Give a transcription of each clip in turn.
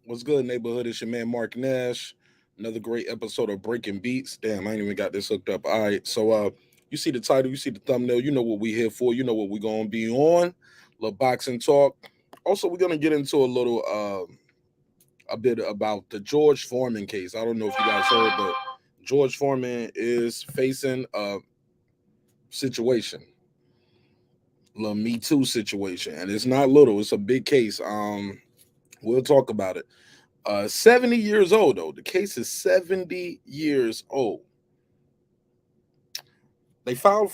What's good, neighborhood? It's your man Mark Nash. Another great episode of Breaking Beats. Damn, I ain't even got this hooked up. All right, so you see the title, you see the thumbnail, you know what we here for, you know what we gonna be on. A little boxing talk. Also, we're gonna get into a bit about the George Foreman case. I don't know if you guys heard, but George Foreman is facing a situation, a little Me Too situation, and it's not little. It's a big case. We'll talk about it. 70 years old, though. The case is 70 years old. They filed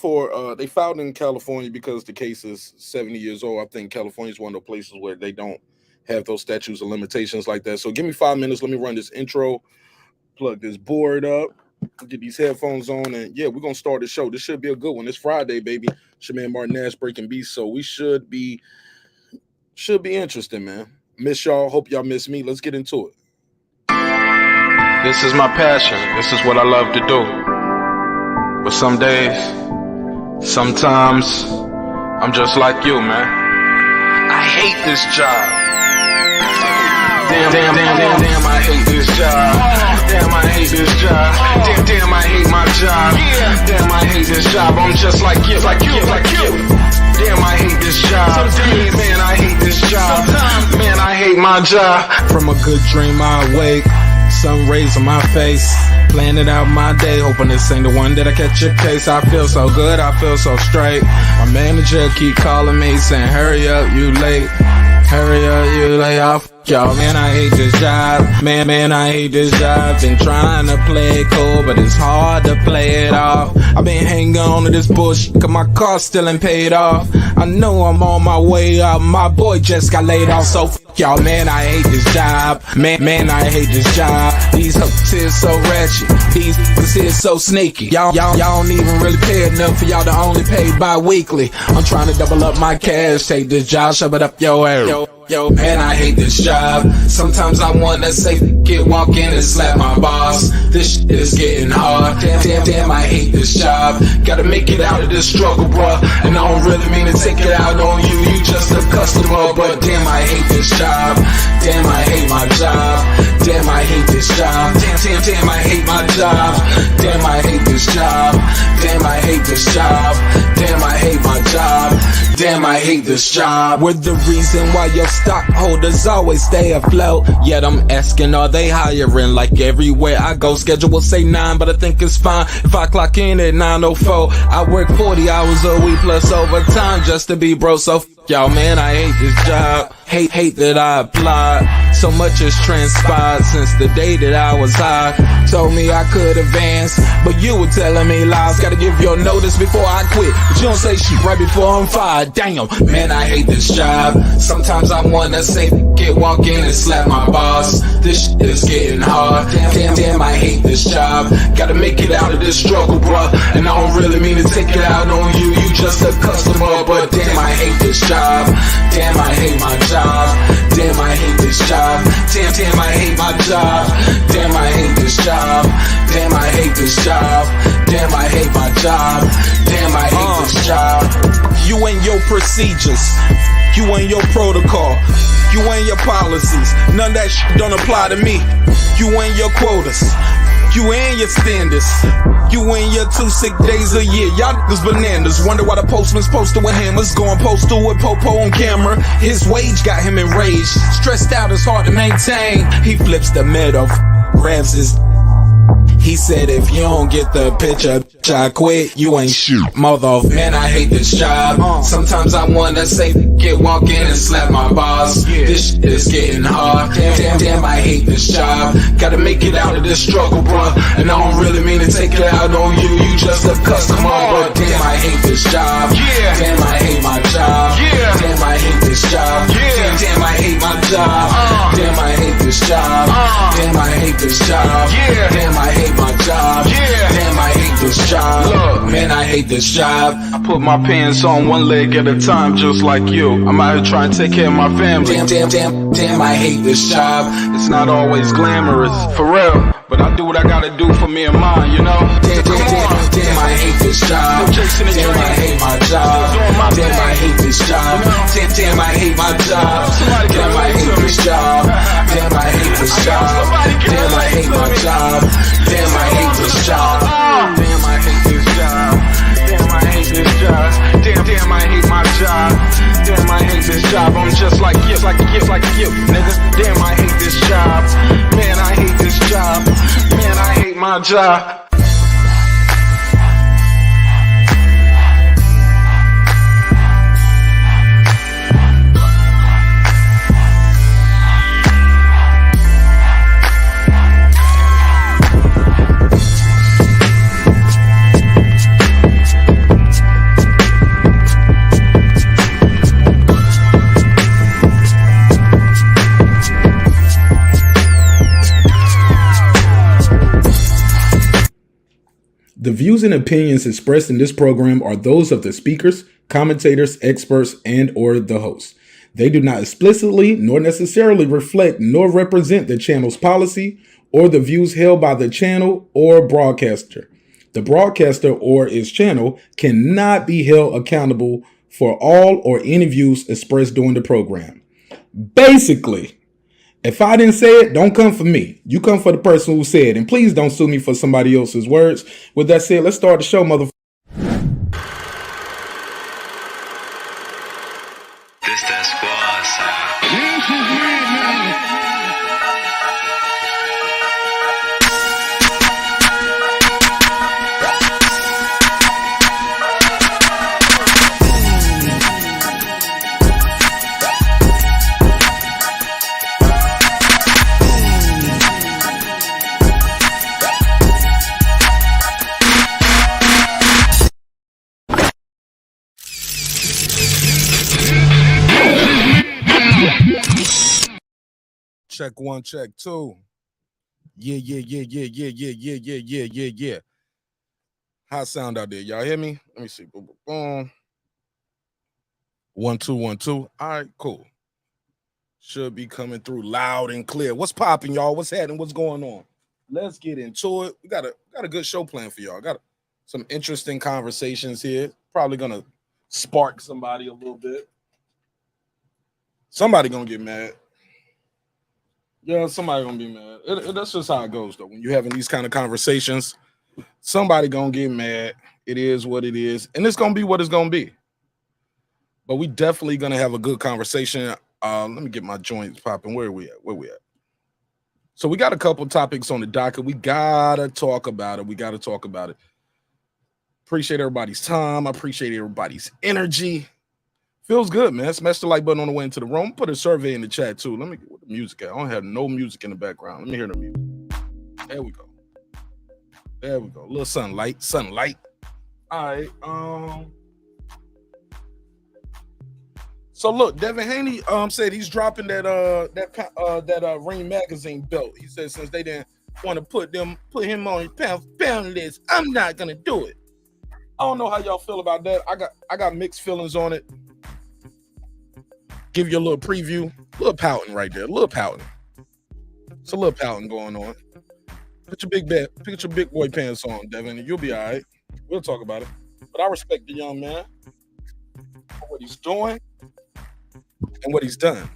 in California because the case is 70 years old. I think California is one of the places where they don't have those statutes of limitations like that. So give me 5 minutes. Let me run this intro, plug this board up, get these headphones on, and yeah, we're going to start the show. This should be a good one. It's Friday, baby. It's your man Martin Nash, Breaking Beats. So we should be interesting, man. Miss y'all. Hope y'all miss me. Let's get into it. This is my passion. This is what I love to do. But some days, sometimes, I'm just like you, man. I hate this job. Damn, I hate this job. Damn, I hate this job. Damn, I hate my job. Damn, I hate this job. I'm just like you. Damn, I hate this job. Man, I hate this job. Man, I hate my job. From a good dream I wake, sun rays on my face, planning out my day, hoping this ain't the one that I catch a case. I feel so good, I feel so straight. My manager keep calling me saying, hurry up, you late. Hurry up, you lay off. Y'all, man, I hate this job. Man, I hate this job. Been trying to play it cool, but it's hard to play it off. I've been hanging on to this bullshit, cause my car still ain't paid off. I know I'm on my way up. My boy just got laid off, so y'all, man, I hate this job. Man, I hate this job. These hooks is so ratchet. These hooks is so sneaky. Y'all don't even really pay enough for y'all to only pay bi-weekly. I'm trying to double up my cash. Take this job, shove it up your ass. Yo, man, I hate this job. Sometimes I wanna say, walk in and slap my boss. This shit is getting hard. Damn, I hate this job. Gotta make it out of this struggle, bruh. And I don't really mean to take it out on you. You just a customer, but damn, I hate this job. Damn, I hate my job. Damn, I hate this job. Damn, I hate my job. Damn, I hate this job. Damn, I hate this job. Damn, I hate my job. Damn, I hate this job. We're the reason why your stockholders always stay afloat. Yet I'm asking, are they hiring? Like everywhere I go, schedule will say 9, but I think it's fine if I clock in at 9:04. I work 40 hours a week plus overtime just to be bro. So y'all, man, I hate this job. Hate that I applied. So much has transpired since the day that I was high. Told me I could advance, but you were telling me lies. Gotta give your notice before I quit, but you don't say shit right before I'm fired. Damn, man, I hate this job. Sometimes I wanna say, walk in and slap my boss. This shit is getting hard. Damn, I hate this job. Gotta make it out of this struggle, bruh. And I don't really mean to take it out on you. You just a customer, but damn, I hate this job. Damn, I hate my job. Damn, I hate this job. Damn, I hate my job. Damn, I hate this job. Damn, I hate this job. Damn, I hate my job. Damn, I hate this job. You and your procedures, you and your protocol, you and your policies, none of that shit don't apply to me. You and your quotas, you and your standards, you and your 2 sick days a year. Y'all niggas bananas. Wonder why the postman's posted with hammers, going postal with Popo on camera. His wage got him enraged, stressed out, it's hard to maintain. He flips the middle, grabs his. He said, if you don't get the picture, I quit, you ain't shoot. Mother, man, I hate this job. Sometimes I wanna say, walk in and slap my boss. This shit is getting hard. Damn, I hate this job. Gotta make it out of this struggle, bruh. And I don't really mean to take it out on you. You just a customer, but damn, I hate this job. Damn, I hate my job. Damn, I hate this job. Damn, I hate my job. Damn, I hate this job. Damn, I hate this job. Damn, I hate my job. Damn, I hate this job. Look, man, I hate this job. I put my pants on one leg at a time, just like you. I'm out here trying to take care of my family. Damn, I hate this job. It's not always glamorous, for real, but I do what I gotta do for me and mine, you know? Damn, I hate this job. Damn, I hate my job. Damn, I hate this job. Damn, I hate my job. Damn, I hate this job. Damn, I hate just like you, nigga. Damn, I hate this job. Man, I hate this job. Man, I hate my job. The views and opinions expressed in this program are those of the speakers, commentators, experts, and or the host. They do not explicitly nor necessarily reflect nor represent the channel's policy or the views held by the channel or broadcaster. The broadcaster or its channel cannot be held accountable for all or any views expressed during the program. Basically, if I didn't say it, don't come for me. You come for the person who said it. And please don't sue me for somebody else's words. With that said, let's start the show, motherfucker. This that squad sound. Check one, check two. Yeah. How's sound out there? Y'all hear me? Let me see. Boom, boom, boom. 1 2 1 2. All right, cool. Should be coming through loud and clear. What's popping, y'all? What's happening? What's going on? Let's get into it. We got a good show plan for y'all. Got some interesting conversations here. Probably gonna spark somebody a little bit. Somebody gonna get mad. Yeah, somebody gonna be mad. That's just how it goes, though. When you're having these kind of conversations, somebody gonna get mad. It is what it is, and it's gonna be what it's gonna be. But we definitely gonna have a good conversation. Let me get my joints popping. Where are we at? So we got a couple topics on the docket. We gotta talk about it. Appreciate everybody's time. I appreciate everybody's energy. Feels good, man. Smash the like button on the way into the room. Put a survey in the chat too. Let me get the music at. I don't have no music in the background. Let me hear the music. There we go. A little sunlight. All right. So look, Devin Haney said he's dropping that Ring magazine belt. He said since they didn't want to put him on his pound list, I'm not gonna do it. I don't know how y'all feel about that. I got mixed feelings on it. Give you a little preview. A little pouting right there. It's a little pouting going on. Put your big boy pants on, Devin, and you'll be all right. We'll talk about it. But I respect the young man for what he's doing and what he's done.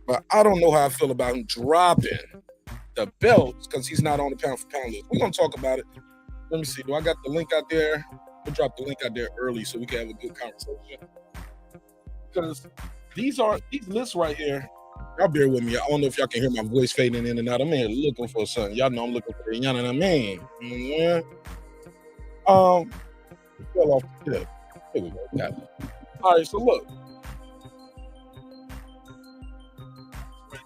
But I don't know how I feel about him dropping the belts because he's not on the pound for pound list. We're gonna talk about it. Let me see. Do I got the link out there? We'll drop the link out there early so we can have a good conversation. Because these lists right here, y'all bear with me. I don't know if y'all can hear my voice fading in and out. I'm in here looking for something. Y'all know I'm looking for the you know what I mean. Yeah. Fell off the cliff. Here we go. Got it. All right, so look. All right,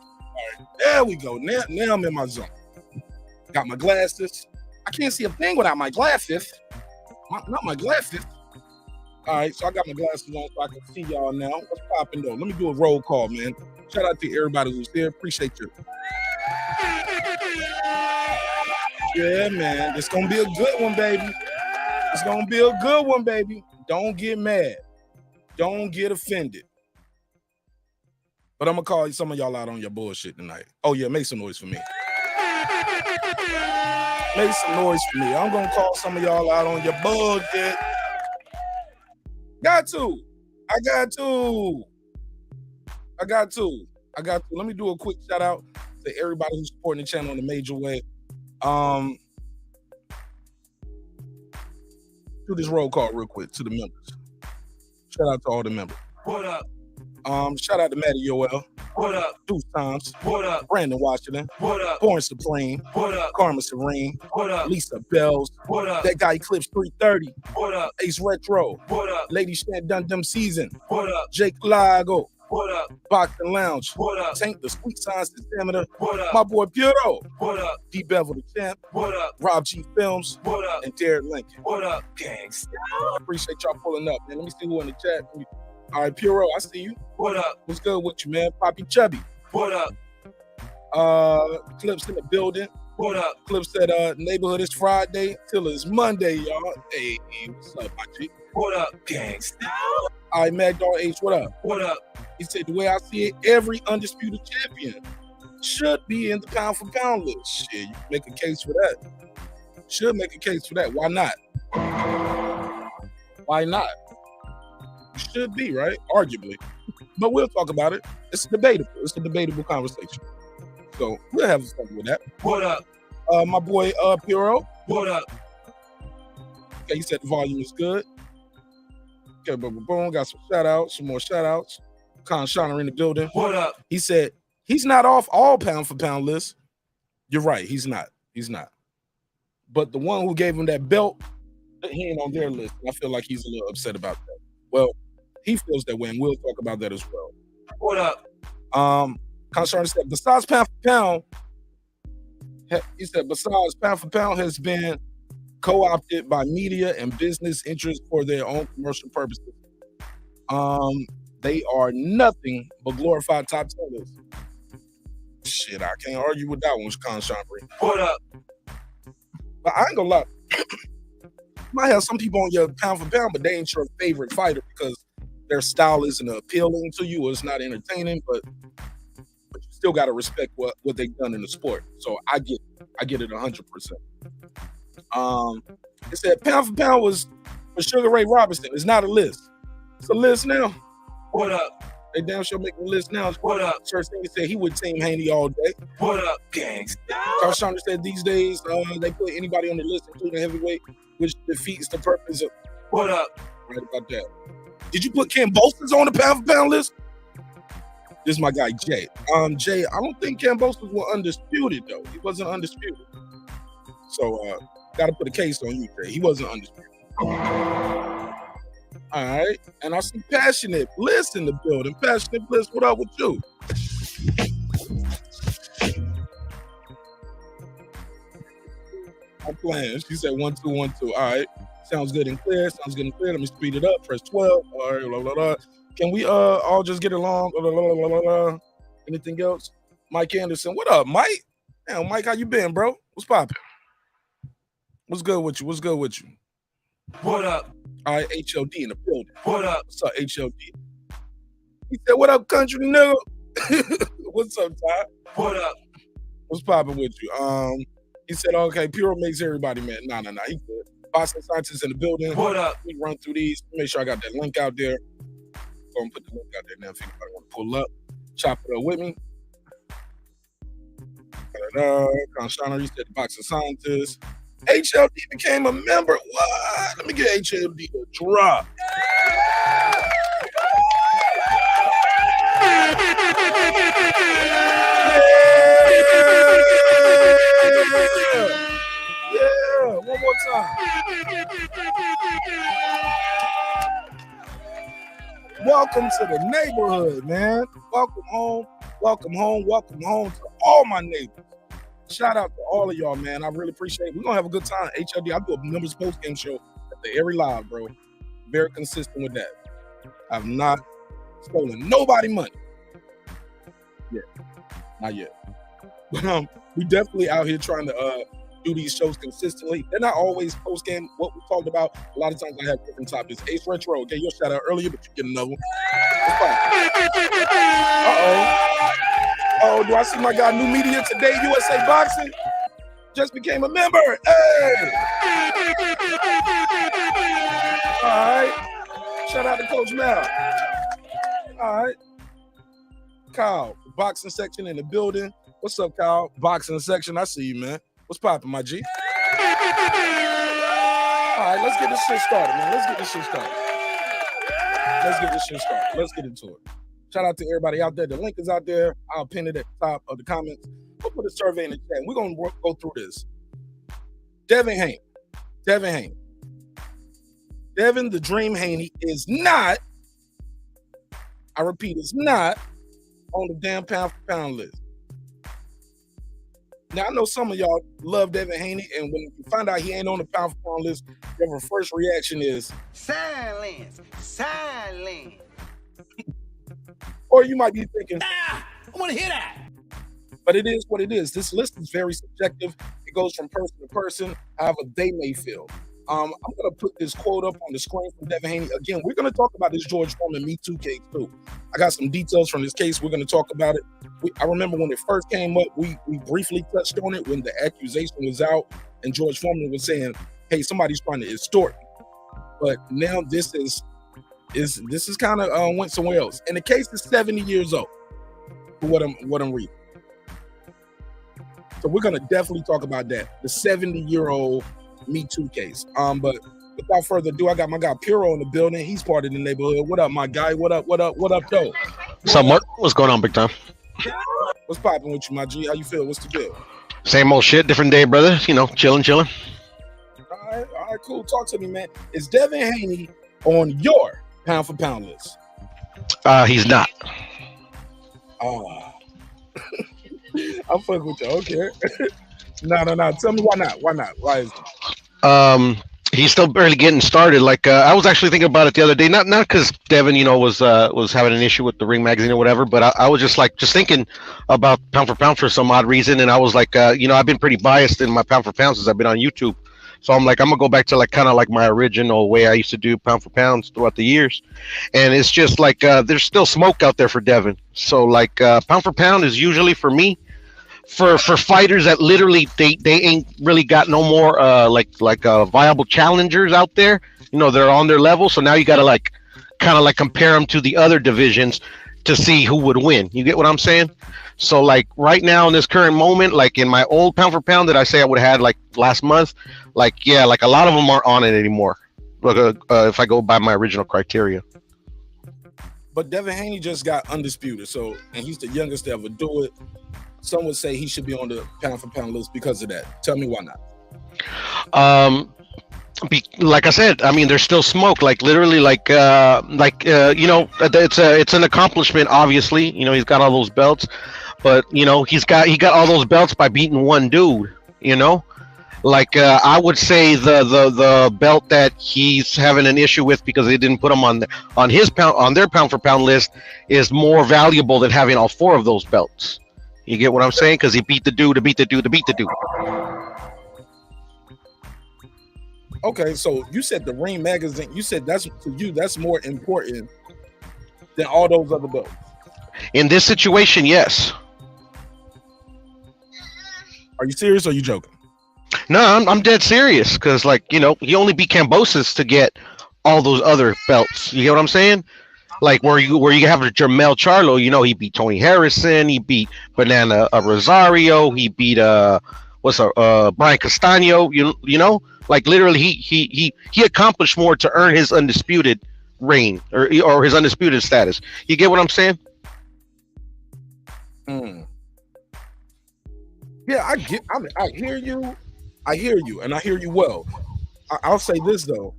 there we go. Now I'm in my zone. Got my glasses. I can't see a thing without my glasses. Not my glasses. All right, so I got my glasses on so I can see y'all now. What's popping though? Let me do a roll call, man. Shout out to everybody who's there. Appreciate you. Yeah, man. It's gonna be a good one, baby. Don't get mad. Don't get offended. But I'm gonna call some of y'all out on your bullshit tonight. Oh yeah, make some noise for me. I'm gonna call some of y'all out on your bullshit. I got to. Let me do a quick shout out to everybody who's supporting the channel in a major way. Do this roll call real quick to the members. Shout out to all the members. What up? Shout out to Matty Yoel. What up? Deuce Times. What up? Brandon Washington. What up? Born Supreme. What up? Karma Serene. What up? Lisa Bells. What up? That guy Eclipse 330. What up? Ace Retro. What up? Lady Shan Dun Dum Season. What up? Jake Lago. What up? Boxing Lounge. What up? Tank the Sweet Science and Stamina. What up? My boy Puro. What up? D Bevel the Champ. What up? Rob G Films. What up? And Derek Lincoln. What up, gangsta? Appreciate y'all pulling up, man. Let me see who in the chat. All right, Puro, I see you. What up? What's good with you, man? Poppy Chubby. What up? Clips in the building. What up? Clips said neighborhood is Friday till it's Monday, y'all. Hey, what's up, my G? What up, gangsta? All right, Mad Dog H, what up? What up? He said, the way I see it, every undisputed champion should be in the pound for pound list. Shit, you can make a case for that. Should make a case for that. Why not? Why not? Should be, right? Arguably. But we'll talk about it. It's debatable. It's a debatable conversation. So we'll have something with that. What up? My boy Puro. What up? Okay, he said the volume is good. Okay, boom. Got some shout outs, some more shout outs. Con Shiner in the building. What up? He said he's not off all pound for pound lists. You're right, he's not. He's not. But the one who gave him that belt, he ain't on their list. I feel like he's a little upset about that. Well, he feels that way, and we'll talk about that as well. What up? Concern said, besides pound for pound, he said, besides pound for pound has been co-opted by media and business interests for their own commercial purposes. They are nothing but glorified top 10 lists. Shit, I can't argue with that one, Concern. What up? But I ain't gonna lie. You might have some people on your pound for pound, but they ain't your favorite fighter because their style isn't appealing to you or it's not entertaining, but you still got to respect what they've done in the sport. So I get it 100%. It said pound for pound was for Sugar Ray Robinson. It's not a list. It's a list now. What up? They damn sure making a list now. What up? Church thing said he would team Haney all day. What up, gangsta? Carl Chandler said these days they put anybody on the list, including heavyweight, which defeats the purpose of. What up? Right about that. Did you put kambosos on the pound for pound list? This is my guy Jay. Jay, I don't think kambosos were undisputed though. He wasn't undisputed. So gotta put a case on you, Jay. He wasn't undisputed. All right, and I see Passionate Bliss in the building. Passionate Bliss, what up with you? I'm playing. She said 1 2 1 2. All right, sounds good and clear. Sounds good and clear. Let me speed it up. Press 12. All right, blah, blah, blah. Can we all just get along? Blah, blah, blah, blah, blah. Anything else? Mike Anderson, what up, Mike? Damn, Mike, how you been, bro? What's poppin'? What's good with you? What's good with you? What up? All right, HLD in the building. What up? What's up, HLD? He said, what up, country nigga? What's up, Todd? What up? What's popping with you? He said, okay, Puro makes everybody mad. Nah, he good. Boston Scientists in the building. What up? We run through these. Make sure I got that link out there. Go and put the link out there now if anybody want to pull up. Chop it up with me. Constantino, he said the Boxing Scientists. HLD became a member. What? Let me get HLD a drop. Yeah, one more time. Welcome to the neighborhood, man. Welcome home. Welcome home. Welcome home to all my neighbors. Shout out to all of y'all, man. I really appreciate it. We're going to have a good time. HLD, I do a members post-game show at the Every Live, bro. Very consistent with that. I've not stolen nobody money. Yeah, not yet. But we definitely out here trying to do these shows consistently. They're not always post-game what we talked about. A lot of times I have different topics. Ace Retro, okay, your shout out earlier, but you get another one. Uh-oh, do I see my guy New Media Today, USA Boxing? Just became a member. Hey! All right. Shout out to Coach Mel. All right. Kyle, boxing section in the building. What's up, Kyle? Boxing section. I see you, man. What's poppin', my G? All right, let's get this shit started, man. Let's get this shit started. Let's get into it. Shout out to everybody out there. The link is out there. I'll pin it at the top of the comments. We'll put a survey in the chat. We're going to go through this. Devin Haney. Devin the Dream Haney is not, I repeat, is not on the damn pound for pound list. Now, I know some of y'all love Devin Haney, and when you find out he ain't on the pound for pound list, your first reaction is silence. Or you might be thinking, I want to hear that. But it is what it is. This list is very subjective. It goes from person to person, however they may feel. I'm going to put this quote up on the screen from Devin Haney. Again, we're going to talk about this George Foreman Me Too case too. I got some details from this case. We're going to talk about it. I remember when it first came up, we briefly touched on it when the accusation was out and George Foreman was saying, hey, somebody's trying to extort me. But now this is kind of went somewhere else. And the case is 70 years old for what I'm reading. So we're going to definitely talk about that. The 70-year-old Me Too case. But without further ado, I got my guy Puro in the building. He's part of the neighborhood. What up, my guy? What up, though? What's up, Mark? What's going on, big time? What's popping with you, my G? How you feel? What's the deal? Same old shit, different day, brother. You know, chilling. All right, cool. Talk to me, man. Is Devin Haney on your pound for pound list? He's not. I'm fucking with you. Okay. No. Tell me why not? Why is it? He's still barely getting started. Like I was actually thinking about it the other day, not because Devin, was having an issue with the Ring magazine or whatever, but I was just thinking about pound for pound for some odd reason, and I was like, I've been pretty biased in my pound for pound since I've been on YouTube, so I'm like, I'm gonna go back to kind of my original way I used to do pound for pounds throughout the years, and it's just there's still smoke out there for Devin. So pound for pound is usually for me. For fighters that literally they ain't really got no more viable challengers out there, they're on their level. So now you gotta kind of compare them to the other divisions to see who would win. You get what I'm saying? So right now in this current moment, in my old pound for pound that I say I would have had last month, a lot of them aren't on it anymore. If I go by my original criteria. But Devin Haney just got undisputed, and he's the youngest to ever do it. Some would say he should be on the pound for pound list because of that. Tell me why not. Like I said, I mean, there's still smoke. Literally, it's an accomplishment. Obviously, he's got all those belts, but he got all those belts by beating one dude. I would say the belt that he's having an issue with because they didn't put him on their pound for pound list is more valuable than having all four of those belts. You get what I'm saying? Because he beat the dude to beat the dude to beat the dude. Okay, so you said the Ring magazine. You said that's more important than all those other belts. In this situation, yes. Are you serious or are you joking? No, I'm dead serious. Because he only beat Kambosos to get all those other belts. You get what I'm saying? Where you have Jermell Charlo, he beat Tony Harrison, he beat Banana Rosario, he beat Brian Castano, literally he accomplished more to earn his undisputed reign or his undisputed status. You get what I'm saying? Yeah, I hear you, and I hear you well. I'll say this though.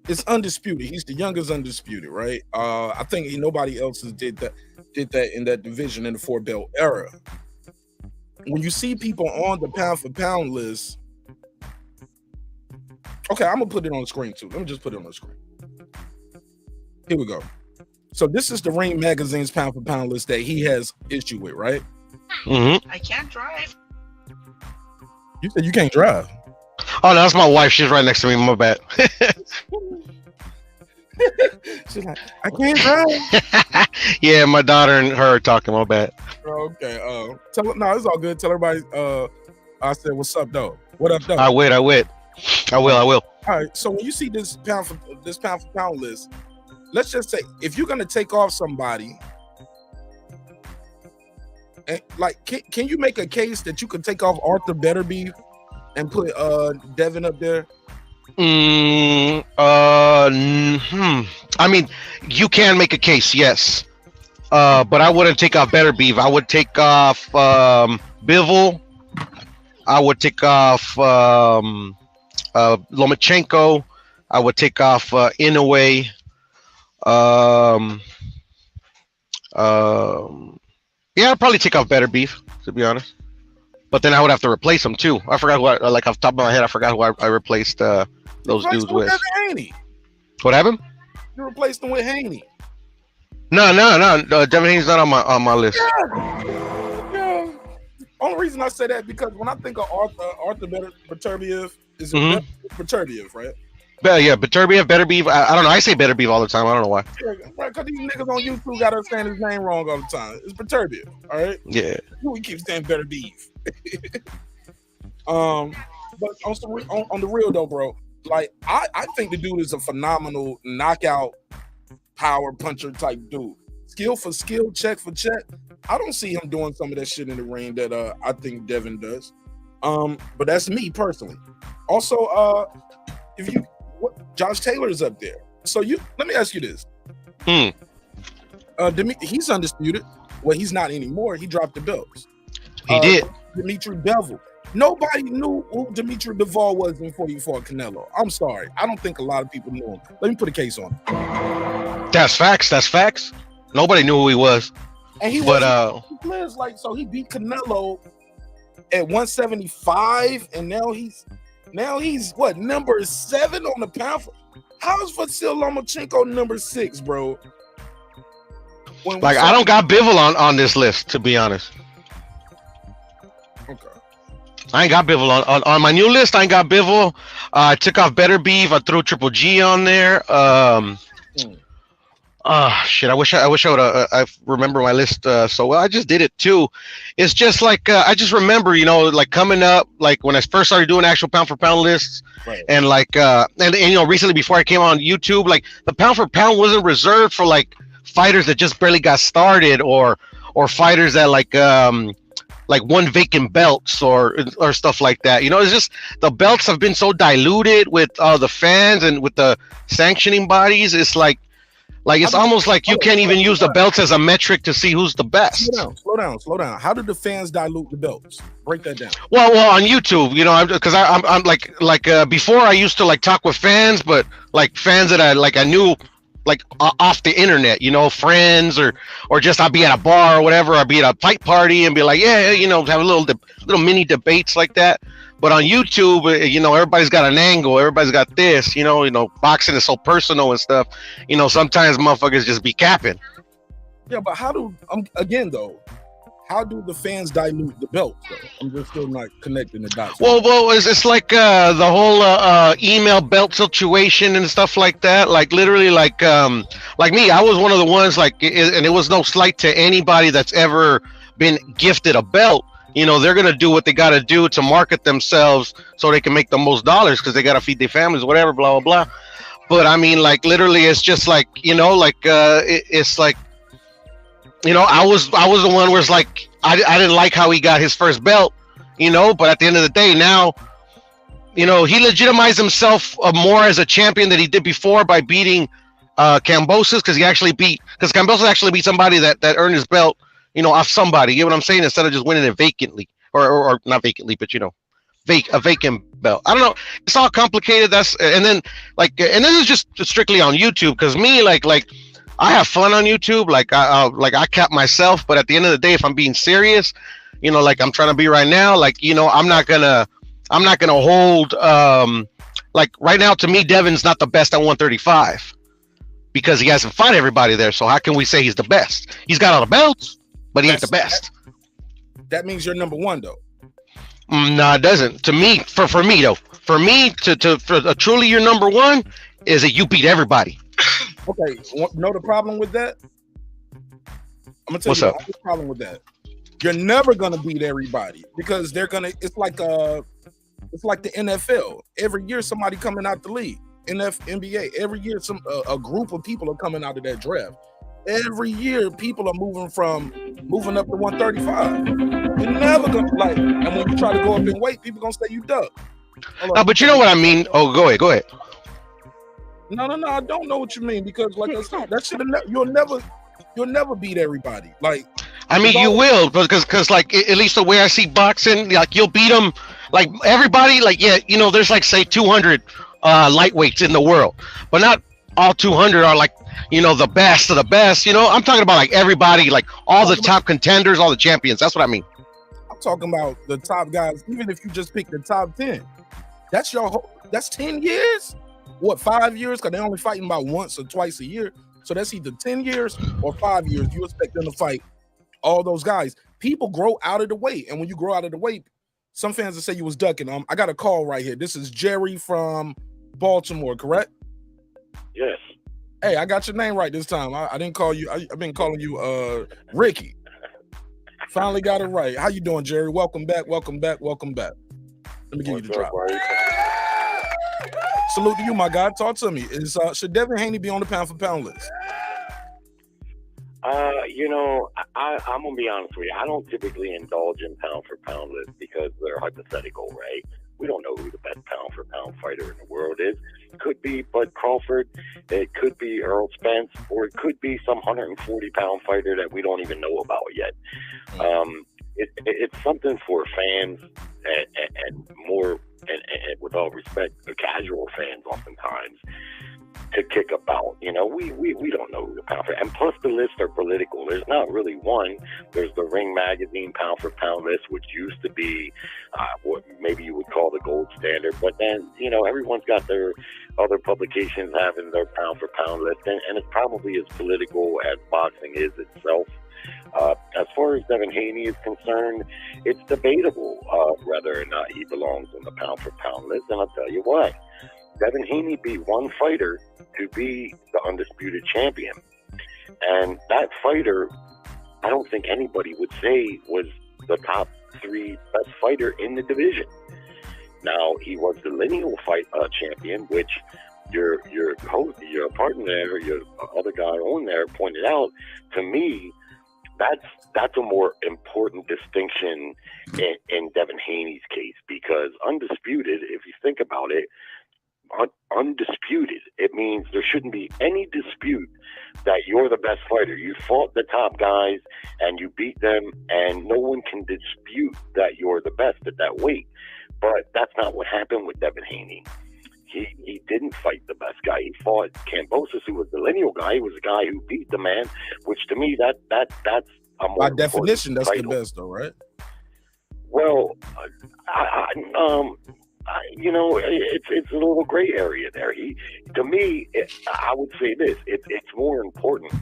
It's undisputed. He's the youngest undisputed, right? I think nobody else did that in that division in the 4-belt era. When you see people on the pound for pound list, okay, I'm gonna put it on the screen too. Let me just put it on the screen. Here we go. So this is the Ring magazine's pound for pound list that he has issue with, right? Mm-hmm. I can't drive. You said you can't drive. Oh, no, that's my wife. She's right next to me. My bad. She's like, I can't drive. Yeah, my daughter and her are talking. My bad. Okay. No, it's all good. Tell everybody. I said, what's up, though? What up, though? I will. All right. So when you see this pound for pound list, let's just say if you're gonna take off somebody, and can you make a case that you could take off Arthur Betterby and put Devin up there? I mean, you can make a case, yes. But I wouldn't take off Better Beef. I would take off Bivol. I would take off Lomachenko. I would take off Inoue. Yeah, I'd probably take off Better Beef, to be honest. But then I would have to replace them too. I forgot who like off the top of my head, I forgot who I replaced those dudes with. Devin Haney. What happened? You replaced him with Haney. No. Devin Haney's not on my list. Yeah. Only reason I say that because when I think of Arthur Beterbiev, is Beterbiev, right? Yeah, Beterbiev, Better Beef. I don't know. I say Better Beef all the time. I don't know why. Yeah, right, because these niggas on YouTube got to saying his name wrong all the time. It's Beterbiev, all right? Yeah. We keep saying Better Beef. But on the real though, bro, like I think the dude is a phenomenal knockout power puncher type dude. Skill for skill, check for check. I don't see him doing some of that shit in the ring that I think Devin does. But that's me personally. Also, Josh Taylor is up there. So let me ask you this. He's undisputed. Well, he's not anymore. He dropped the belts. He did. Dimitri Bivol. Nobody knew who Dimitri Bivol was before he fought Canelo. I'm sorry. I don't think a lot of people knew him. Let me put a case on him. That's facts. Nobody knew who he was. And he was like, so he beat Canelo at 175, and now he's what, number 7 on the pound? How is Vasil Lomachenko number 6, bro? I don't got Bivol on this list, to be honest. Okay. I ain't got Bivol on my new list. I ain't got Bivol. I took off Better Beef. I threw Triple G on there. Shit. I wish I would. I remember my list so well. I just did it too. It's just like I just remember, like coming up, like when I first started doing actual pound for pound lists, right. And like and recently before I came on YouTube, like the pound for pound wasn't reserved for like fighters that just barely got started or fighters that like won vacant belts or stuff like that. It's just the belts have been so diluted with the fans and with the sanctioning bodies. It's like it's almost like you can't even use the belts as a metric to see who's the best. Slow down. How did the fans dilute the belts? Break that down. Well, on YouTube, because I'm like before I used to like talk with fans, but like fans that I knew like off the internet, friends or just I'd be at a bar or whatever, I'd be at a fight party and be like, yeah, have a little mini debates like that. But on YouTube, everybody's got an angle, everybody's got this, boxing is so personal and stuff. Sometimes motherfuckers just be capping. Yeah, but how do the fans dilute the belt though? I'm just still not connecting the dots. Well, it's like the whole email belt situation and stuff like that. Like literally, like me, I was one of the ones and it was no slight to anybody that's ever been gifted a belt. They're gonna do what they gotta do to market themselves so they can make the most dollars because they gotta feed their families, whatever, blah blah blah. But I mean, like literally, it's just like it's like. I was the one where it's like I didn't like how he got his first belt, but at the end of the day now, he legitimized himself more as a champion than he did before by beating kambosos because kambosos actually beat somebody that earned his belt, off somebody. You know what I'm saying? Instead of just winning it vacantly or not vacantly, but a vacant belt. I don't know. It's all complicated. And then this is just strictly on YouTube because me like I have fun on YouTube. Like I cap myself, but at the end of the day, if I'm being serious, like I'm trying to be right now, I'm not gonna hold like right now. To me, Devin's not the best at 135 because he hasn't fought everybody there. So how can we say he's the best? He's got all the belts, but he ain't the best. That means you're number 1 though. No, it doesn't. To me, for me though, for me to truly your number 1 is that you beat everybody. Okay, know the problem with that? I'm gonna tell you the problem with that. You're never gonna beat everybody because it's like the NFL. Every year somebody coming out the league. NBA. Every year a group of people are coming out of that draft. Every year people are moving up to 135. You're never gonna and when you try to go up in weight, people gonna say you duck. Hold No, on. but you know what I mean. Oh, go ahead. Go ahead. No, I don't know what you mean because, like I said, that shit you'll never beat everybody. Like, I mean, you will, because like at least the way I see boxing, like you'll beat them, like everybody, like yeah, you know, there's like say 200 lightweights in the world, but not all 200 are like, you know, the best of the best. You know, I'm talking about like everybody, like all the top contenders, all the champions. That's what I mean. I'm talking about the top guys. Even if you just pick the top 10, that's that's 10 years. What, 5 years? Because they're only fighting about once or twice a year. So that's either 10 years or 5 years. You expect them to fight all those guys. People grow out of the weight. And when you grow out of the weight, some fans will say you was ducking. I got a call right here. This is Jerry from Baltimore, correct? Yes. Hey, I got your name right this time. I didn't call you. I've been calling you Ricky. Finally got it right. How you doing, Jerry? Welcome back. Let me give you the drop. Salute to you, my guy. Talk to me. Should Devin Haney be on the pound for pound list? You know, I'm gonna be honest with you. I don't typically indulge in pound for pound lists because they're hypothetical, right? We don't know who the best pound for pound fighter in the world is. It could be Bud Crawford, it could be Earl Spence, or it could be some 140-pound fighter that we don't even know about yet. It's something for fans and more, and with all respect, the casual fans oftentimes to kick about. You know, we don't know who the pound for, and plus the lists are political. There's not really one. There's the Ring Magazine pound for pound list, which used to be what maybe you would call the gold standard, but then, you know, everyone's got their other publications having their pound for pound list, and it's probably as political as boxing is itself. As far as Devin Haney is concerned, it's debatable whether or not he belongs on the pound for pound list, and I'll tell you why. Devin Haney beat one fighter to be the undisputed champion. And that fighter, I don't think anybody would say was the top 3 best fighter in the division. Now, he was the lineal fight champion, which your host, your partner there, your other guy on there pointed out. To me, that's a more important distinction in Devin Haney's case, because undisputed, if you think about it, undisputed, it means there shouldn't be any dispute that you're the best fighter. You fought the top guys and you beat them, and no one can dispute that you're the best at that weight. But that's not what happened with Devin Haney. He didn't fight the best guy. He fought Kambosos, who was the lineal guy. He was the guy who beat the man, which to me that's a more by definition that's title. The best though, right? Well, you know, it's a little gray area there. To me, I would say this: it's more important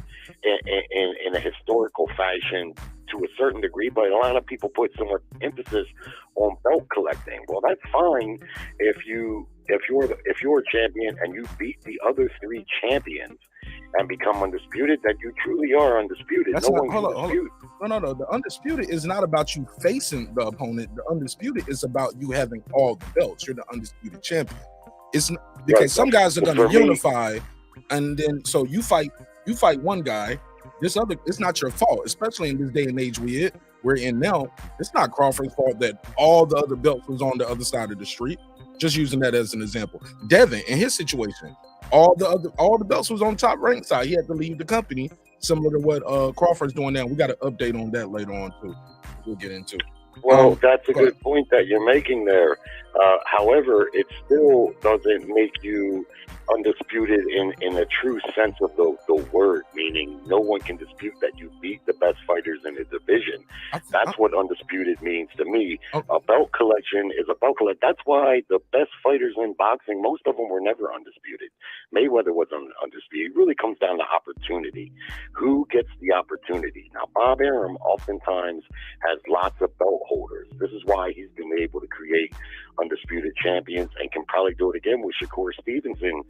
in a historical fashion to a certain degree, but a lot of people put so much emphasis on belt collecting. Well, that's fine if you're a champion and you beat the other 3 champions and become undisputed, that you truly are undisputed. That's no not, one can dispute. No. The undisputed is not about you facing the opponent. The undisputed is about you having all the belts. You're the undisputed champion. It's not, because right, some guys are going to unify, and then so you fight one guy. This other, it's not your fault, especially in this day and age we're in now. It's not Crawford's fault that all the other belts was on the other side of the street. Just using that as an example. Devin, in his situation, all the belts was on top rank side. He had to leave the company, similar to what Crawford's doing now. We got an update on that later on too. We'll get into. Well, that's a good point that you're making there. However, it still doesn't make you undisputed in a true sense of the word, meaning no one can dispute that you beat the best fighters in the division. That's what undisputed means to me. A belt collection is a belt collection. That's why the best fighters in boxing, most of them were never undisputed. Mayweather was undisputed. It really comes down to opportunity. Who gets the opportunity? Now, Bob Arum oftentimes has lots of belt holders. This is why he's been able to create undisputed champions and can probably do it again with Shakur Stevenson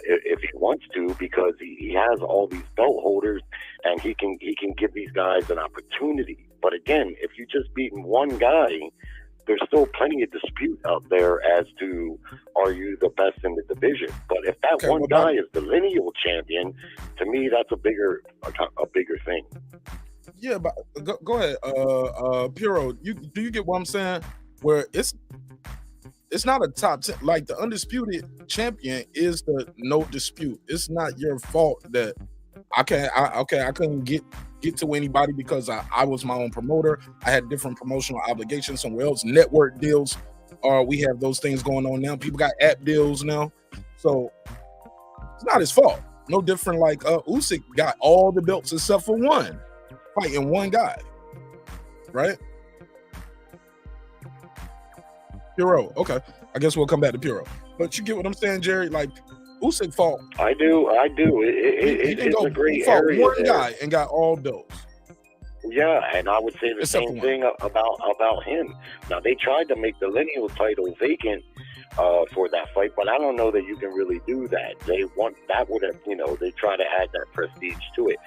if he wants to, because he has all these belt holders and he can give these guys an opportunity. But again, if you just beaten one guy, there's still plenty of dispute out there as to, are you the best in the division? But if that one guy is the lineal champion, to me, that's a bigger thing. Yeah, but go ahead, Puro. Do you get what I'm saying? Where it's it's not a top 10. Like the undisputed champion is the no dispute. It's not your fault that I couldn't get to anybody because I was my own promoter. I had different promotional obligations somewhere else, network deals. We have those things going on now. People got app deals now, so it's not his fault. No different like Usyk got all the belts except for one, fighting one guy, right? Puro, okay. I guess we'll come back to Puro. But you get what I'm saying, Jerry? Like Usyk fought. I do. It's a great area. One guy and got all belts. Yeah, and I would say the same thing about him. Now they tried to make the lineal title vacant for that fight, but I don't know that you can really do that. They would have, they try to add that prestige to it.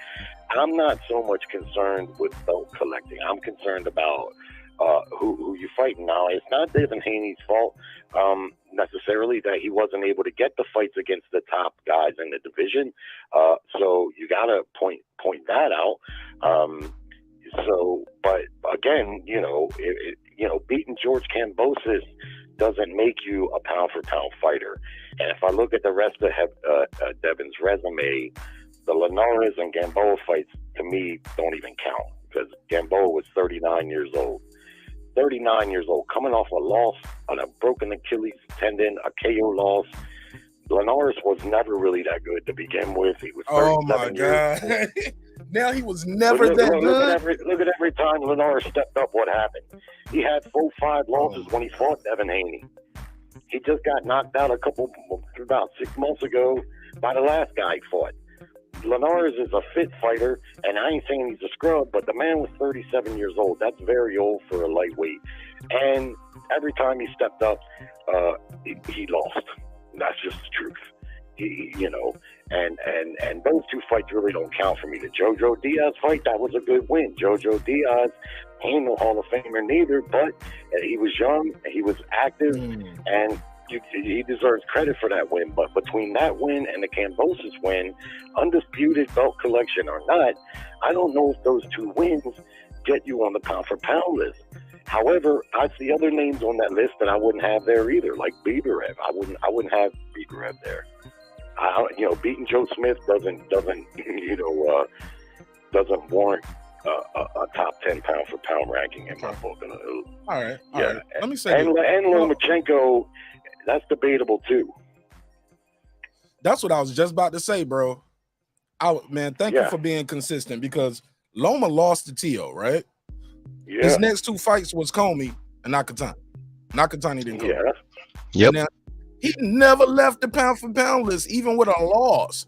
I'm not so much concerned with belt collecting. I'm concerned about who you fighting. Now, it's not Devin Haney's fault necessarily that he wasn't able to get the fights against the top guys in the division. So you got to point that out. But again, beating George Kambosos doesn't make you a pound for pound fighter. And if I look at the rest of Devin's resume, the Linares and Gamboa fights to me don't even count because Gamboa was 39 years old. 39 years old, coming off a loss on a broken Achilles tendon, a KO loss. Linares was never really that good to begin with. He was 37 years old. Now he was never that good. Look at every time Linares stepped up, what happened. He had 4-5 losses when he fought Devin Haney. He just got knocked out about 6 months ago by the last guy he fought. Linares is a fit fighter, and I ain't saying he's a scrub, but the man was 37 years old. That's very old for a lightweight. And every time he stepped up, he lost. That's just the truth. And those two fights really don't count for me. The Jojo Diaz fight, that was a good win. Jojo Diaz, he ain't no Hall of Famer neither, but he was young, he was active, and he deserves credit for that win. But between that win and the Kambosos win, undisputed belt collection or not, I don't know if those two wins get you on the pound for pound list. However, I see other names on that list that I wouldn't have there either, like Biberev. I wouldn't have Biberev there. Beating Joe Smith doesn't warrant a top 10 pound for pound ranking in my book. All right. Let me say, and Lomachenko, that's debatable too. That's what I was just about to say, bro. Thank you for being consistent because Loma lost to Tio, right? Yeah. His next two fights was Comey and Nakatani. Nakatani didn't go. Yeah. Yep. Now, he never left the pound for pound list, even with a loss.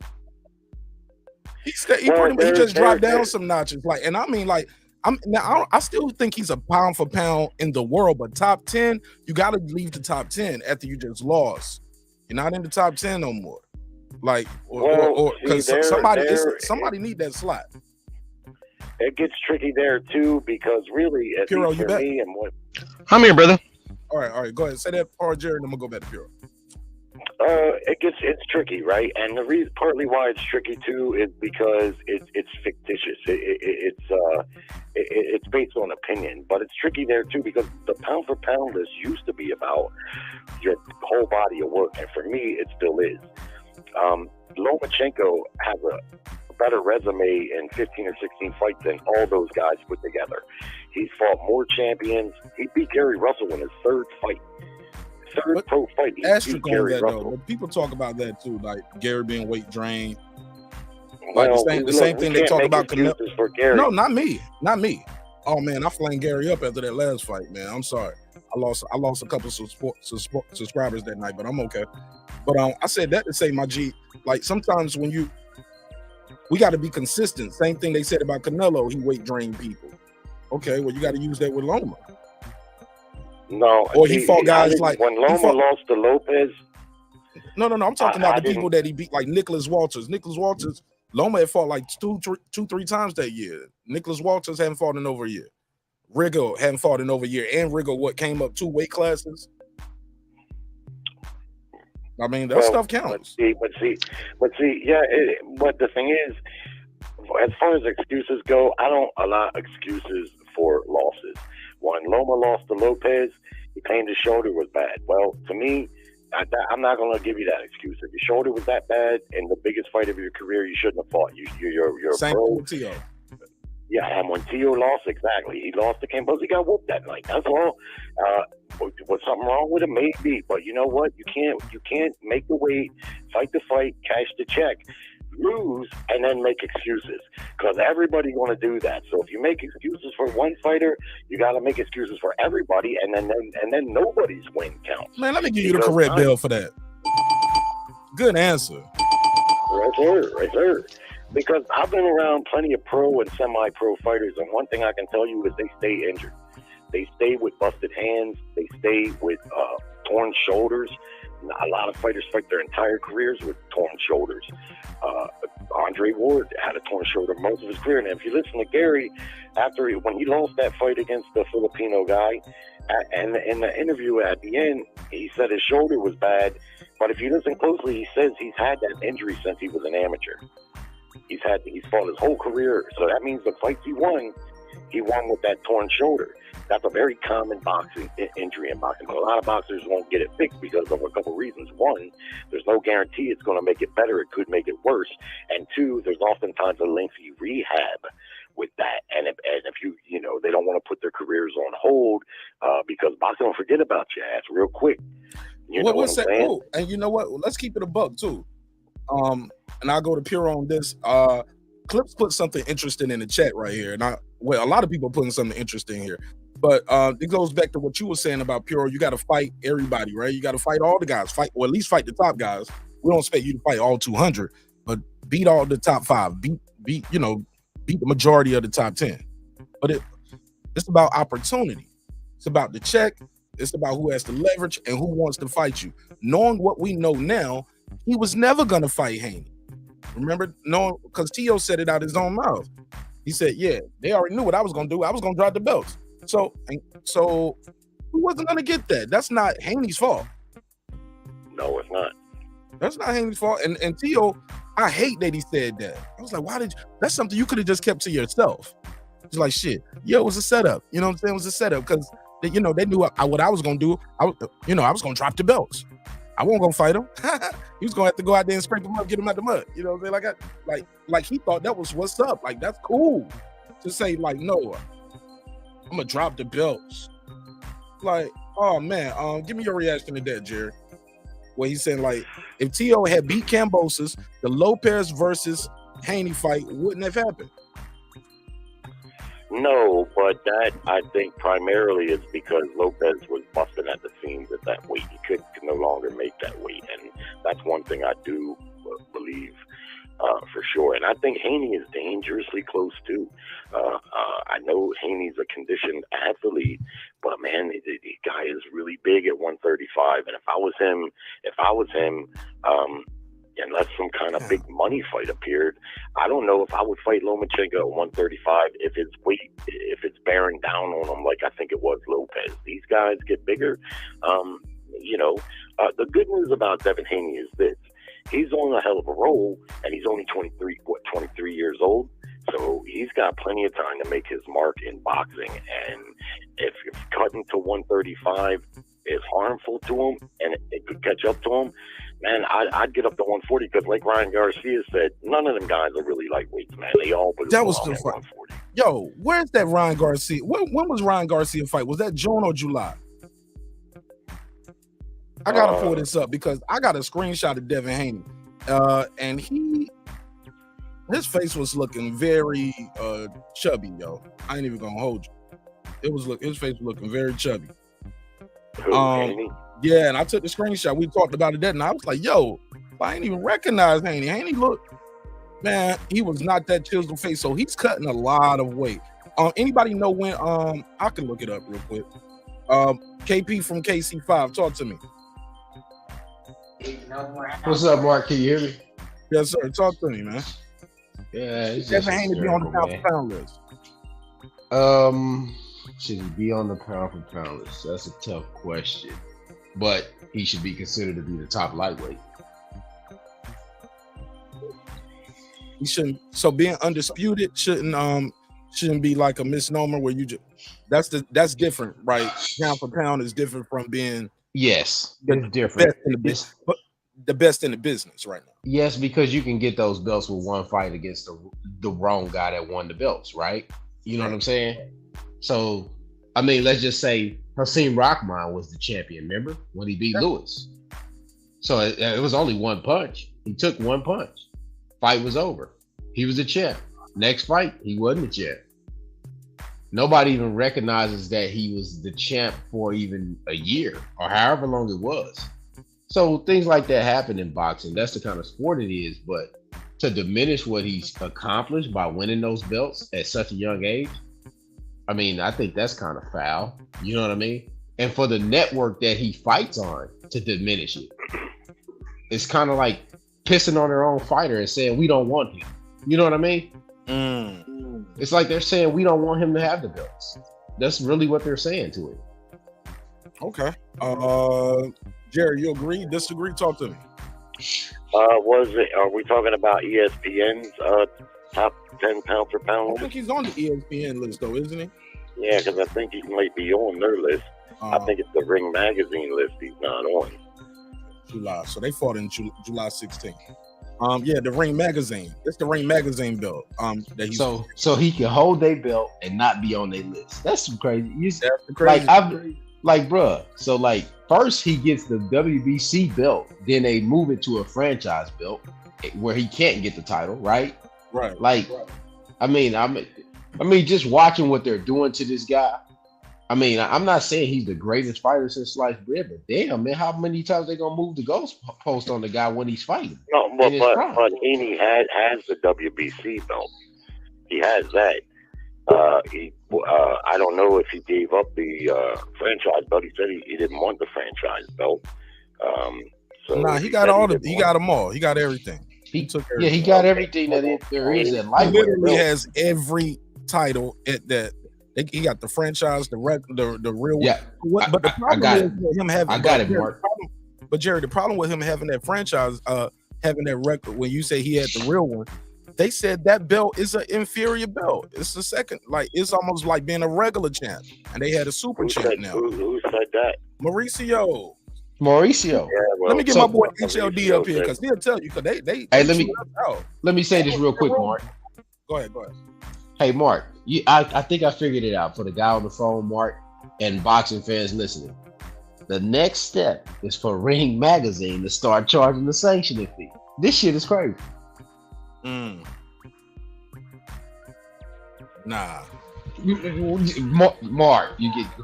He just dropped down some notches. I still think he's a pound for pound in the world, but top 10, you got to leave the top 10 after you just lost. You're not in the top 10 no more. Because somebody need that slot. It gets tricky there too because really, at Puro, least for me, and what I'm here, brother. All right, go ahead. Say that part, Jared, and I'm gonna go back to Puro. It's tricky, right? And the reason, partly why it's tricky too, is because it's fictitious. It's based on opinion, but it's tricky there too because the pound for pound list used to be about your whole body of work, and for me, it still is. Lomachenko has a better resume in 15 or 16 fights than all those guys put together. He's fought more champions. He beat Gary Russell in his third fight. Pro fight. Asterisk on that though. People talk about that too, like Gary being weight drained. Like the same thing they talk about Canelo. For Gary. No, not me. Oh man, I flamed Gary up after that last fight, man. I'm sorry. I lost a couple subscribers that night, but I'm okay. But I said that to say, my G, like sometimes we got to be consistent. Same thing they said about Canelo. He weight drained people. Okay, well you got to use that with Loma. No, or he fought guys like when Loma lost to Lopez. No. I'm talking about the people that he beat, like Nicholas Walters. Loma had fought like two, 3 times that year. Nicholas Walters hadn't fought in over a year. Rigo hadn't fought in over a year, and Rigo came up 2 weight classes. I mean, that stuff counts. But the thing is, as far as excuses go, I don't allow excuses for losses. When Loma lost to Lopez, He claimed his shoulder was bad. Well, to me, I'm not going to give you that excuse. If your shoulder was that bad in the biggest fight of your career, you shouldn't have fought. You're Same pro. with Tio. Yeah, and when Tio lost, exactly. He lost to Kambosos. He got whooped that night. That's all. Was something wrong with him? Maybe. But you know what? You can't make the weight, fight the fight, cash the check, lose, and then make excuses. Because everybody's going to do that. So if you make excuses for one fighter, you got to make excuses for everybody, and then nobody's win counts. Man, let me give you the correct bell for that. Good answer. Right there. Because I've been around plenty of pro and semi-pro fighters, and one thing I can tell you is they stay injured. They stay with busted hands. They stay with torn shoulders. A lot of fighters fight their entire careers with torn shoulders. Andre Ward had a torn shoulder most of his career. And if you listen to Gary, when he lost that fight against the Filipino guy, and in the interview at the end, he said his shoulder was bad. But if you listen closely, he says he's had that injury since he was an amateur. He's fought his whole career. So that means the fights he won with that torn shoulder. That's a very common boxing injury in boxing. But a lot of boxers won't get it fixed because of a couple reasons. One, there's no guarantee it's going to make it better. It could make it worse. And two, there's oftentimes a lengthy rehab with that. And if they don't want to put their careers on hold because boxing will forget about your ass real quick. You know what I'm saying? Oh, and you know what? Let's keep it a buck too. And I'll go to Pure on this. Clips put something interesting in the chat right here. And a lot of people putting something interesting here. But it goes back to what you were saying about Pure. You got to fight everybody, right? You got to fight all the guys. At least fight the top guys. We don't expect you to fight all 200, but beat all the top 5. Beat the majority of the top 10. But it's about opportunity. It's about the check. It's about who has the leverage and who wants to fight you. Knowing what we know now, he was never going to fight Haney. Remember? No, because Tio said it out his own mouth. He said, yeah, they already knew what I was going to do. I was going to drop the belts. So who wasn't going to get that? That's not Haney's fault. No, it's not. That's not Haney's fault. And Tio, I hate that he said that. I was like, that's something you could have just kept to yourself. It's like, shit, it was a setup. You know what I'm saying? It was a setup because, they knew what I was going to do. I was going to drop the belts. I wasn't going to fight him. He was going to have to go out there and scrape him up, get him out the mud. You know what I'm saying? Like he thought that was what's up. Like, that's cool to say, like, no, I'm going to drop the belts. Like, oh, man, give me your reaction to that, Jerry. Where he's saying, like, if Tio had beat Kambosos, the Lopez versus Haney fight wouldn't have happened. No, but that, I think, primarily is because Lopez was busting at the seams at that weight. He could no longer make that weight, and that's one thing I do believe for sure. And I think Haney is dangerously close, too. I know Haney's a conditioned athlete, but, man, the guy is really big at 135, and if I was him, unless some kind of big money fight appeared, I don't know if I would fight Lomachenko at 135 if it's bearing down on him like I think it was Lopez. These guys get bigger. The good news about Devin Haney is this. He's on a hell of a roll, and he's only 23 years old. So he's got plenty of time to make his mark in boxing. And if cutting to 135 is harmful to him and it could catch up to him, man, I'd get up to 140 because, like Ryan Garcia said, none of them guys are really lightweights, man. They all belong that was at the 140. Yo, where's that Ryan Garcia? When was Ryan Garcia fight? Was that June or July? I gotta pull this up because I got a screenshot of Devin Haney, and his face was looking very chubby, yo. I ain't even gonna hold you. His face was looking very chubby. Haney? Yeah, and I took the screenshot. We talked about it then, and I was like, yo, I ain't even recognize Haney. Haney looked, man, he was not that chiseled face, so he's cutting a lot of weight. Anybody know when? I can look it up real quick. KP from KC5, talk to me. What's up, Mark? Can you hear me? Yes, sir. Talk to me, man. Yeah, it's Devin Haney be on the pound for pound list. Should he be on the pound for pound list? That's a tough question, but he should be considered to be the top lightweight. He shouldn't. So being undisputed shouldn't shouldn't be like a misnomer where you just that's different, right? Pound for pound is different from being Yes, the it's different. best in the business, but the best in the business right now. Yes, because you can get those belts with one fight against the wrong guy that won the belts, right? You know what I'm saying? So, I mean, let's just say Hasim Rahman was the champion, remember? When he beat Lewis. So it was only one punch. He took one punch. Fight was over. He was a champ. Next fight, he wasn't a champ. Nobody even recognizes that he was the champ for even a year or however long it was. So things like that happen in boxing. That's the kind of sport it is. But to diminish what he's accomplished by winning those belts at such a young age, I mean, I think that's kind of foul. You know what I mean? And for the network that he fights on to diminish it, it's kind of like pissing on their own fighter and saying, we don't want him. You know what I mean? It's like they're saying, we don't want him to have the belts. That's really what they're saying to him. Okay. Jerry, you agree? Disagree? Talk to me. Are we talking about ESPN's top 10 pound for I pound think list? he's on the ESPN list, though, isn't he? Yeah, because I think he might be on their list. I think it's the Ring Magazine list he's not on. July. So they fought in July 16th. Yeah, the Ring Magazine. It's the Ring Magazine belt. That he's So he can hold their belt and not be on their list. That's some crazy. that's the crazy. Bruh. So like first he gets the WBC belt, then they move it to a franchise belt where he can't get the title, right? Right. Like, I mean, just watching what they're doing to this guy. I mean, I'm not saying he's the greatest fighter since sliced bread, but damn, man, how many times they gonna move the goalpost on the guy when he's fighting? No, but Haney has the WBC belt. He has that. I don't know if he gave up the franchise belt. He said he didn't want the franchise belt. So he got all he got them all. He got everything. He took everything. Yeah, he got everything that there is in life. He literally has every title at that. He got the franchise, the real. Yeah, but the problem is him having. I got it, Mark. But Jerry, the problem with him having that franchise, having that record, when you say he had the real one, they said that belt is an inferior belt. It's the second, like it's almost like being a regular champ, and they had a super champ now. Who said that? Mauricio. Yeah, well, let me get my boy HLD up here because he'll tell you. Because they hey, let me say this real quick, Mark. Go ahead. Hey, Mark, I think I figured it out for the guy on the phone, Mark, and boxing fans listening. The next step is for Ring Magazine to start charging the sanctioning fee. This shit is crazy. Nah. Mark,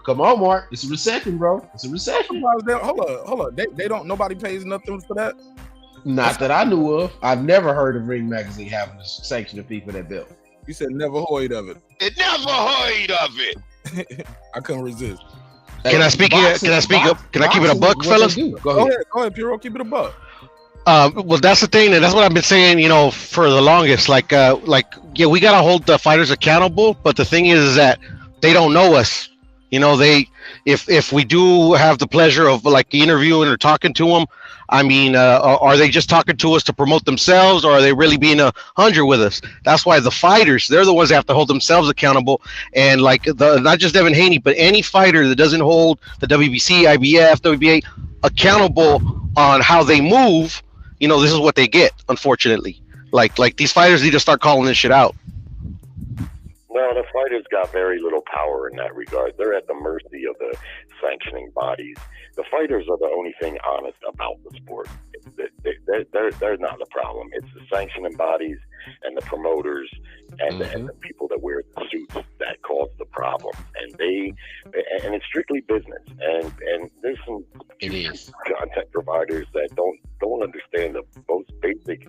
come on, Mark. It's a recession, bro. It's a recession. Hold on. They don't. Nobody pays nothing for that. Not that I knew of. I've never heard of Ring Magazine having a sanctioning fee for that belt. You said never heard of it. It never heard of it. I couldn't resist. Can I speak up? Can I keep it a buck, fellas? Go ahead, Piro. Keep it a buck. Well, that's the thing, and that's what I've been saying, for the longest. Like, we gotta hold the fighters accountable, but the thing is that they don't know us. If we do have the pleasure of like interviewing or talking to them, I mean, are they just talking to us to promote themselves, or are they really being 100 with us? That's why the fighters, they're the ones that have to hold themselves accountable. And like not just Devin Haney, but any fighter that doesn't hold the WBC, IBF, WBA accountable on how they move, this is what they get, unfortunately. Like these fighters need to start calling this shit out. Well, the fighters got very little power in that regard. They're at the mercy of the sanctioning bodies. The fighters are the only thing honest about the sport. They're not the problem. It's the sanctioning bodies and the promoters and the people that wear the suits that cause the problem. And it's strictly business. And there's some content providers that don't understand the most basic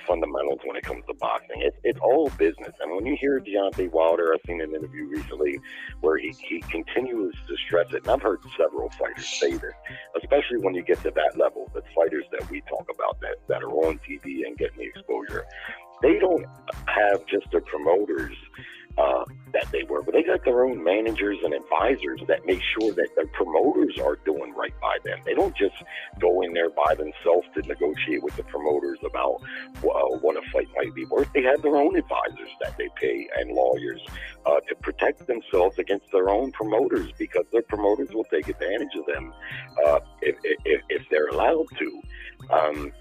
fundamentals when it comes to boxing. It's all business. And when you hear Deontay Wilder, I've seen an interview recently where he continues to stress it, and I've heard several fighters say this, especially when you get to that level, the fighters that we talk about that are on TV and getting the exposure. They don't have just their promoters that they work with. They got their own managers and advisors that make sure that their promoters are doing right by them. They don't just go in there by themselves to negotiate with the promoters about what a fight might be worth. They have their own advisors that they pay and lawyers to protect themselves against their own promoters, because their promoters will take advantage of them if they're allowed to. And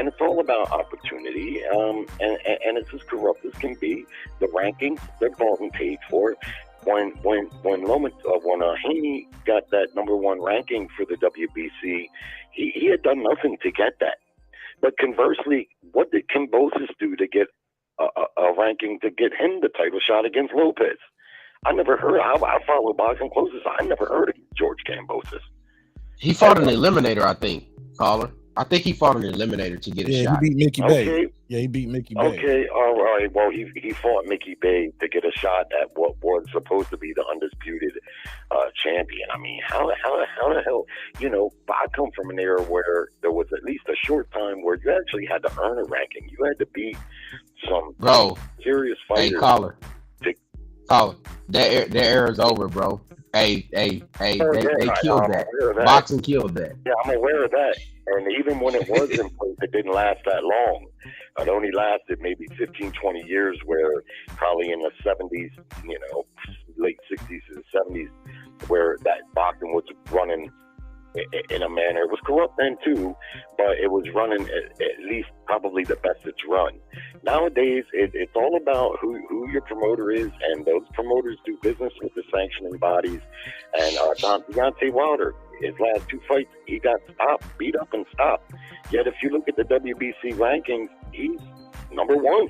it's all about opportunity, and it's as corrupt as can be. The rankings, they're bought and paid for. When Haney got that number one ranking for the WBC, he had done nothing to get that. But conversely, what did kambosos do to get a ranking to get him the title shot against Lopez? I never heard. I follow boxing closest. I never heard of George Kambosos. He fought an eliminator, I think, caller. I think he fought an eliminator to get a shot. He beat Mickey Bay. Yeah, he beat Mickey Bay. Okay, all right. Well, he fought Mickey Bay to get a shot at what was supposed to be the undisputed champion. I mean, how the hell? I come from an era where there was at least a short time where you actually had to earn a ranking. You had to beat some serious fighters. Hey, caller. That era's over, bro. Hey, they killed that. Boxing killed that. Yeah, I'm aware of that. And even when it was in place, it didn't last that long. It only lasted maybe 15, 20 years, where probably in the 70s, late 60s and 70s, where that boxing was running in a manner. It was corrupt then too, but it was running at least probably the best it's run. Nowadays, it's all about who your promoter is, and those promoters do business with the sanctioning bodies. And Deontay Wilder, his last two fights, he got beat up and stopped. Yet if you look at the WBC rankings, he's number one.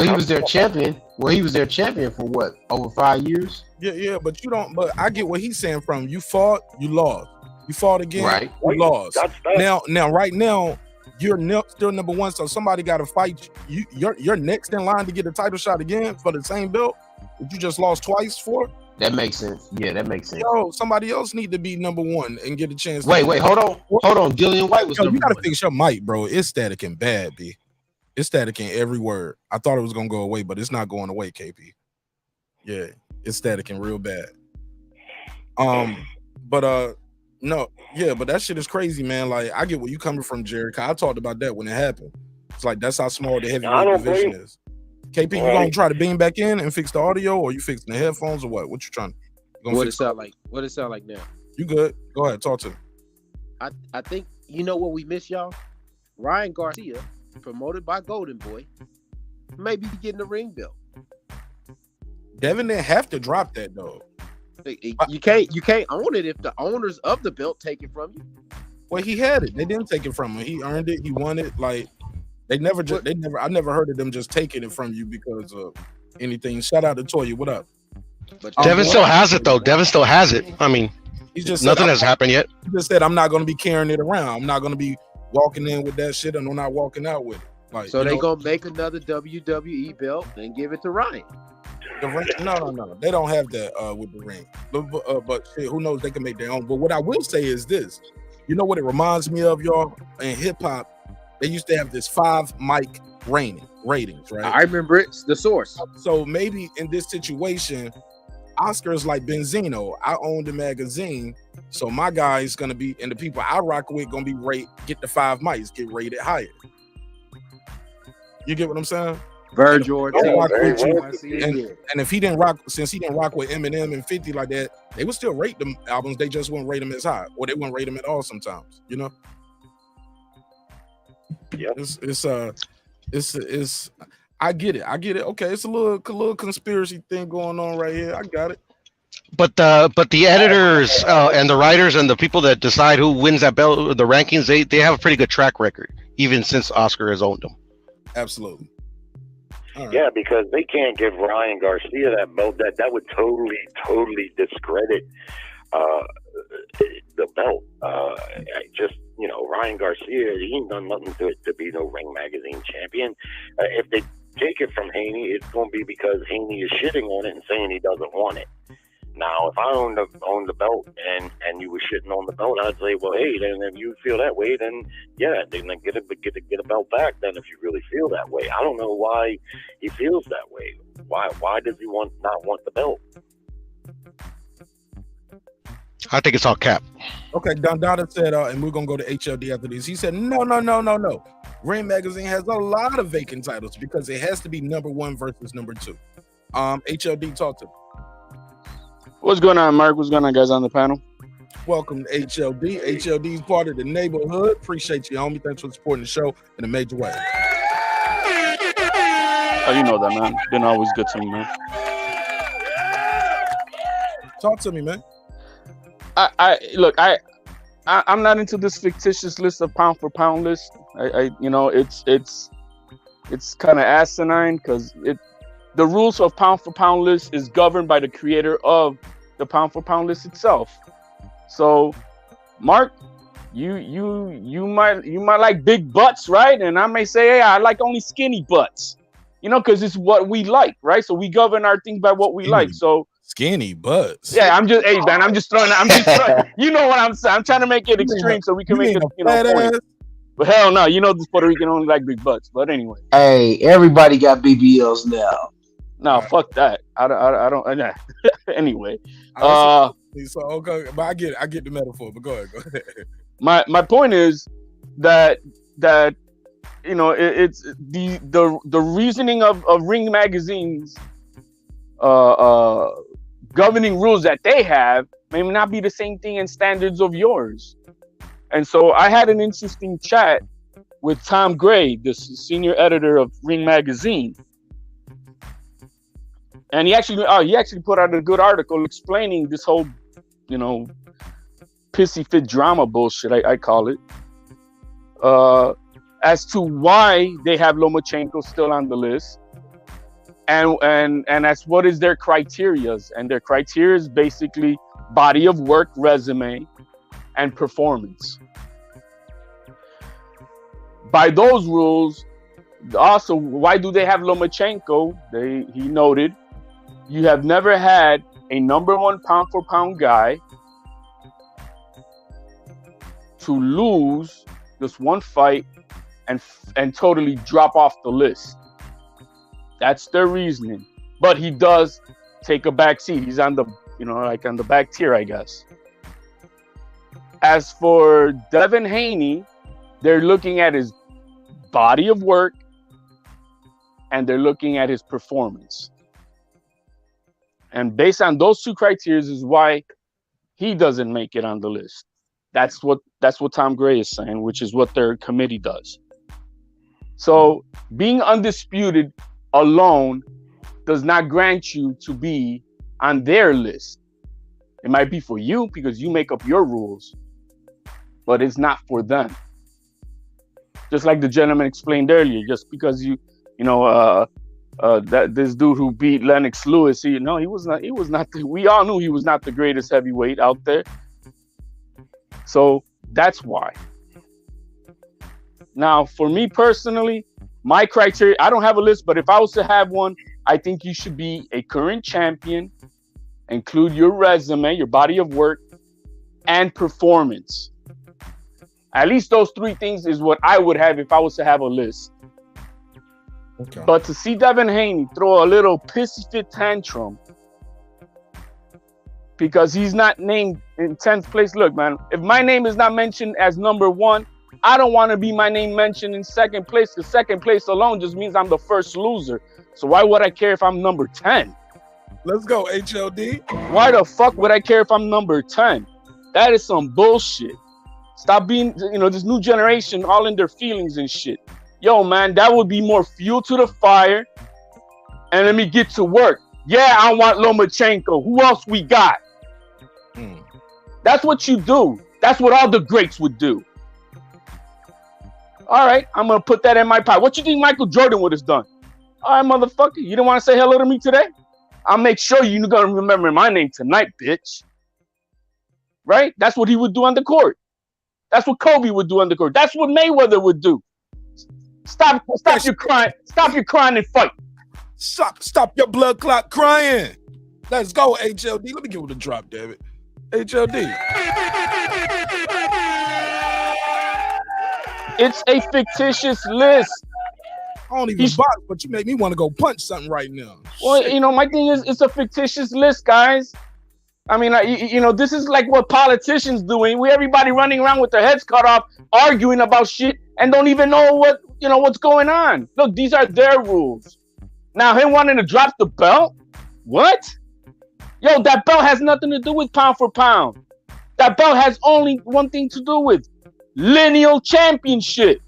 He was their champion. Well, he was their champion for what, over 5 years? Yeah, but you don't. But I get what he's saying. From you fought, you lost. You fought again, right? You lost. Now, right now, you're still number one. So somebody got to fight you. You're next in line to get a title shot again for the same belt that you just lost twice for. That makes sense. Yeah, that makes sense. Yo, somebody else need to be number one and get a chance. Wait, hold on. Dillian White was. You gotta fix your mic, bro. It's static and bad, B. It's static in every word. I thought it was gonna go away, but it's not going away, KP. Yeah, it's static and real bad. But that shit is crazy, man. Like, I get where you coming from, Jerry. I talked about that when it happened. It's like, that's how small the heavyweight division is. KP, you gonna try to beam back in and fix the audio, or you fixing the headphones, or what? What you trying? What it sound like? What it sound like now? You good? Go ahead, talk to me. I think you know what we miss, y'all. Ryan Garcia, promoted by Golden Boy, maybe getting the ring belt. Devin didn't have to drop that though. You can't own it if the owners of the belt take it from you. Well, he had it. They didn't take it from him. He earned it. He won it. Like, I never heard of them just taking it from you because of anything. Shout out to Toya. What up? But Devin still has it though. Devin still has it. I mean, he just nothing has happened yet. He just said, I'm not going to be carrying it around. I'm not going to be walking in with that shit, and I'm not walking out with it. Like, so they gonna make another WWE belt and give it to Ryan. The ring? No. They don't have that with the ring. But shit, who knows? They can make their own. But what I will say is this. You know what it reminds me of, y'all? In hip hop, they used to have this 5 mic ratings, right? I remember it. The Source. So maybe in this situation, Oscar is like Benzino. I own the magazine, so my guy is gonna be, and the people I rock with gonna be get the 5 mics, get rated higher. You get what I'm saying? Virgil, and if he didn't rock, since he didn't rock with Eminem and 50 like that, they would still rate them albums. They just wouldn't rate them as high, or they wouldn't rate them at all sometimes. You know? Yeah. It's. I get it. Okay, it's a little conspiracy thing going on right here. I got it. But the editors and the writers and the people that decide who wins that belt, the rankings, they have a pretty good track record, even since Oscar has owned them. Absolutely. Right. Yeah, because they can't give Ryan Garcia that belt. That would totally discredit the belt. Ryan Garcia, he ain't done nothing to be no Ring Magazine champion. If they take it from Haney, it's going to be because Haney is shitting on it and saying he doesn't want it. Now, if I owned the belt and you were shitting on the belt, I'd say, well, hey, then if you feel that way, then yeah, then get a belt back. Then if you really feel that way, I don't know why he feels that way. Why does he not want the belt? I think it's all cap. Okay, Donna said, and we're gonna go to HLD after this. He said, no. Ring Magazine has a lot of vacant titles because it has to be number 1 versus number 2. HLD, talk to me. What's going on, Mark? What's going on, guys on the panel? Welcome to HLD. HLD is part of the neighborhood. Appreciate you, homie. Thanks for supporting the show in a major way. Oh, you know that, man. Been always good to me, man. Talk to me, man. I'm not into this fictitious list of pound for pound list. It's kind of asinine because the rules of pound for pound list is governed by the creator of the pound for pound list itself. So, Mark, you might like big butts, right? And I may say, hey, I like only skinny butts, because it's what we like, right? So we govern our things by what we like. So skinny butts. Yeah, I'm just throwing. You know what I'm saying? I'm trying to make it extreme so we can make it, point. But hell no, this Puerto Rican only like big butts. But anyway. Hey, everybody got BBLs now. No, fuck that. I don't. Anyway. So okay, but I get the metaphor. But go ahead. My point is that it's the reasoning of Ring Magazine's governing rules that they have may not be the same thing in standards of yours. And so I had an interesting chat with Tom Gray, the senior editor of Ring Magazine. And he actually put out a good article explaining this whole, pissy fit drama bullshit, I call it, as to why they have Lomachenko still on the list. And as what is their criterias, and their criteria is basically body of work, resume, and performance. By those rules, also, why do they have Lomachenko? He noted, you have never had a number 1 pound for pound guy to lose just one fight and totally drop off the list. That's their reasoning. But he does take a back seat. He's on the, on the back tier, I guess. As for Devin Haney, they're looking at his body of work and they're looking at his performance. And based on those 2 criteria is why he doesn't make it on the list. That's what Tom Gray is saying, which is what their committee does. So being undisputed alone does not grant you to be on their list. It might be for you because you make up your rules, but it's not for them. Just like the gentleman explained earlier, just because that this dude who beat Lennox Lewis, we all knew he was not the greatest heavyweight out there. So that's why. Now, for me personally, my criteria, I don't have a list, but if I was to have one, I think you should be a current champion, include your resume, your body of work, and performance. At least those 3 things is what I would have if I was to have a list. Okay. But to see Devin Haney throw a little pissy fit tantrum because he's not named in 10th place. Look, man, if my name is not mentioned as number 1, I don't want to be my name mentioned in 2nd place, because 2nd place alone just means I'm the first loser. So why would I care if I'm number 10? Let's go, HLD. Why the fuck would I care if I'm number 10? That is some bullshit. Stop being, this new generation all in their feelings and shit. Yo, man, that would be more fuel to the fire. And let me get to work. Yeah, I want Lomachenko. Who else we got? That's what you do. That's what all the greats would do. All right, I'm going to put that in my pocket. What you think Michael Jordan would have done? All right, motherfucker, you don't want to say hello to me today? I'll make sure you're going to remember my name tonight, bitch. Right? That's what he would do on the court. That's what Kobe would do on the court. That's what Mayweather would do. Stop your crying. Stop your crying and fight. Stop your blood clot crying. Let's go, HLD. Let me give it a drop, damn it. HLD. It's a fictitious list. I don't even box, but you make me want to go punch something right now. Well, Shit. you know, my thing is, it's a fictitious list, guys. I mean, you know, this is like what politicians doing. Everybody running around with their heads cut off, arguing about shit, and don't even know what's going on. Look, these are their rules. Now, him wanting to drop the belt? What? Yo, that belt has nothing to do with pound for pound. That belt has only one thing to do with lineal championship.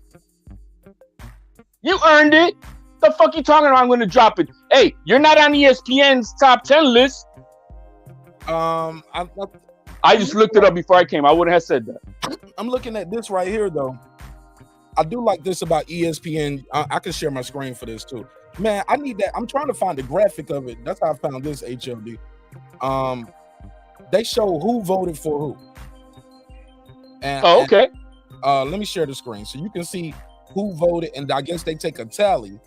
You earned it. The fuck you talking about? I'm going to drop it. Hey, you're not on ESPN's top 10 list. I just looked it up before I came. I wouldn't have said that. I'm looking at this right here, though. I do like this about ESPN. I can share my screen for this too. Man, I need that. I'm trying to find the graphic of it. That's how I found this HLD. They show who voted for who. Okay. Let me share the screen so you can see who voted, and I guess they take a tally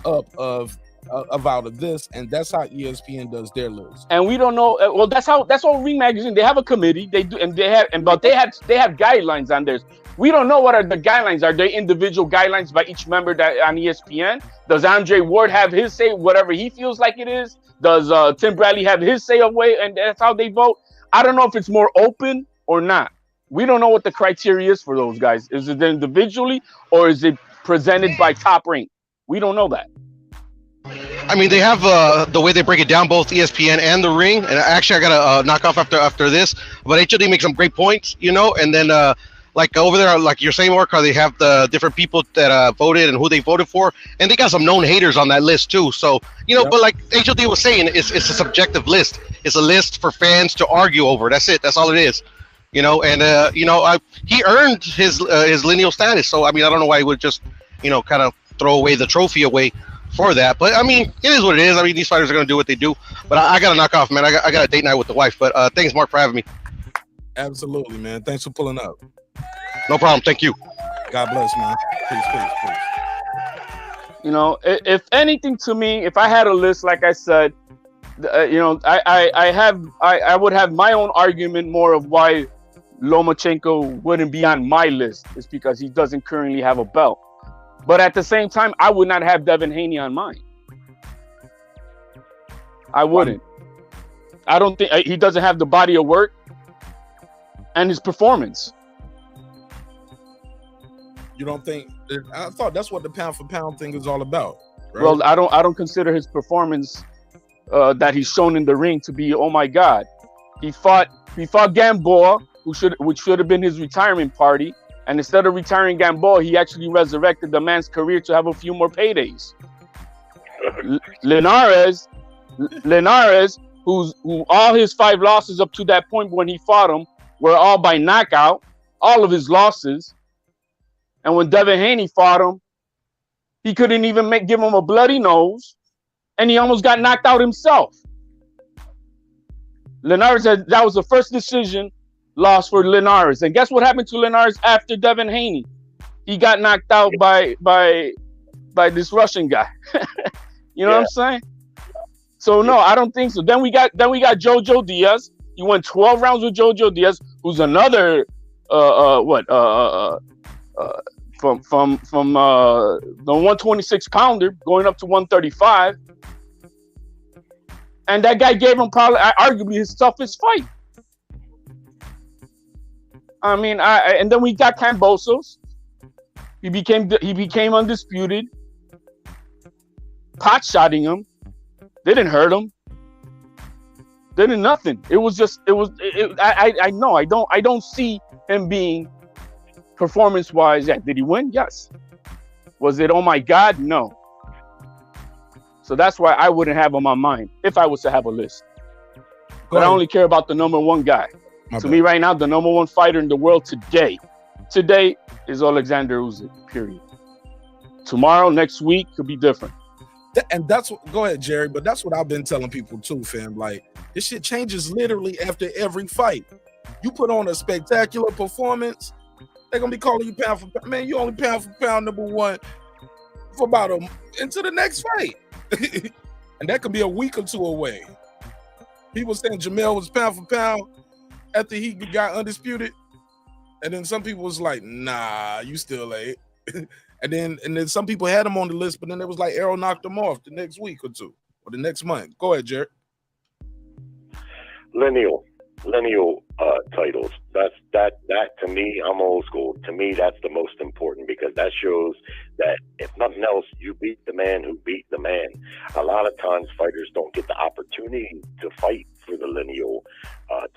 up of out of this, and that's how ESPN does their list. And we don't know. Well, that's all Ring Magazine. They have a committee. They do, and they have guidelines on theirs. We don't know what are the guidelines. Are they individual guidelines by each member that on ESPN? Does Andre Ward have his say, whatever he feels like it is? Does Tim Bradley have his say of way, and that's how they vote? I don't know if it's more open or not. We don't know what the criteria is for those guys. Is it individually or is it presented by Top Rank? We don't know that. I mean, they have the way they break it down, both ESPN and the Ring. And actually, I got to knock off after this. But HOD makes some great points, you know. And then, like over there, like you're saying, Mark, how they have the different people that voted and who they voted for, and they got some known haters on that list too. So you know, but like HOD was saying, it's a subjective list. It's a list for fans to argue over. That's it. That's all it is. You know, and you know, he earned his lineal status. So I mean, I don't know why he would just, you know, kind of throw away the trophy away for that. But I mean, it is what it is. I mean, these fighters are gonna do what they do. But I gotta knock off, man. I got a date night with the wife. But thanks, Mark, for having me. Absolutely, man. Thanks for pulling up. No problem. Thank you. God bless, man. Peace. You know, if anything, to me, if I had a list, like I said, you know, I would have my own argument more of why Lomachenko wouldn't be on my list. It's because he doesn't currently have a belt. But at the same time, I would not have Devin Haney on mine. I wouldn't. I don't think he doesn't have the body of work and his performance. You don't think? I thought that's what the pound for pound thing is all about. Right? Well, I don't consider his performance that he's shown in the ring to be, oh my God. He fought Gamboa, which should have been his retirement party, and instead of retiring Gamboa, he actually resurrected the man's career to have a few more paydays. Linares, who all his 5 losses up to that point when he fought him were all by knockout, all of his losses. And when Devin Haney fought him, he couldn't even give him a bloody nose, and he almost got knocked out himself. Linares that was the first decision loss for Linares. And guess what happened to Linares after Devin Haney? He got knocked out by this Russian guy. You know what I'm saying? So no, I don't think so. Then we got Jojo Diaz. He went 12 rounds with Jojo Diaz, who's another from the 126 pounder going up to 135. And that guy gave him probably arguably his toughest fight. I mean, and then we got Kambosos. He became undisputed. Pot shotting him. Didn't hurt him. Didn't nothing. It was just I know I don't see him being performance wise. Yeah, did he win? Yes. Was it oh my God? No. So that's why I wouldn't have him on mine if I was to have a list. But I only care about the number one guy. To me right now, the number one fighter in the world today is Alexander Usyk, period. Tomorrow, next week could be different. And that's what, go ahead, Jerry, but that's what I've been telling people too, fam. Like, this shit changes literally after every fight. You put on a spectacular performance, they're gonna be calling you pound for pound. Man, you only pound for pound number one for about into the next fight. And that could be a week or two away. People saying Jamel was pound for pound after he got undisputed, and then some people was like, "Nah, you still ain't." and then some people had him on the list, but then it was like Errol knocked him off the next week or two or the next month. Go ahead, Jared. Lineal titles. That to me, I'm old school. To me, that's the most important because that shows that if nothing else, you beat the man who beat the man. A lot of times, fighters don't get the opportunity to fight for the lineal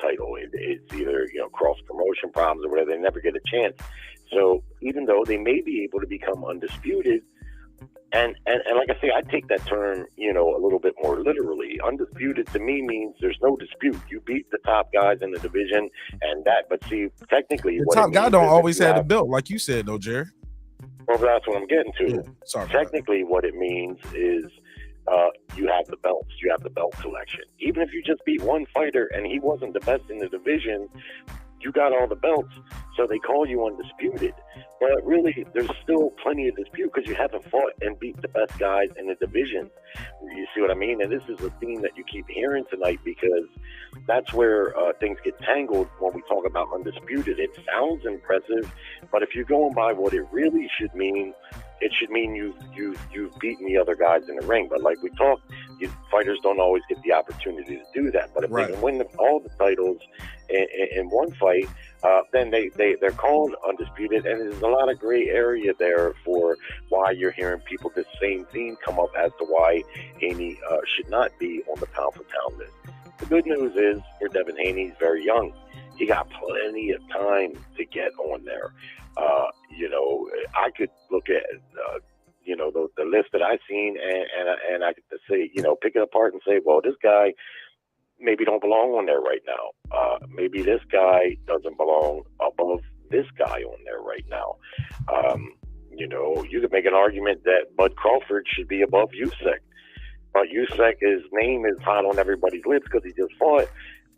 title. It's either cross promotion problems or whatever. They never get a chance. So even though they may be able to become undisputed. And like I say, I take that term, a little bit more literally. Undisputed to me means there's no dispute. You beat the top guys in the division, and that. But see, technically, the top guy don't always have the belt, like you said, though, Jerry. Well, that's what I'm getting to. Yeah, sorry. Technically, what it means is you have the belts. You have the belt collection. Even if you just beat one fighter and he wasn't the best in the division, you got all the belts, so they call you undisputed. But really, there's still plenty of dispute because you haven't fought and beat the best guys in the division. You see what I mean? And this is a theme that you keep hearing tonight because that's where things get tangled when we talk about undisputed. It sounds impressive, but if you're going by what it really should mean, it should mean you've beaten the other guys in the ring. But like we talked, fighters don't always get the opportunity to do that. But if they can win all the titles in one fight, then they're called undisputed. And there's a lot of gray area there for why you're hearing people this same theme come up as to why Haney should not be on the pound for pound list. The good news is for Devin Haney, he's very young. He got plenty of time to get on there. I could look at, the list that I've seen and I could say, pick it apart and say, well, this guy maybe don't belong on there right now. Maybe this guy doesn't belong above this guy on there right now. You could make an argument that Bud Crawford should be above Usyk. But Usyk, his name is hot on everybody's lips because he just fought.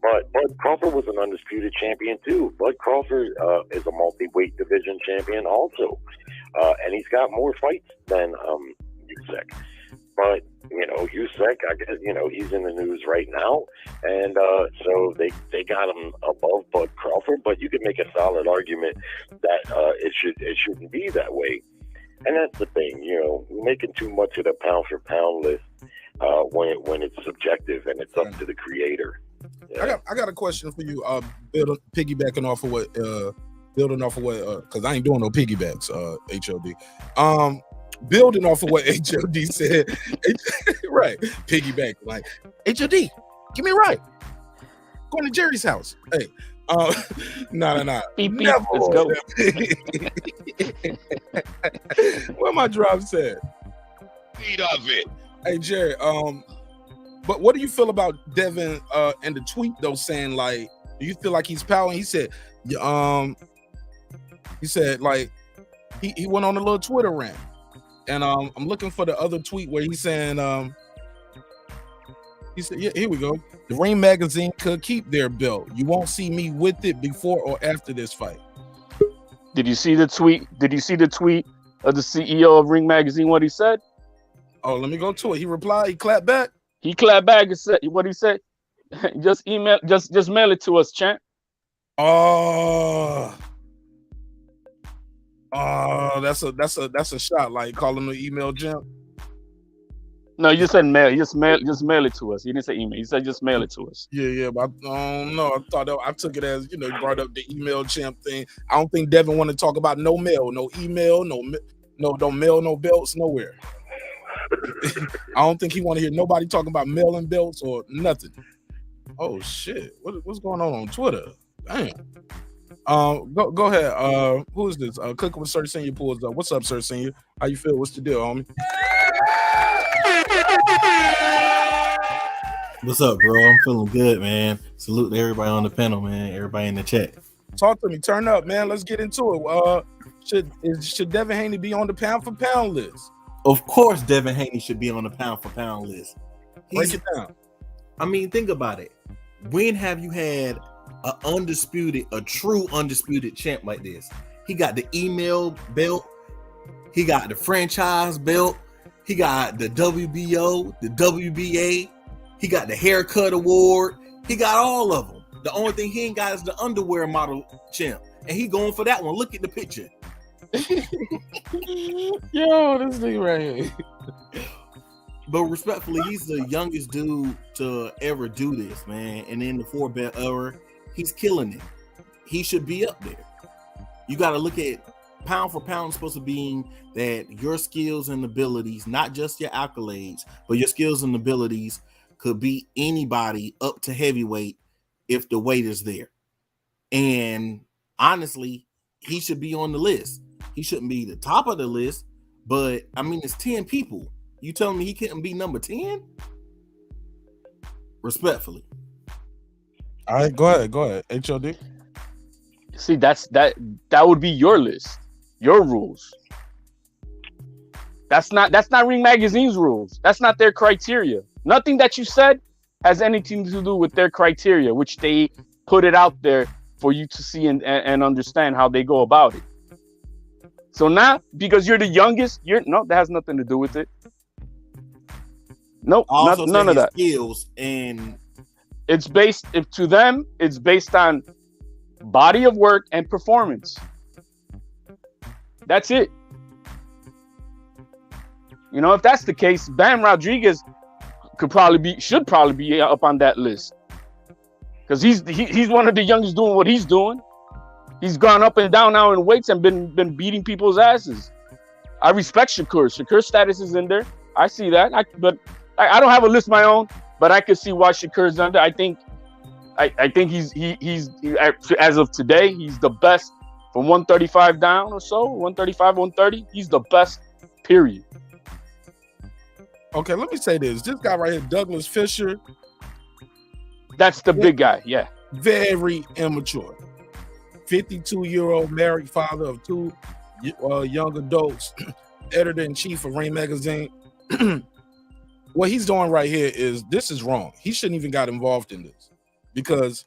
But Bud Crawford was an undisputed champion too. Bud Crawford is a multi-weight division champion also. And he's got more fights than Usyk. But, Usyk, I guess, he's in the news right now. And so they got him above Bud Crawford. But you could make a solid argument that it shouldn't be that way. And that's the thing, we're making too much of the pound for pound list when it's subjective and it's up to the creator. Yeah. I got a question for you. Piggybacking off of what, building off of what, because I ain't doing no piggybacks, HOD. Building off of what HOD said, right? Piggyback, like HOD, give me a ride. Going to Jerry's house. Hey, nah. Beep, beep. Let's go. What my drop said. Feet of it. Hey Jerry, but what do you feel about Devin and the tweet though saying like, do you feel like he's pouting? He said like he went on a little Twitter rant, and I'm looking for the other tweet where he's saying he said, yeah, here we go. The Ring Magazine could keep their belt. You won't see me with it before or after this fight. Did you see the tweet? Did you see the tweet of the CEO of Ring Magazine? What he said? Oh, let me go to it. He replied. He clapped back. He clapped back and said, "What he said? Just mail it to us, champ." Oh, that's a shot. Like calling the email champ. No, you said mail. Just mail it to us. He didn't say email. He said just mail it to us. Yeah, but I don't know. I took it as you brought up the email champ thing. I don't think Devin want to talk about no mail, no email, don't mail no belts nowhere. I don't think he want to hear nobody talking about mailing belts or nothing. Oh shit! What's going on Twitter? Damn. Go ahead. Who is this? Click with Sir Senior pulls up. What's up, Sir Senior? How you feel? What's the deal, homie? What's up, bro? I'm feeling good, man. Salute to everybody on the panel, man. Everybody in the chat. Talk to me. Turn up, man. Let's get into it. Should Devin Haney be on the pound for pound list? Of course, Devin Haney should be on the pound for pound list. Break it down. I mean, think about it. When have you had a true undisputed champ like this? He got the email belt. He got the franchise belt. He got the WBO, the WBA. He got the haircut award. He got all of them. The only thing he ain't got is the underwear model champ, and he going for that one. Look at the picture. Yo, this thing right here. But respectfully, he's the youngest dude to ever do this, man. And in the 4-belt era, he's killing it. He should be up there. You got to look at pound for pound, supposed to be that your skills and abilities, not just your accolades, but your skills and abilities could beat anybody up to heavyweight if the weight is there. And honestly, he should be on the list. He shouldn't be the top of the list, but I mean, it's 10 people. You telling me he couldn't be number 10? Respectfully. All right, go ahead. HOD. See, that would be your list, your rules. That's not Ring Magazine's rules. That's not their criteria. Nothing that you said has anything to do with their criteria, which they put it out there for you to see and understand how they go about it. So now, because you're the youngest, that has nothing to do with it. Nope, none of that. Skills and it's based on body of work and performance. That's it. You know, if that's the case, Bam Rodriguez should probably be up on that list, because he's one of the youngest doing what he's doing. He's gone up and down now in weights and been beating people's asses. I respect Shakur. Shakur's status is in there. I see that. But I don't have a list of my own, but I can see why Shakur's under. I think he's as of today, he's the best from 135 down or so, 135, 130. He's the best, period. Okay, let me say this. This guy right here, Douglas Fisher. That's the big guy, yeah. Very immature. 52-year-old married father of 2 young adults, editor-in-chief of Ring Magazine. What he's doing right here this is wrong. He shouldn't even got involved in this, because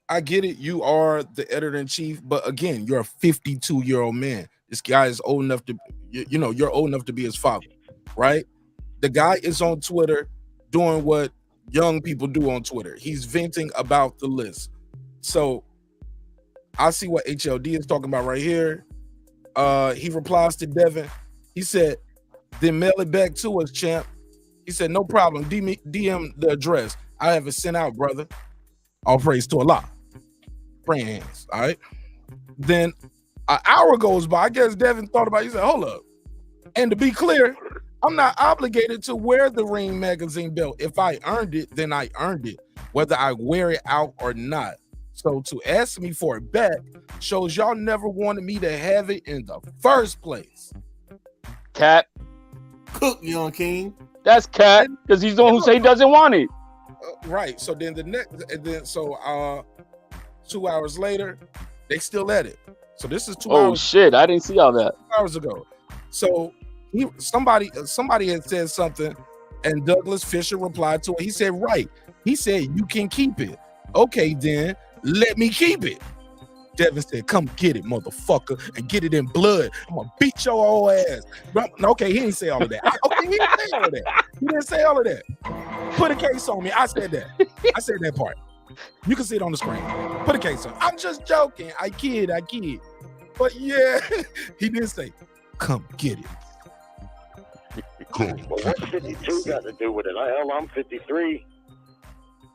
I get it. You are the editor-in-chief, but again, you're a 52-year-old man. This guy is old enough to, you're old enough to be his father, right? The guy is on Twitter doing what young people do on Twitter. He's venting about the list. So I see what HLD is talking about right here. He replies to Devin. He said, then mail it back to us, champ. He said, no problem. DM the address. I have it sent out, brother. All praise to Allah. Praying hands, all right? Then an hour goes by. I guess Devin thought about it. He said, hold up. And to be clear, I'm not obligated to wear the Ring Magazine belt. If I earned it, then I earned it, whether I wear it out or not. So to ask me for it back shows y'all never wanted me to have it in the first place. Cat. Cook, young king. That's Cat, because he's the one who say he doesn't want it. Right. So then 2 hours later, they still at it. So this is 2 hours. Oh shit! I didn't see all that. 2 hours ago. So somebody had said something, and Douglas Fisher replied to it. He said, right. He said, you can keep it. Okay, then let me keep it. Devin said, come get it, motherfucker, and get it in blood. I'm gonna beat your old ass. Okay, he didn't say all of that. He didn't say all of that. Put a case on me. I said that. I said that part. You can see it on the screen. Put a case on. I'm just joking. I kid. But yeah, he did say, come get it. Well, what's 52 got to do with it? Hell, I'm 53.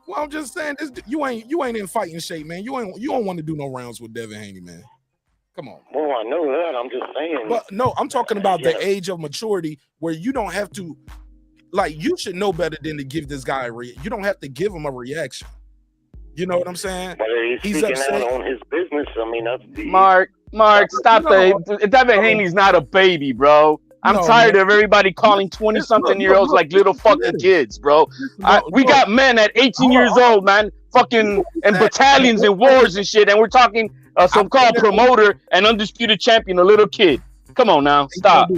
Well, I'm just saying, you ain't in fighting shape, man. You don't want to do no rounds with Devin Haney, man. Come on. Well, I know that. I'm just saying. But no, I'm talking about the age of maturity where you don't have to, like, you should know better than to give this guy you don't have to give him a reaction. You know what I'm saying? But he's speaking out on his business. I mean, that's the Mark, stop that. Devin Haney's not a baby, bro. I'm tired of everybody calling 20-something-year-olds like little fucking kids, bro. We got men at 18 years old, man, fucking in battalions and wars and shit, and we're talking some called promoter and undisputed champion, a little kid. Come on now, stop.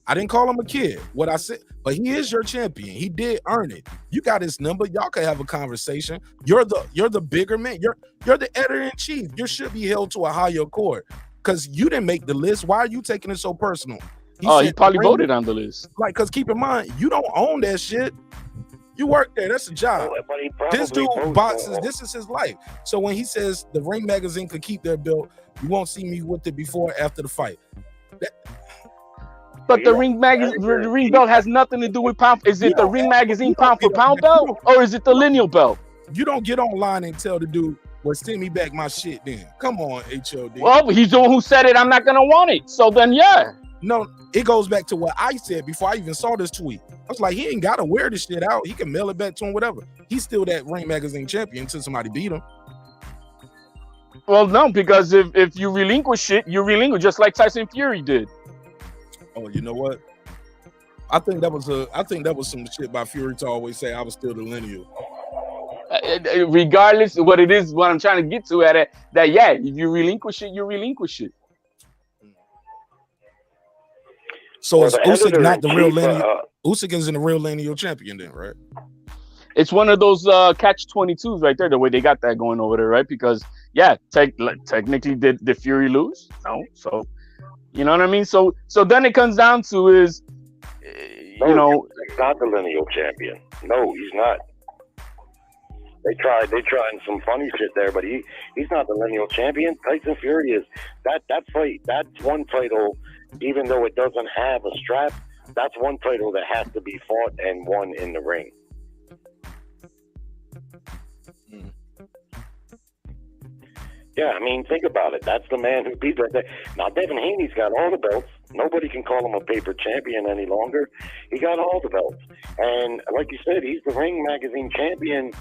I didn't call him a kid. What I said, but he is your champion. He did earn it. You got his number. Y'all can have a conversation. You're the bigger man. You're the editor-in-chief. You should be held to a higher court because you didn't make the list. Why are you taking it so personal? He probably voted on the list. Like, because keep in mind, you don't own that shit. You work there. That's a job. But he probably This dude both boxes. don't. This is his life. So when he says the Ring Magazine could keep their belt, you won't see me with it before or after the fight. But the Ring Magazine, the Ring belt has nothing to do with pound. Is it the Ring Magazine pound for pound belt, or is it the lineal belt? You don't get online and tell the dude, "Well, send me back my shit." Then come on, HOD. Well, he's the one who said it. I'm not gonna want it. So then, yeah. No, it goes back to what I said before I even saw this tweet. I was like, he ain't gotta wear this shit out. He can mail it back to him, whatever. He's still that Ring Magazine champion until somebody beat him. Well, no, because if you relinquish it, you relinquish, just like Tyson Fury did. Oh, you know what? I think that was some shit by Fury to always say I was still the lineal. Regardless of what it is, what I'm trying to get to at it, that yeah, if you relinquish it, you relinquish it. So is Usyk not the real lineal? Usyk isn't the real lineal champion then, right? It's one of those catch-22s right there, the way they got that going over there, right? Because yeah, technically did Fury lose? No, so you know what I mean. So then it comes down to is, you know, he's not the lineal champion. No, he's not. They tried some funny shit there, but he's not the lineal champion. Tyson Fury is. That fight, that's one title, even though it doesn't have a strap, that's one title that has to be fought and won in the ring. Yeah, I mean, think about it. That's the man who beat that. Now, Devin Haney's got all the belts. Nobody can call him a paper champion any longer. He got all the belts. And like you said, he's the Ring Magazine champion,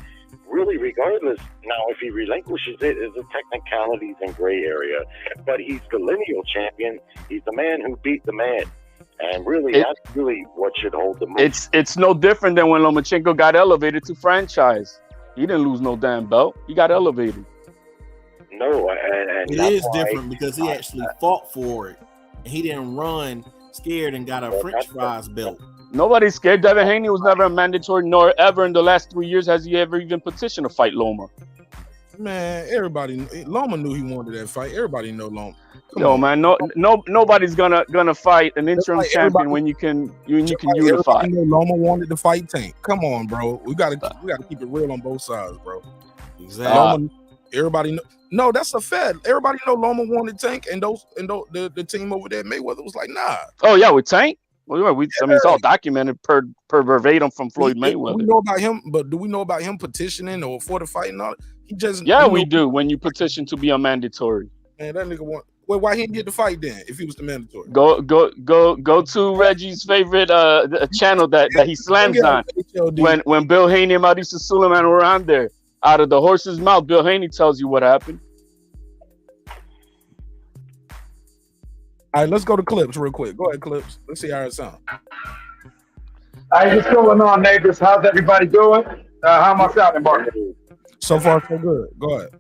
really, regardless. Now, if he relinquishes it, it's a technicalities and gray area. But he's the lineal champion. He's the man who beat the man. And really, that's really what should hold the most. It's no different than when Lomachenko got elevated to franchise. He didn't lose no damn belt. He got elevated. No, and it is different because he actually fought for it. And he didn't run scared and got a French fries belt. Nobody's scared. Devin Haney was never a mandatory, nor ever in the last 3 years has he ever even petitioned to fight Loma. Man, Loma knew he wanted that fight. Everybody know Loma. Man, nobody's gonna fight an interim champion when you can unify. Loma wanted to fight Tank. Come on, bro. We gotta keep it real on both sides, bro. Exactly. Everybody know. No, that's a fact. Everybody know Loma wanted Tank, and the team over there, Mayweather, was like, nah. Oh yeah, with Tank. Well, I mean, it's all documented per verbatim from Floyd Mayweather. We know about him, but do we know about him petitioning or for the fight and all? He just we do when you petition to be a mandatory. Man, that nigga want. Well, why he didn't get the fight then if he was the mandatory? Go to Reggie's favorite channel that he slams on when Bill Haney and Mauricio Suleiman were on there. Out of the horse's mouth, Bill Haney tells you what happened. All right, let's go to clips real quick. Go ahead, clips. Let's see how it sounds. Hey, what's going on, neighbors? How's everybody doing? How am I sounding, Mark? So far, so good. Go ahead.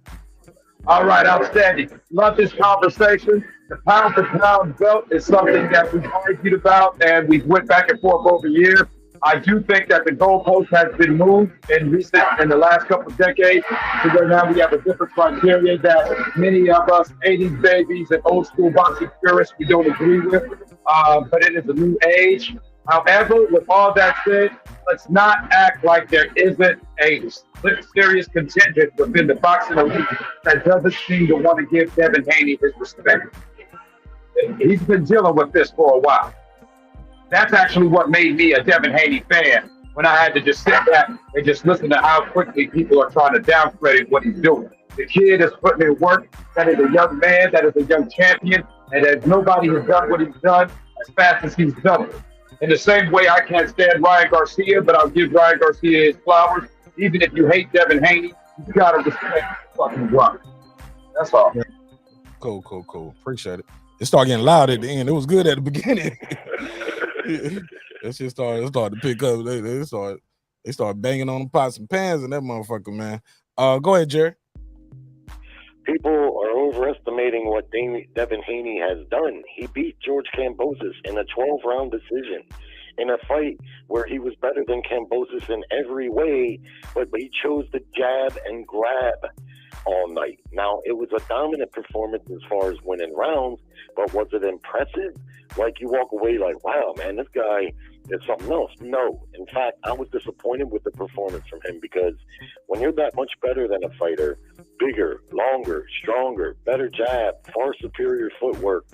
All right, outstanding. Love this conversation. The pound for pound belt is something that we've argued about and we've went back and forth over years. I do think that the goalpost has been moved in the last couple of decades to where now we have a different criteria that many of us 80s babies and old school boxing purists we don't agree with. But it is a new age. However, with all that said, let's not act like there isn't a serious contingent within the boxing elite that doesn't seem to want to give Devin Haney his respect. He's been dealing with this for a while. That's actually what made me a Devin Haney fan when I had to just sit back and just listen to how quickly people are trying to downgrade what he's doing. The kid is putting in work. That is a young man. That is a young champion. And as nobody has done what he's done as fast as he's done it. In the same way, I can't stand Ryan Garcia, but I'll give Ryan Garcia his flowers. Even if you hate Devin Haney, you gotta respect the fucking grind. That's all. Yeah. Cool. Appreciate it. It started getting loud at the end. It was good at the beginning. That shit started to pick up. They started banging on the pots and pans and that motherfucker, man. Go ahead, Jerry. People are overestimating what Devin Haney has done. He beat George Kambosos in a 12-round decision in a fight where he was better than Kambosos in every way, but he chose to jab and grab all night. Now, it was a dominant performance as far as winning rounds, but was it impressive? Like, you walk away like, wow, man, this guy is something else. No. In fact, I was disappointed with the performance from him because when you're that much better than a fighter, bigger, longer, stronger, better jab, far superior footwork,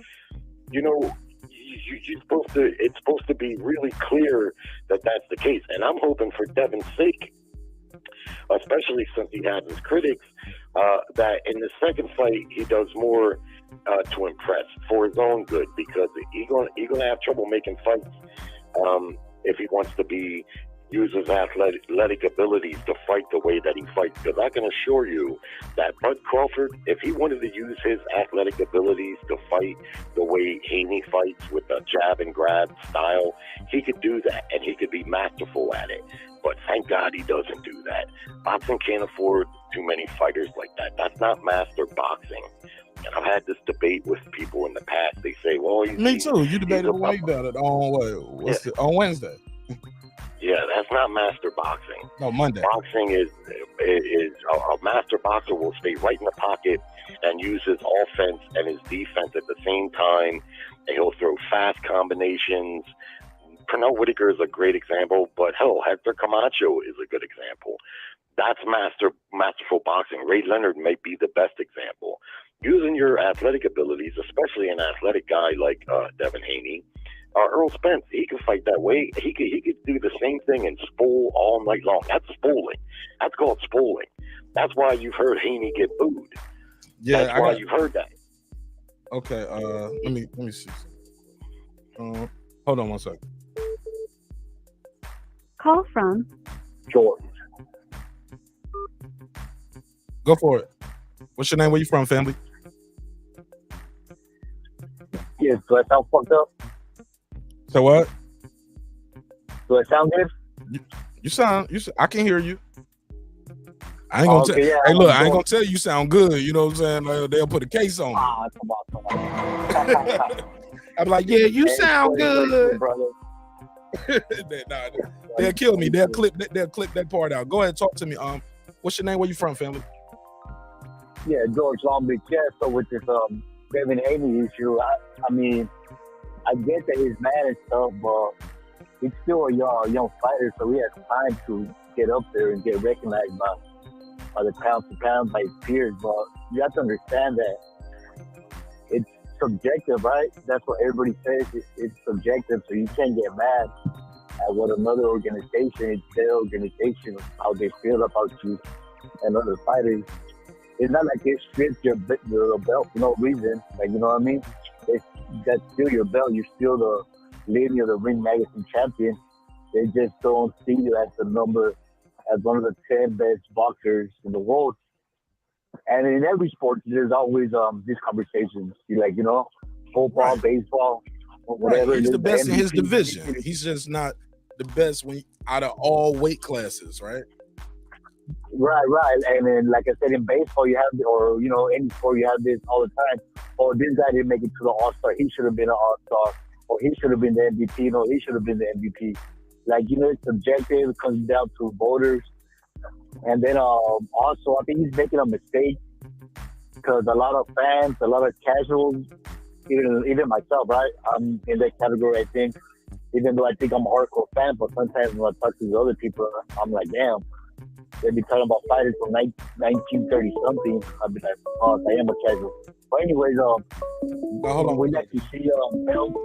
you know, it's supposed to be really clear that that's the case. And I'm hoping for Devin's sake, especially since he has his critics, that in the second fight he does more to impress for his own good, because he's gonna have trouble making fights if he wants to use his athletic abilities to fight the way that he fights. Because I can assure you that Bud Crawford, if he wanted to use his athletic abilities to fight the way Haney fights with a jab and grab style, he could do that, and he could be masterful at it. But thank God he doesn't do that. Boxing can't afford too many fighters like that. That's not master boxing. And I've had this debate with people in the past. They say, well, me too. You debated way about it on Wednesday. Yeah, that's not master boxing. No, Monday. Boxing is a master boxer will stay right in the pocket and use his offense and his defense at the same time, and he'll throw fast combinations. Pernell Whitaker is a great example, but hell, Hector Camacho is a good example. That's masterful boxing. Ray Leonard may be the best example. Using your athletic abilities, especially an athletic guy like Devin Haney, Earl Spence, he can fight that way. He could do the same thing and spool all night long. That's spooling. That's called spooling. That's why you've heard Haney get booed. Yeah, that's why you've heard that. Okay, let me see. Hold on one second. Call from George. Go for it. What's your name? Where you from, family? Yes, do I sound fucked up? So what? Do I sound good? You sound. I can hear you. I ain't gonna tell. Yeah, hey, look, I ain't gonna tell you sound good. You know what I'm saying? Like, they'll put a case on me. Come on. I'm like, yeah, you sound good. Brother. They'll kill me. They'll clip that part out. Go ahead, talk to me. What's your name? Where you from, family? Yeah, George Long Beach. Yeah, so with this Devin Haney issue, I mean, I get that he's mad and stuff, but he's still a young fighter, so he has time to get up there and get recognized by the pound for pound by his peers. But you have to understand that it's subjective, right? That's what everybody says. It's subjective, so you can't get mad at what another organization, it's their organization, how they feel about you and other fighters. It's not like it strips your belt for no reason. Like, you know what I mean? That's still your belt. You're still the lady of the Ring Magazine champion. They just don't see you as as one of the 10 best boxers in the world. And in every sport, there's always these conversations. You like, you know, football, right. Baseball, or whatever. Right. He's the best in his division. He's just not the best out of all weight classes, right? Right. And then, like I said, in baseball, you have, or, you know, any sport, you have this all the time. Oh, this guy didn't make it to the All-Star. He should have been an All-Star. Or he should have been the MVP. No, he should have been the MVP. Like, you know, it's subjective. It comes down to voters. And then also, I think he's making a mistake because a lot of fans, a lot of casuals, even myself, right? I'm in that category, I think. Even though I think I'm a hardcore fan, but sometimes when I talk to these other people, I'm like, damn. They be talking about fighters from 1930 something. I'll be like, oh, I am a casual. But anyways, we like to see belts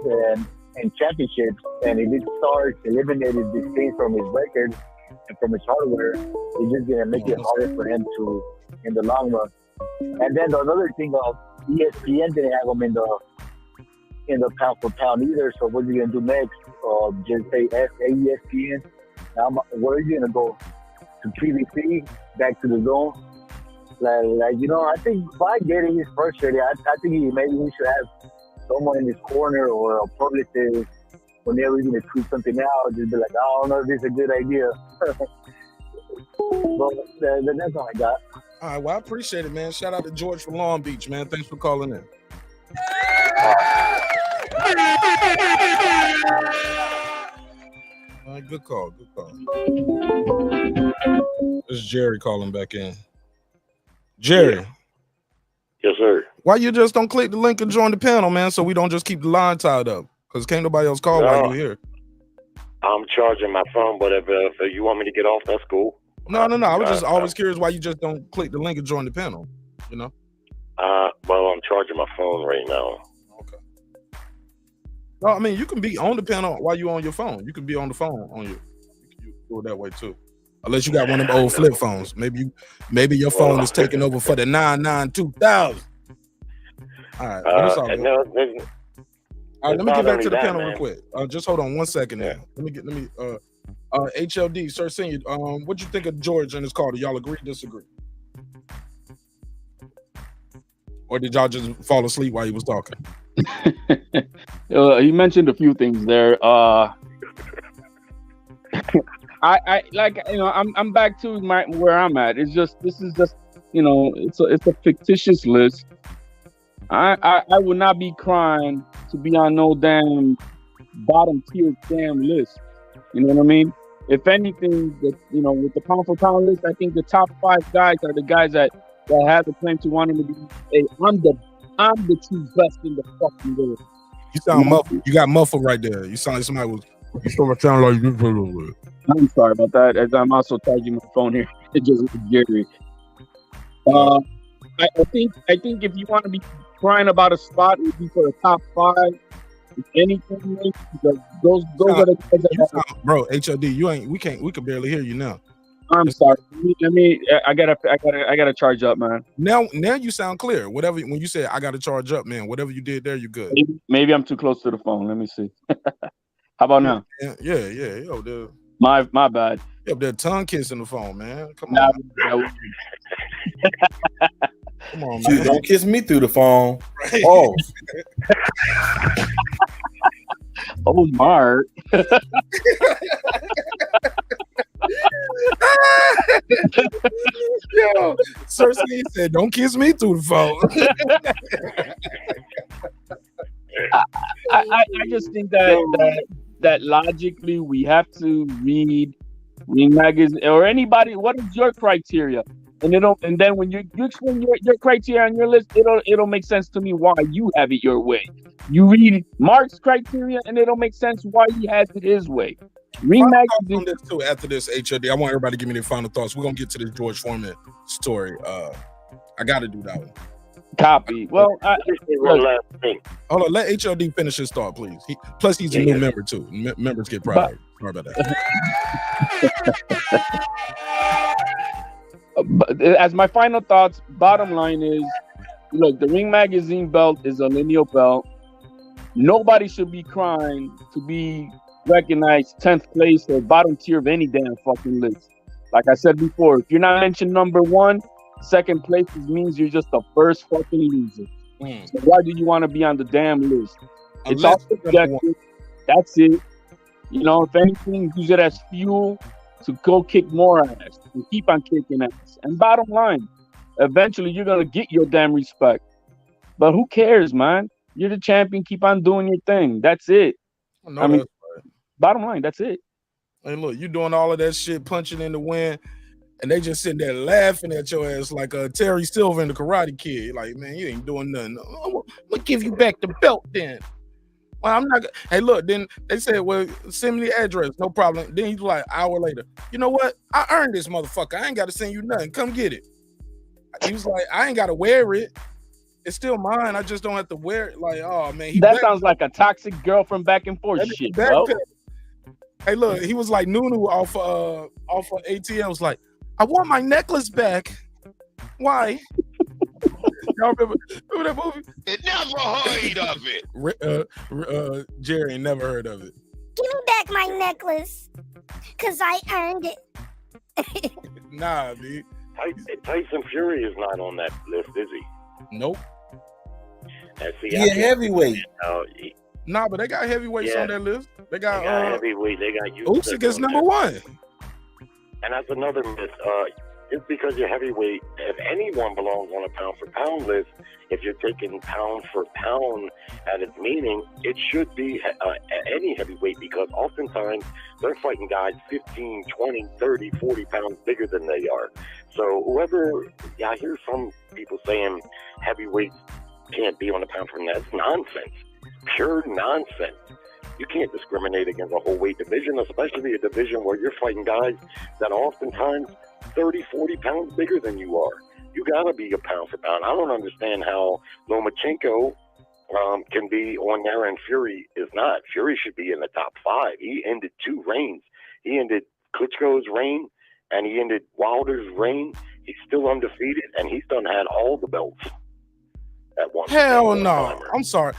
and championships, and if it starts eliminating these things from his record and from his hardware, it's just gonna make it harder for him to in the long run. And then the other thing of ESPN didn't have him in the pound for pound either. So what's he gonna do next? Just say ESPN. Now, where are you gonna go? To PVC, back to the zone. Like you know, I think by getting he's frustrated. I think maybe he should have someone in his corner or a publicist whenever he's going to tweet something out, just be like, I don't know if this is a good idea. But that's all I got. All right, well, I appreciate it, man. Shout out to George from Long Beach, man. Thanks for calling in. All right, good call. This is Jerry calling back in. Jerry. Yes, sir. Why you just don't click the link and join the panel, man, so we don't just keep the line tied up? Because can't nobody else call while you're here. I'm charging my phone, but if you want me to get off, that's cool. No. I was just always curious why you just don't click the link and join the panel. You know. Well, I'm charging my phone right now. Okay. Well, I mean, you can be on the panel while you're on your phone. You can be on the phone on you. You do it that way too. Unless you got one of them old flip phones. Maybe your phone is taking over for the 992,000. All right. All right, let me get back to the panel real quick. Just hold on 1 second there. Let me HLD, Sir Senior, what'd you think of George and his call? Do y'all agree, disagree? Or did y'all just fall asleep while he was talking? He mentioned a few things there. I like, you know, I'm back to where I'm at. This is just, you know, it's a fictitious list. I would not be crying to be on no damn bottom tier damn list. You know what I mean? If anything, you know, with the pound for pound list, I think the top 5 guys are the guys that have the claim to wanting to be. Hey, I'm the true best in the fucking world. You sound muffled. You got muffled right there. You sound like somebody was. You sort of sound like you. I'm sorry about that. As I'm also charging my phone here, it just was Jerry. I think if you want to be crying about a spot, it would be for the top 5. If anything, because those are the guys that bro, HLD, we can barely hear you now. I'm sorry. I gotta charge up, man. Now you sound clear. Whatever, when you say I gotta charge up, man, whatever you did there, you good. Maybe I'm too close to the phone. Let me see. How about now? Yeah. Yo, dude. My bad. Yo, they're tongue kissing the phone, man. Come on. Come on, man. Don't kiss me through the phone. Right. Oh. Oh, Mark. Yo, Cersei said, "Don't kiss me through the phone." I just think that logically we have to read magazine or anybody. What is your criteria? And then when you explain your criteria on your list, it'll make sense to me why you have it your way. You read Mark's criteria, and it'll make sense why he has it his way. Ring magazine. On this too, after this HOD, I want everybody to give me their final thoughts. We're gonna get to this George Foreman story. I got to do that one. Copy. Well, one last thing. Hold on, let HLD finish his thought, please. Plus, he's a new member too. Members get pride. Sorry about that. But as my final thoughts, bottom line is, look, the Ring Magazine belt is a lineal belt. Nobody should be crying to be recognized 10th place or bottom tier of any damn fucking list. Like I said before, if you're not mentioned number 1, second place means you're just the first fucking loser. So why do you want to be on the damn list? It's all subjective. That's it. You know, if anything, use it as fuel to go kick more ass and keep on kicking ass. And bottom line, eventually you're gonna get your damn respect. But who cares, man? You're the champion. Keep on doing your thing. That's it. I mean, bottom line, that's it. Hey, look, you doing all of that shit, punching in the wind, and they just sitting there laughing at your ass like Terry Silver in the Karate Kid. Like, man, you ain't doing nothing. I'm gonna give you back the belt then. Well, I'm not. Hey, look. Then they said, "Well, send me the address, no problem." Then he's like, an hour later, you know what? I earned this, motherfucker. I ain't got to send you nothing. Come get it. He was like, I ain't got to wear it. It's still mine. I just don't have to wear it. Like, oh man, that sounds like a toxic girlfriend back and forth shit, bro. Hey, look, he was like Nunu off of ATL. Was like, I want my necklace back. Why? Y'all remember that movie? Never heard of it. Jerry ain't never heard of it. Give me back my necklace, cause I earned it. Nah, dude. Tyson Fury is not on that list, is he? Nope. He a heavyweight. Nah, but they got heavyweights on that list. They got heavyweight. They got Usyk is number 1. And that's another myth. Just because you're heavyweight, if anyone belongs on a pound for pound list, if you're taking pound for pound at its meaning, it should be any heavyweight, because oftentimes they're fighting guys 15, 20, 30, 40 pounds bigger than they are. So I hear some people saying heavyweights can't be on a pound for pound. That's nonsense. Pure nonsense. You can't discriminate against a whole weight division, especially a division where you're fighting guys that are oftentimes 30, 40 pounds bigger than you are. You got to be a pound for pound. I don't understand how Lomachenko can be on there and Fury is not. Fury should be in the top 5. He ended 2 reigns. He ended Klitschko's reign and he ended Wilder's reign. He's still undefeated and he's done had all the belts at once. Hell no. I'm sorry.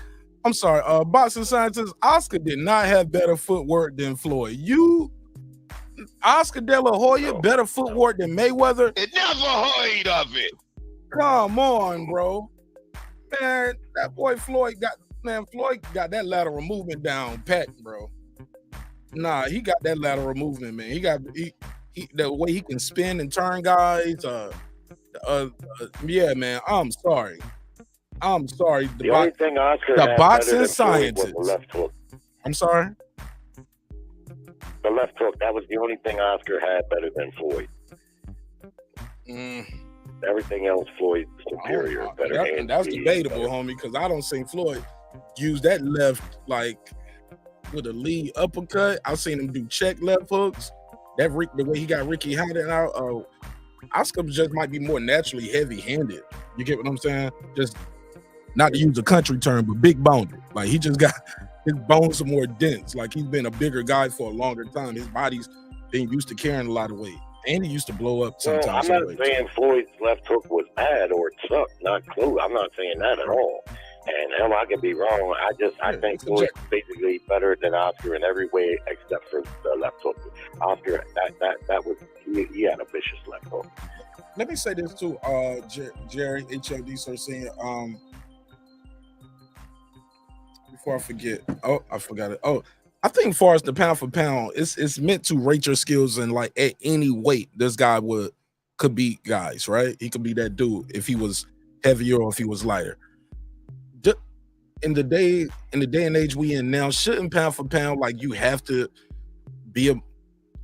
Boxing scientist, Oscar did not have better footwork than Floyd. Oscar De La Hoya, better footwork than Mayweather? It never heard of it. Come on, bro. Man, that boy Floyd got that lateral movement down pat, bro. Nah, he got that lateral movement, man. He the way he can spin and turn guys. Yeah, man. I'm sorry. The only thing Oscar the had boxing better than Floyd scientist. was the left hook. I'm sorry. The left hook. That was the only thing Oscar had better than Floyd. Everything else, Floyd superior, better hand. That's speed, debatable, better. homie, because I don't see Floyd use that left like with a lead uppercut. I've seen him do check left hooks. The way he got Ricky Hatton out. Oscar just might be more naturally heavy-handed. You get what I'm saying? Just not to use a country term, but big boned. Like he just got his bones are more dense. Like he's been a bigger guy for a longer time. His body's been used to carrying a lot of weight. And he used to blow up sometimes. Well, I'm not saying Floyd's left hook was bad or it sucked. Not close. I'm not saying that at all. And hell, I could be wrong. I think Floyd's basically better than Oscar in every way except for the left hook. Oscar, that was he had a vicious left hook. Let me say this too, Jerry HLD. So saying, before I forget. Oh, I forgot it. Oh, I think as far as the pound for pound, it's meant to rate your skills and like at any weight, this guy could beat guys, right? He could be that dude if he was heavier or if he was lighter. In the day and age we in now, shouldn't pound for pound like you have to be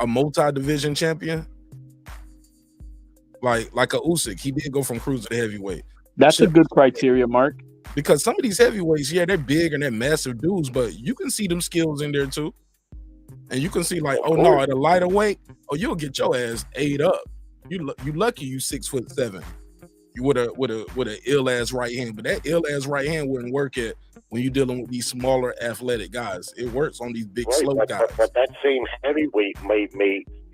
a multi-division champion? Like a Usyk, he did go from cruiser to heavyweight. That's a good criteria, Mark. Because some of these heavyweights, yeah, they're big and they're massive dudes, but you can see them skills in there too. And you can see like, oh no, at a lighter weight, you'll get your ass ate up. You lucky you 6'7". You with a ill ass right hand, but that ill ass right hand wouldn't work when you're dealing with these smaller athletic guys. It works on these big slow guys. But that same heavyweight may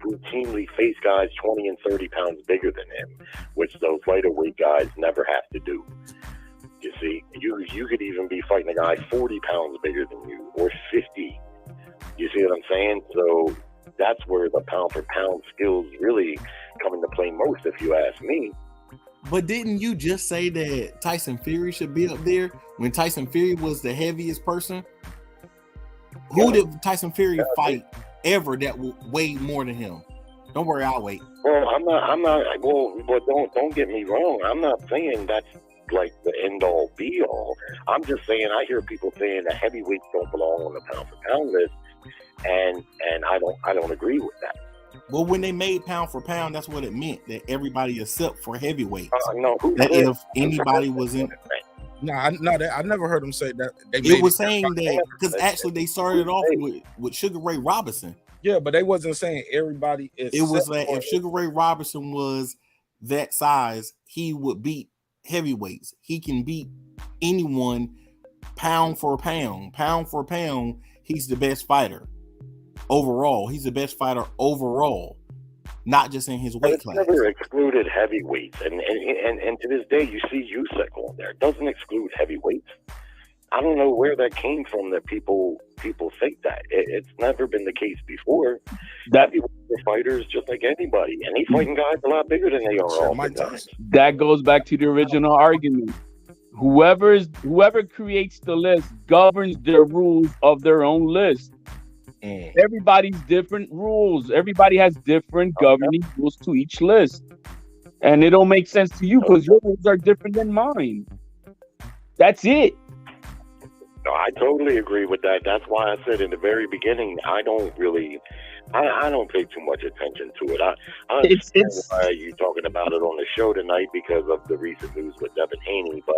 routinely face guys 20 and 30 pounds bigger than him, which those lighter weight guys never have to do. You see, you could even be fighting a guy 40 pounds bigger than you or 50. You see what I'm saying? So that's where the pound for pound skills really come into play most, if you ask me. But didn't you just say that Tyson Fury should be up there when Tyson Fury was the heaviest person? Who did Tyson Fury fight ever that weighed more than him? Don't worry, I'll wait. Well, I'm not. Well, but don't get me wrong. I'm not saying that's like the end all be all. I'm just saying I hear people saying that heavyweights don't belong on the pound for pound list, and I don't agree with that. Well, when they made pound for pound, that's what it meant, that everybody except for heavyweights. No, that if anybody was in. I never heard them say that. It was saying that because actually they started off with Sugar Ray Robinson. Yeah, but they wasn't saying everybody. It was like if Sugar Ray Robinson was that size, he would beat heavyweights. He can beat anyone pound for pound. Pound for pound, he's the best fighter. Overall, he's the best fighter overall, not just in his weight class. Never excluded heavyweights, and to this day you see Usyk on there. It doesn't exclude heavyweights. I don't know where that came from that people think that. It's never been the case before. Heavyweights are fighters just like anybody, and he's fighting guys a lot bigger than they are all the time. That goes back to the original argument. Whoever creates the list governs their rules of their own list. Everybody's different rules. Everybody has different governing rules to each list. And it don't make sense to you because your rules are different than mine. That's it. No, I totally agree with that. That's why I said in the very beginning, I don't really I don't pay too much attention to it. I understand why you're talking about it on the show tonight because of the recent news with Devin Haney, but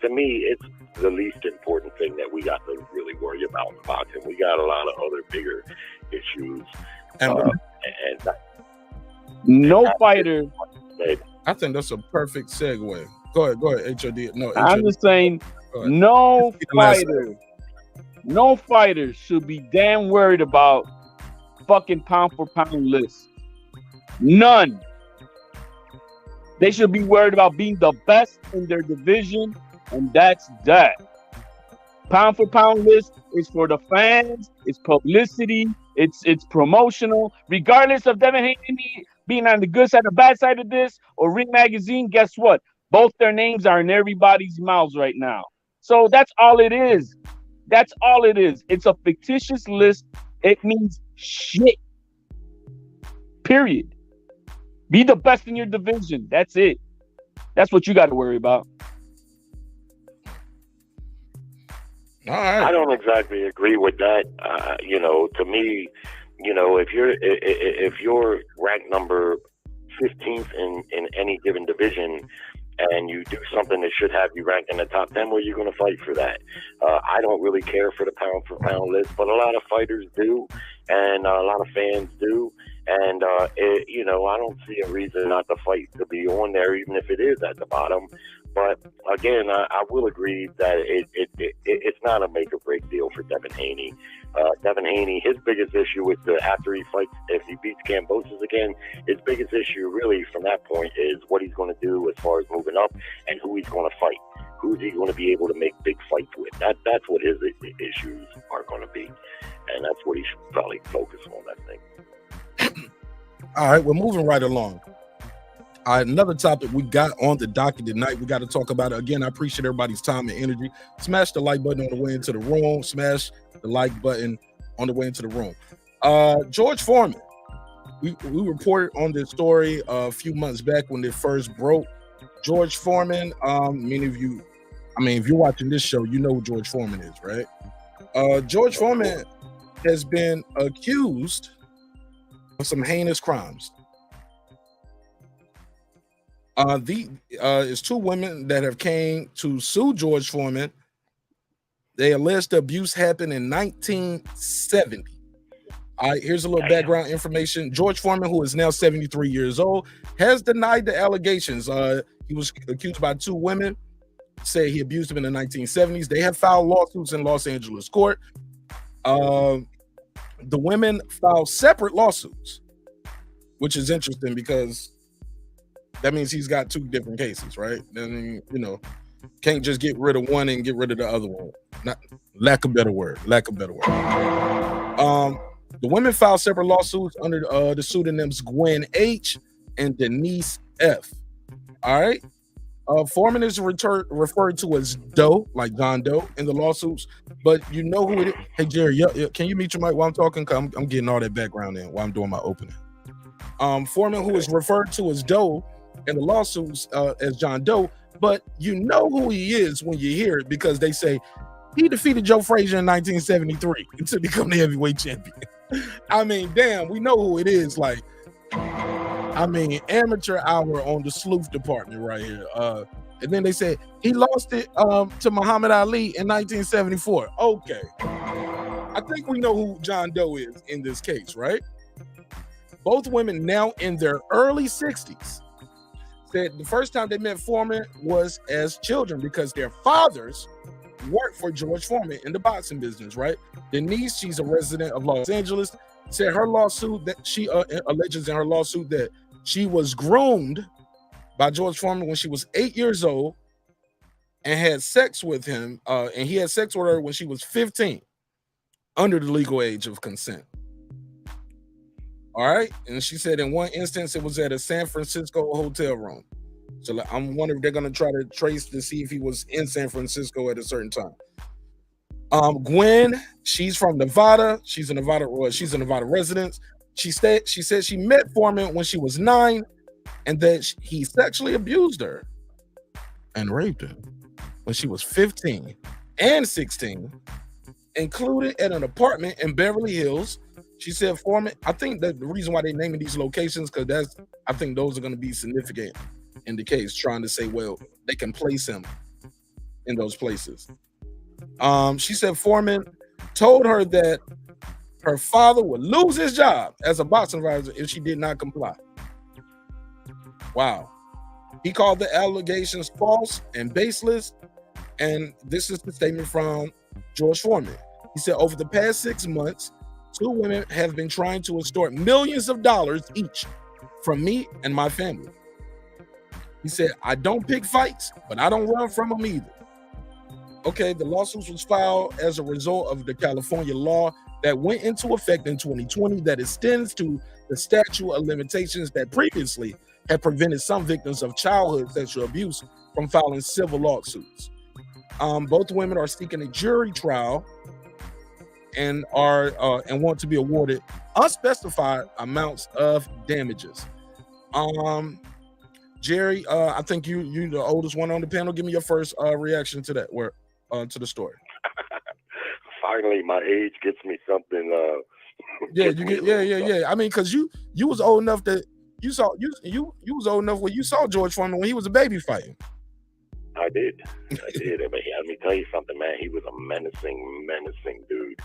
to me, it's the least important thing that we got to really worry about in boxing. We got a lot of other bigger issues. No fighter. I think that's a perfect segue. Go ahead, HOD. No, I'm just saying, no fighter should be damn worried about fucking pound for pound list. None. They should be worried about being the best in their division, and that's that. Pound for pound list is for the fans. It's publicity. It's promotional. Regardless of Devin Haney being on the good side or bad side of this, or Ring Magazine, guess what? Both their names are in everybody's mouths right now. So that's all it is. That's all it is. It's a fictitious list. It means shit. Period. Be the best in your division. That's it. That's what you got to worry about. All right. I don't exactly agree with that. To me, if you're ranked number 15th in any given division, and you do something that should have you ranked in the top 10, well, you're going to fight for that. I don't really care for the pound for pound list, but a lot of fighters do, and a lot of fans do. And, I don't see a reason not to fight to be on there, even if it is at the bottom. But again, I will agree that it's not a make or break deal for Devin Haney. Devin Haney, his biggest issue is after he fights, if he beats Kambosos again, his biggest issue really from that point is what he's going to do as far as moving up and who he's going to fight. Who's he going to be able to make big fights with? That's what his issues are going to be, and that's what he should probably focus on, I think. All right, we're moving right along. All right, another topic we got on the docket tonight. We got to talk about it again. I appreciate everybody's time and energy. Smash the like button on the way into the room. Smash the like button on the way into the room. George Foreman. We reported on this story a few months back when it first broke. George Foreman. Many of you, if you're watching this show, you know who George Foreman is, right? George Foreman has been accused of some heinous crimes. It's two women that have came to sue George Foreman. They allege the abuse happened in 1970. All right, here's a little background information. George Foreman, who is now 73 years old, has denied the allegations. He was accused by two women, say he abused them in the 1970s. They have filed lawsuits in Los Angeles court. The women filed separate lawsuits, which is interesting because that means he's got two different cases, right? Then can't just get rid of one and get rid of the other one. Lack of better word. The women filed separate lawsuits under the pseudonyms Gwen H and Denise F. All right. Foreman is referred to as Doe, like John Doe, in the lawsuits, but you know who it is. Hey, Jerry, can you mute your mic while I'm talking? I'm getting all that background in while I'm doing my opening. Foreman, who is referred to as Doe in the lawsuits as John Doe, but you know who he is when you hear it because they say he defeated Joe Frazier in 1973 to become the heavyweight champion. Damn, we know who it is. Amateur hour on the sleuth department right here. And then they said he lost it to Muhammad Ali in 1974. Okay. I think we know who John Doe is in this case, right? Both women now in their early 60s said the first time they met Foreman was as children because their fathers worked for George Foreman in the boxing business, right? Denise, she's a resident of Los Angeles, said her lawsuit that she alleges in her lawsuit that she was groomed by George Foreman when she was 8 years old and had sex with him, and he had sex with her when she was 15, under the legal age of consent. All right, and she said in one instance it was at a San Francisco hotel room. So I'm wondering if they're going to try to trace to see if he was in San Francisco at a certain time. Gwen, she's from Nevada. She's a Nevada resident. She said she met Foreman when she was 9 and that he sexually abused her and raped her when she was 15 and 16, including at an apartment in Beverly Hills. She said Foreman. I think that the reason why they naming these locations because I think those are going to be significant in the case. Trying to say, well, they can place him in those places. She said Foreman told her that her father would lose his job as a boxing advisor if she did not comply. Wow. He called the allegations false and baseless. And this is the statement from George Foreman. He said, over the past 6 months, 2 women have been trying to extort millions of dollars each from me and my family. He said, I don't pick fights, but I don't run from them either. Okay, the lawsuit was filed as a result of the California law that went into effect in 2020 that extends to the statute of limitations that previously had prevented some victims of childhood sexual abuse from filing civil lawsuits. Both women are seeking a jury trial and want to be awarded unspecified amounts of damages. Jerry, I think you the oldest one on the panel. Give me your first reaction to that to the story. Finally, my age gets me something. Yeah. I mean, because you was old enough that you was old enough when you saw George Foreman when he was a baby fighting. I did. But let me tell you something, man. He was a menacing dude.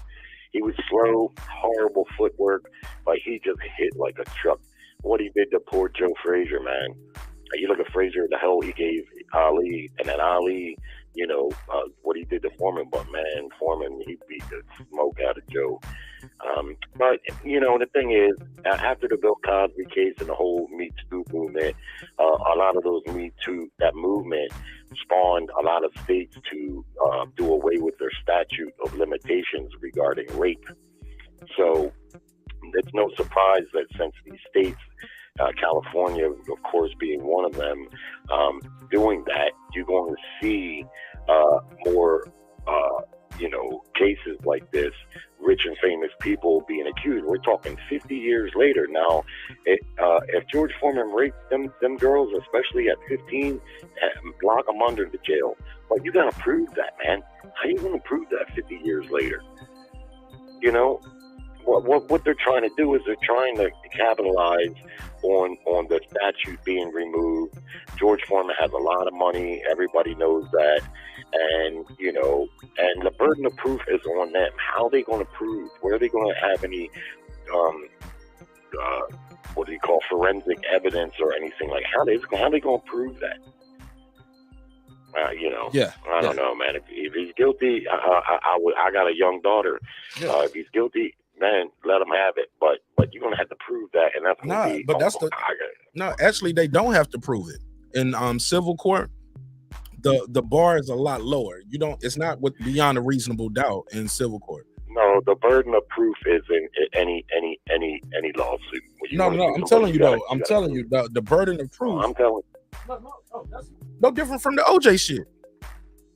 He was slow, horrible footwork, but he just hit like a truck. What he did to poor Joe Frazier, man. You look at Frazier, the hell he gave Ali, and then Ali, what he did to Foreman. But man, Foreman, he beat the smoke out of Joe. But the thing is, after the Bill Cosby case and the whole Me Too movement, a lot of those Me Too, that movement spawned a lot of states to do away with their statute of limitations regarding rape. So it's no surprise that since these states, California, of course, being one of them, doing that, you're going to see more, cases like this, rich and famous people being accused. We're talking 50 years later now. If George Foreman raped them girls, especially at 15, lock them under the jail. But you got to prove that, man. How you going to prove that 50 years later? What they're trying to do is they're trying to capitalize on the statute being removed. George Foreman has a lot of money. Everybody knows that. And, and the burden of proof is on them. How are they going to prove? Where are they going to have any, what do you call, forensic evidence or anything? Like, how are they going to prove that? I don't know, man. If he's guilty, I got a young daughter. If he's guilty, man, let him have it. But you're gonna have to prove that, and that's gonna be. But actually, they don't have to prove it in civil court. The bar is a lot lower. It's not beyond a reasonable doubt in civil court. No, the burden of proof is in any lawsuit. No. I'm telling you though. I'm telling you the burden of proof. I'm telling. That's no different from the OJ shit.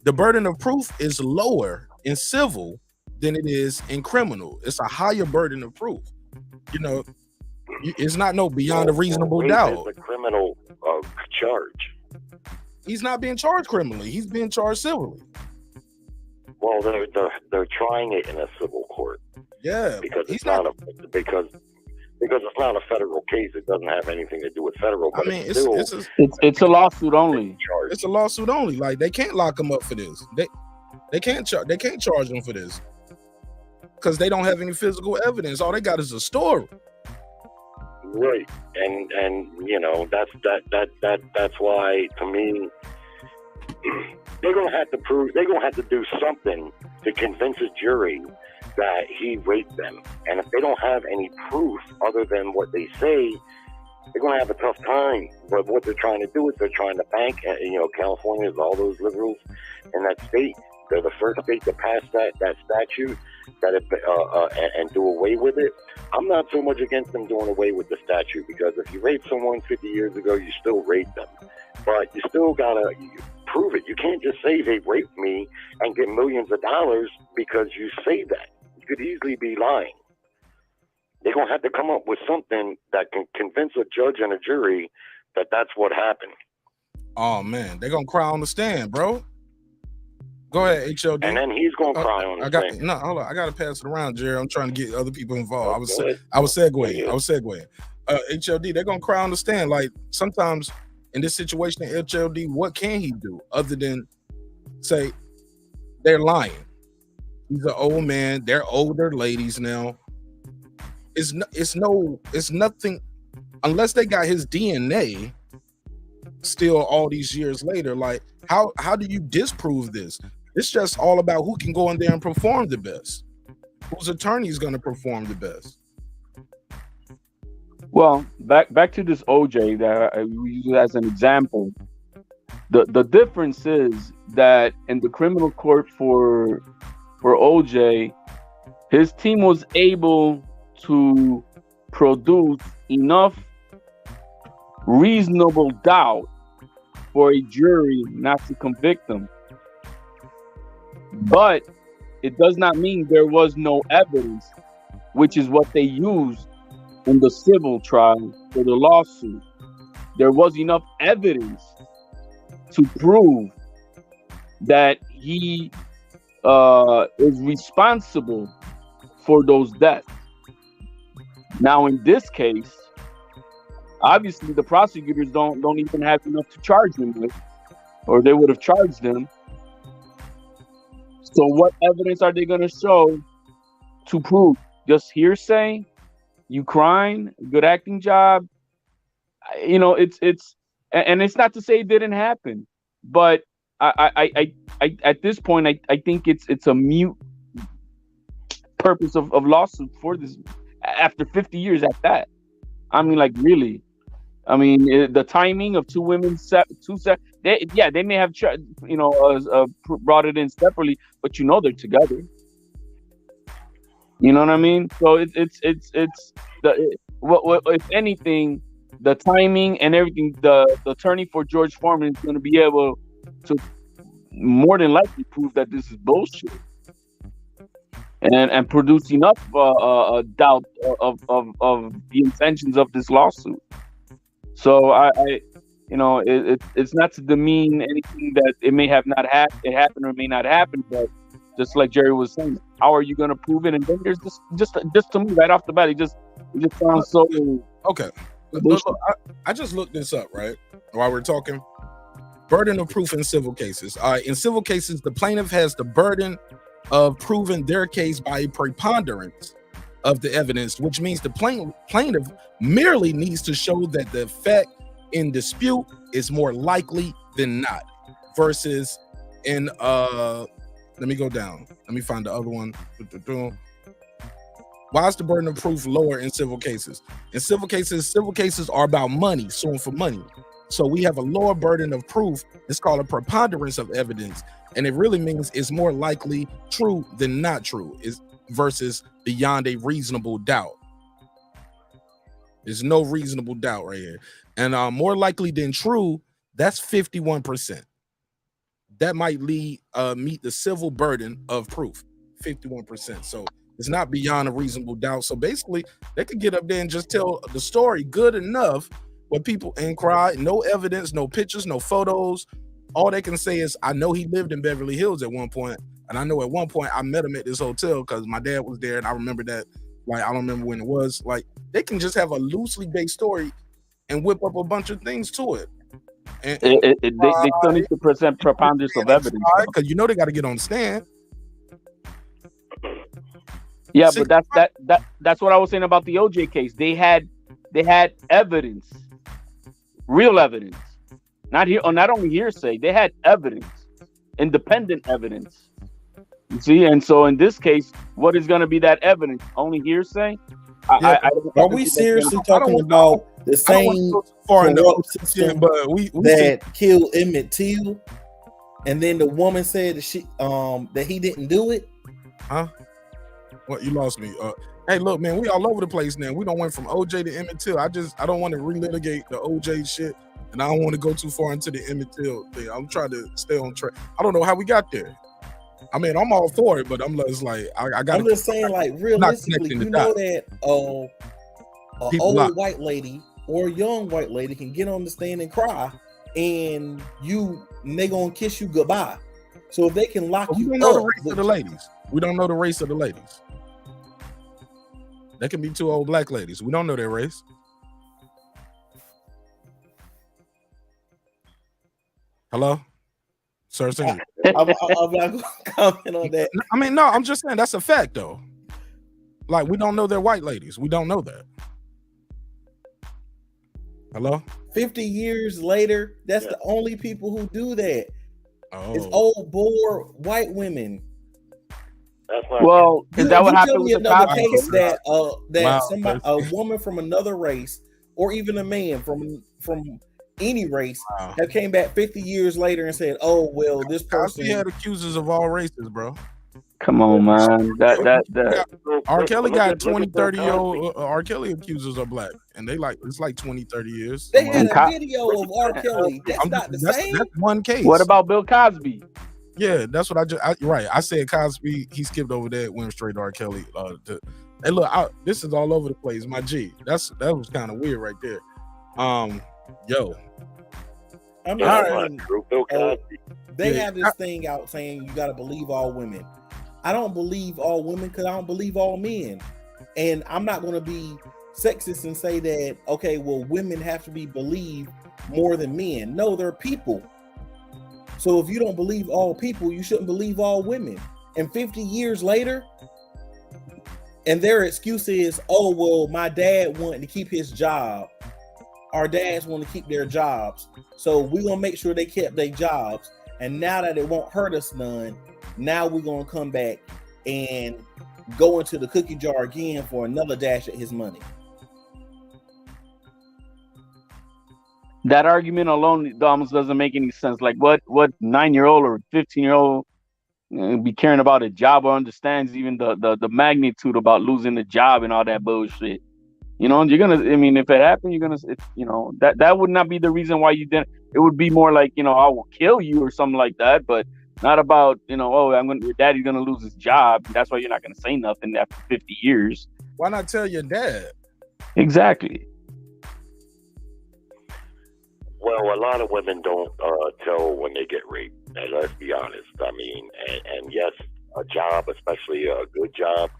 The burden of proof is lower in civil than it is in criminal. It's a higher burden of proof. It's not beyond a reasonable doubt. It's a criminal charge. He's not being charged criminally. He's being charged civilly. Well, they're trying it in a civil court. Yeah, because it's not a federal case. It doesn't have anything to do with federal. But it's a lawsuit only. It's a lawsuit only. Like they can't lock him up for this. They can't charge him for this because they don't have any physical evidence. All they got is a story. Right, and that's why, to me, they're gonna have to prove. They're gonna have to do something to convince a jury that he raped them. And if they don't have any proof other than what they say, they're going to have a tough time. But what they're trying to do is they're trying to bank. California is all those liberals in that state. They're the first state to pass that statute and do away with it. I'm not so much against them doing away with the statute, because if you raped someone 50 years ago, you still raped them. But you still got to prove it. You can't just say they raped me and get millions of dollars because you say that. You could easily be lying. They're going to have to come up with something that can convince a judge and a jury that that's what happened. Oh, man. They're going to cry on the stand, bro. Go ahead, HLD. And then he's gonna cry on the thing. No, hold on. I gotta pass it around, Jerry. I'm trying to get other people involved. Go ahead. I was segueing. HLD, they're gonna cry on the stand. Like sometimes in this situation, HLD, what can he do other than say they're lying? He's an old man. They're older ladies now. It's nothing unless they got his DNA. Still, all these years later, like how do you disprove this? It's just all about who can go in there and perform the best. Whose attorney is going to perform the best? Well, back to this OJ that we use as an example. The difference is that in the criminal court for OJ, his team was able to produce enough reasonable doubt for a jury not to convict him. But it does not mean there was no evidence, which is what they used in the civil trial for the lawsuit. There was enough evidence to prove that he is responsible for those deaths. Now, in this case, obviously the prosecutors don't even have enough to charge him with, or they would have charged him. So what evidence are they going to show to prove? Just hearsay? You crying? Good acting job? You know, it's and it's not to say it didn't happen, but I at this point I think it's a mute purpose of lawsuit for this after 50 years at that. I mean, like, really. I mean, the timing of two women, they may have, brought it in separately, but they're together. You know what I mean? So if anything, the timing and everything, the attorney for George Foreman is going to be able to more than likely prove that this is bullshit, and produce enough doubt of the intentions of this lawsuit. So it's not to demean anything that it may have not happened or may not happen, but just like Jerry was saying, how are you going to prove it? And then there's just to me right off the bat, it just sounds so okay. Look, I just looked this up right while we're talking. Burden of proof in civil cases. In civil cases, the plaintiff has the burden of proving their case by a preponderance of the evidence, which means the plaintiff merely needs to show that the fact in dispute is more likely than not. Versus in let me go down. Let me find the other one. Why is the burden of proof lower in civil cases? In civil cases are about money, suing for money. So we have a lower burden of proof. It's called a preponderance of evidence. And it really means it's more likely true than not true. Is versus beyond a reasonable doubt. There's no reasonable doubt right here. And more likely than true, that's 51%. That might meet the civil burden of proof, 51%. So it's not beyond a reasonable doubt. So basically, they could get up there and just tell the story good enough where people and cry, no evidence, no pictures, no photos. All they can say is, I know he lived in Beverly Hills at one point. And I know at one point I met him at this hotel because my dad was there. And I remember that, like, I don't remember when it was. Like, they can just have a loosely based story and whip up a bunch of things to it. And they still need to present preponderance of evidence. Because they got to get on the stand. Yeah, but that's what I was saying about the OJ case. They had evidence, real evidence, not only hearsay. They had evidence, independent evidence. You see, and so in this case, what is going to be that evidence? Only hearsay? Are we seriously talking about the same corrupt system that killed Emmett Till, and then the woman said that that he didn't do it? Huh? What, you lost me? Hey, look, man, we all over the place now. We don't went from OJ to Emmett Till. I don't want to relitigate the OJ shit, and I don't want to go too far into the Emmett Till thing. I'm trying to stay on track. I don't know how we got there. I mean, I'm all for it, but I'm just like, I got. I'm just saying, like, realistically, that an old white lady or a young white lady can get on the stand and cry, and they gonna kiss you goodbye. So if they can lock We you don't know the up, race of the ladies. We don't know the race of the ladies. They can be 2 old black ladies. We don't know their race. Hello? Sir Singer. I'm not going to comment on that. I mean, no, I'm just saying that's a fact, though. Like, we don't know they're white ladies. We don't know that. Hello? 50 years later, that's the only people who do that. Oh. It's old, bored white women. That's not Well, is that what You happened tell me with the another Cosby case case? that Wow. somebody, a woman from another race, or even a man from any race, Wow. have came back 50 years later and said, "Oh well, this person." Cosby had accusers of all races, bro. Come on, man. That. R. Kelly Look got at 20, Bill 30-year-old R. Kelly accusers are black, and they like it's like 20, 30 years. They had And a video of R. Kelly. That's not the same. That's one case. What about Bill Cosby? Yeah, that's what right. I said Cosby. He skipped over that, went straight to R. Kelly. Hey, look, this is all over the place. My G, that was kind of weird right there. Yo, I mean, That's not true. Bill Cosby. they have this thing out saying you got to believe all women. I don't believe all women because I don't believe all men. And I'm not going to be sexist and say that, okay, well, women have to be believed more than men. No, they're people. So if you don't believe all people, you shouldn't believe all women. And 50 years later, and their excuse is, oh, well, my dad wanted to keep his job. Our dads want to keep their jobs. So we're going to make sure they kept their jobs. And now that it won't hurt us none, now we're going to come back and go into the cookie jar again for another dash at his money. That argument alone almost doesn't make any sense. Like, what 9-year-old or 15-year-old be caring about a job or understands even the magnitude about losing the job and all that bullshit? You know, you're gonna. I mean, if it happened, you're gonna. That would not be the reason why you didn't. It would be more like, I will kill you or something like that. But not about, your daddy's gonna lose his job. That's why you're not gonna say nothing after 50 years. why not tell your dad? Exactly. Well, a lot of women don't tell when they get raped. And let's be honest. I mean, and yes, a job, especially a good job,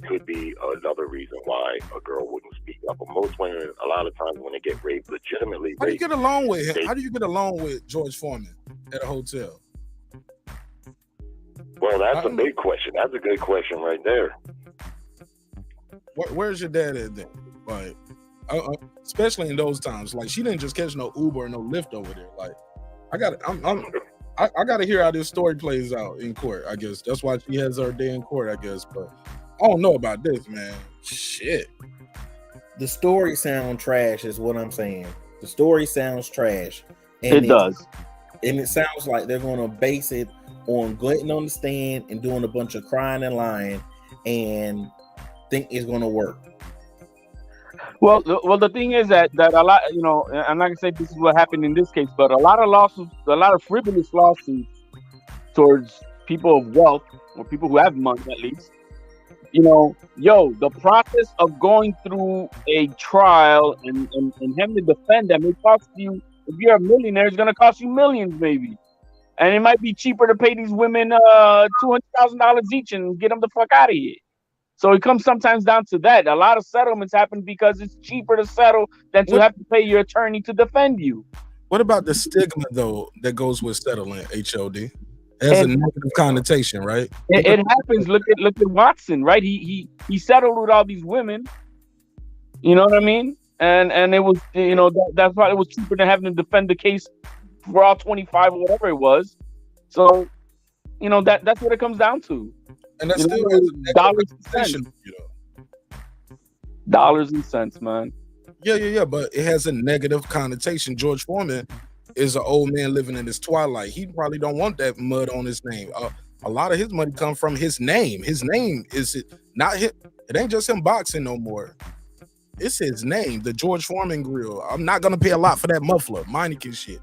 could be another reason why a girl wouldn't speak up. But most women, a lot of times when they get raped, legitimately How do you raped, get along with him? How do you get along with George Foreman at a hotel? well, that's a big question. That's a good question right there. Where's your dad at then? Like, especially in those times, like she didn't just catch no Uber or no Lyft over there. Like, I got to hear how this story plays out in court. I guess that's why she has her day in court. I guess, but I don't know about this, man. Shit. The story sounds trash, is what I'm saying. The story sounds trash. And it does. And it sounds like they're going to base it on getting on the stand and doing a bunch of crying and lying and think it's going to work. Well, the thing is that a lot, I'm not gonna say this is what happened in this case, but a lot of lawsuits, a lot of frivolous lawsuits towards people of wealth or people who have money, at least. The process of going through a trial and having to defend them, it costs you. If you're a millionaire, it's gonna cost you millions, maybe, and it might be cheaper to pay these women $200,000 each and get them the fuck out of here. So it comes sometimes down to that. A lot of settlements happen because it's cheaper to settle than to have to pay your attorney to defend you. What about the stigma though that goes with settling? HOD it has a negative connotation, right? It happens. Look at Watson, right? He settled with all these women. You know what I mean? And it was that's why it was cheaper than having to defend the case for all 25 or whatever it was. So that's what it comes down to. And that's still dollars and cents. Dollars and cents, man. Yeah. But it has a negative connotation. George Foreman is an old man living in his twilight. He probably don't want that mud on his name. A lot of his money come from his name. His name is not him. It ain't just him boxing no more. It's his name, the George Foreman grill. I'm not gonna pay a lot for that muffler, Meineke shit.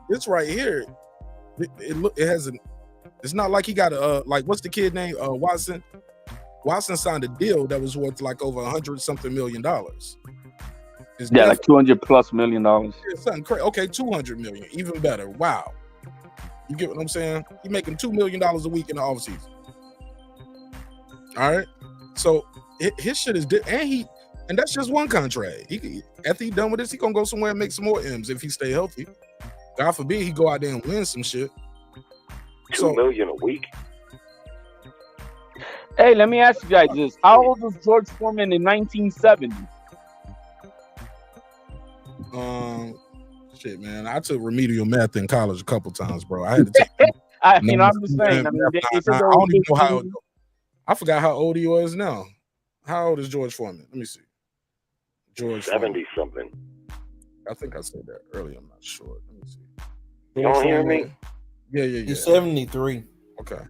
This right here, it has a. It's not like he got a what's the kid name? Watson. Watson signed a deal that was worth like over $100-something million. Yeah, like $200+ million. Something crazy. Okay, $200 million, even better. Wow. You get what I'm saying? He making $2 million a week in the offseason. All right. So his shit is and that's just one contract. After he done with this, he gonna go somewhere and make some more M's if he stay healthy. God forbid he go out there and win some shit. $2 million a week. Hey, let me ask you guys this: how old was George Foreman in 1970? Shit, man. I took remedial math in college a couple times, bro. I had to take. I'm just saying. I mean, they said I don't even know how. I forgot how old he was now. How old is George Foreman? Let me see. George 70 something. I think I said that earlier. I'm not sure. Let me see. You don't hear me? Yeah. He's 73. Okay,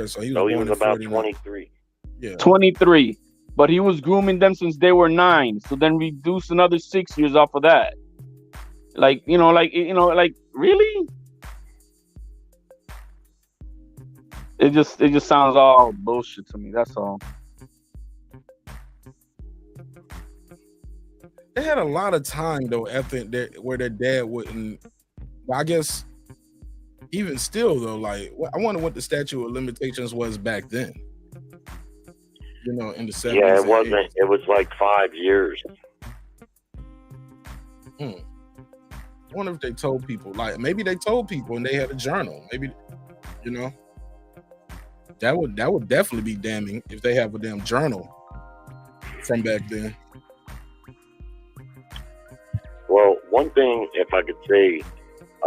so he was about 23. Yeah, 23. But he was grooming them since they were 9. So then reduce another 6 years off of that. Like really? It just sounds all bullshit to me. That's all. They had a lot of time though after that where their dad wouldn't. Well, I guess even still though, like I wonder what the statute of limitations was back then. In the 70s. Yeah, it wasn't. 80s. It was like 5 years. I wonder if they told people. Like maybe they told people and they had a journal. Maybe that would definitely be damning if they have a damn journal from back then. Well, one thing, if I could say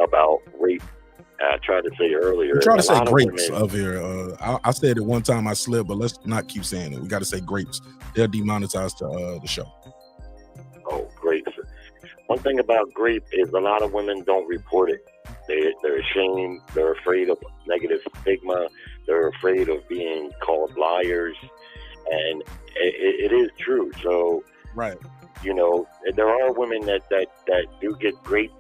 about rape, I tried to say earlier. I'm trying to say grapes of here. I said it one time, I slipped, but let's not keep saying it. We got to say grapes. They'll demonetize the show. Oh, grapes. One thing about grape is a lot of women don't report it. They're ashamed. They're afraid of negative stigma. They're afraid of being called liars. And it is true. So, right. There are women that do get raped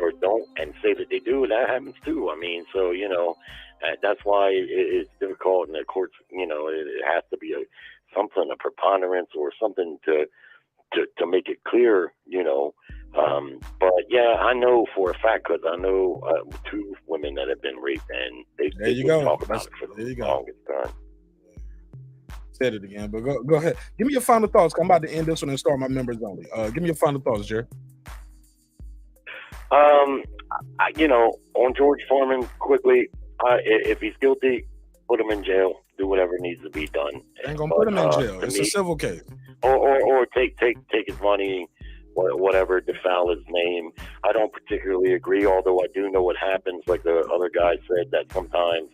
or don't and say that they do. That happens too. I mean, so, that's why it's difficult in the courts. It has to be something, a preponderance or something to make it clear, but yeah, I know for a fact because I know 2 women that have been raped and they talk about it for the longest time. Said it again, but go ahead. Give me your final thoughts. I'm about to end this one and start my members only. Give me your final thoughts, Jerry. On George Foreman, quickly, if he's guilty, put him in jail. Do whatever needs to be done. Ain't gonna put him in jail. It's a civil case. Or take his money, whatever, defile his name. I don't particularly agree, although I do know what happens. Like the other guy said, that sometimes,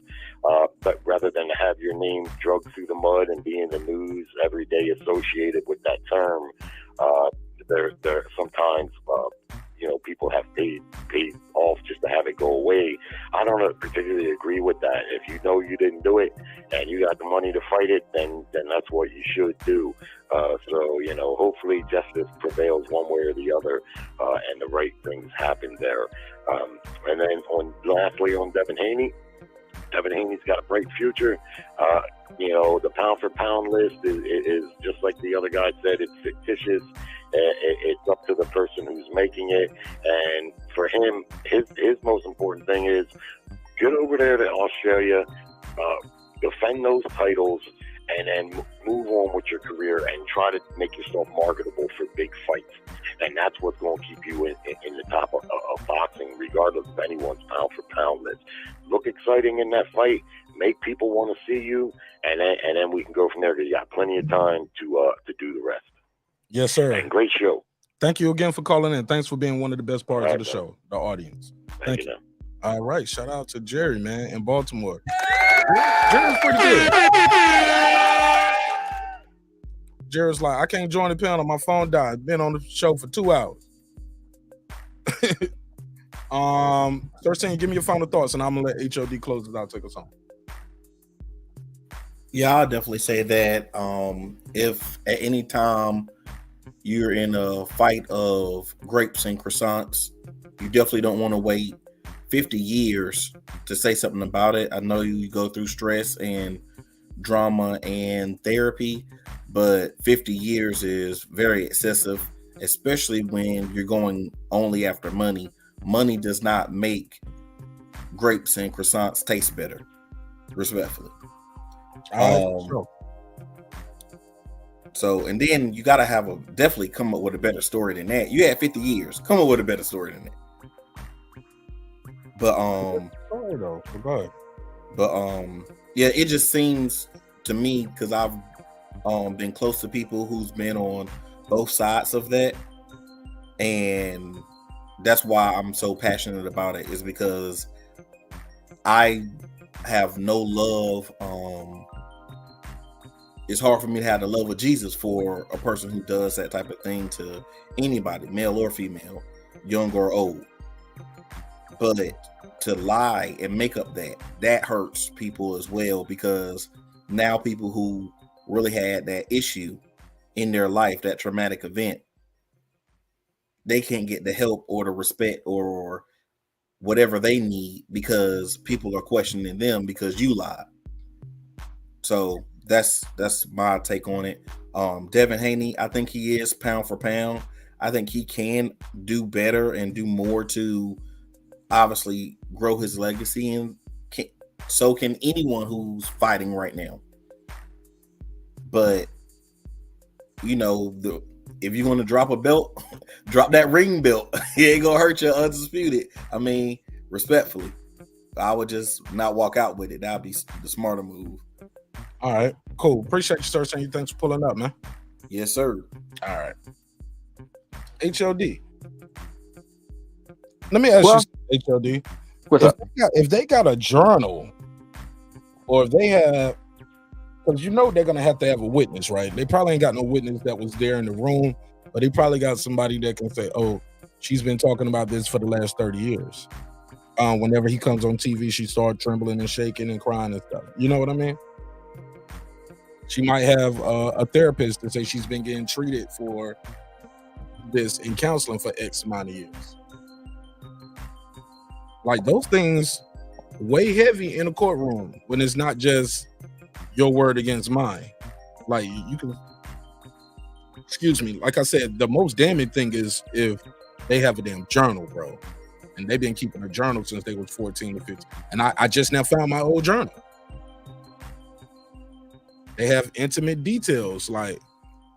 but rather than have your name dragged through the mud and be in the news every day associated with that term, there sometimes people have paid off just to have it go away. I don't particularly agree with that. If you know you didn't do it and you got the money to fight it, then that's what you should do. So hopefully justice prevails one way or the other, and the right things happen there. And then lastly on Devin Haney. Devin Haney's got a bright future. The pound for pound list is just like the other guy said, it's fictitious. It's up to the person who's making it. And for him, his most important thing is get over there to Australia, defend those titles, and then move on with your career and try to make yourself marketable for big fights. And that's what's going to keep you in the top of boxing, regardless of anyone's pound for pound list. Look exciting in that fight, make people want to see you, and then we can go from there because you got plenty of time to do the rest. Yes, sir. And great show. Thank you again for calling in. Thanks for being one of the best parts of the show, the audience. Thank you. All right. Shout out to Jerry, man, in Baltimore. Jerry's pretty good. Jerry's like, I can't join the panel. My phone died. Been on the show for 2 hours. 13, give me your final thoughts, and I'm gonna let HOD close it out. Take us home. Yeah, I'll definitely say that. If at any time you're in a fight of grapes and croissants, you definitely don't want to wait 50 years to say something about it. I know you go through stress and drama and therapy, but 50 years is very excessive, especially when you're going only after money. Money does not make grapes and croissants taste better, respectfully. Sure. So, and then you got to definitely come up with a better story than that. You had 50 years. Come up with a better story than that. Yeah, it just seems to me, because I've been close to people who's been on both sides of that, and that's why I'm so passionate about it, is because I have no love. It's hard for me to have the love of Jesus for a person who does that type of thing to anybody, male or female, young or old. But to lie and make up that hurts people as well, because now people who really had that issue in their life, that traumatic event, they can't get the help or the respect or whatever they need because people are questioning them because you lied. So that's my take on it. Devin Haney, I think he is pound for pound. I think he can do better and do more to obviously grow his legacy, and so can anyone who's fighting right now. But you know, if you're going to drop a belt, drop that ring belt. It ain't gonna hurt you undisputed. I mean, respectfully, I would just not walk out with it. That'd be the smarter move. All right, cool. Appreciate you, sir. Saying thanks for pulling up, man. Yes, sir. All right. HLD. Let me ask you, HLD. If they got a journal, or if they have, because you know they're gonna have to have a witness, right? They probably ain't got no witness that was there in the room, but they probably got somebody that can say, "Oh, she's been talking about this for the last 30 years." Whenever he comes on TV, she started trembling and shaking and crying and stuff. You know what I mean? She might have a therapist to say she's been getting treated for this in counseling for X amount of years. Like, those things weigh heavy in a courtroom when it's not just your word against mine. Like, you can, excuse me, like I said, the most damning thing is if they have a damn journal, bro. And they've been keeping a journal since they was 14 or 15. And I just now found my old journal. They have intimate details, like,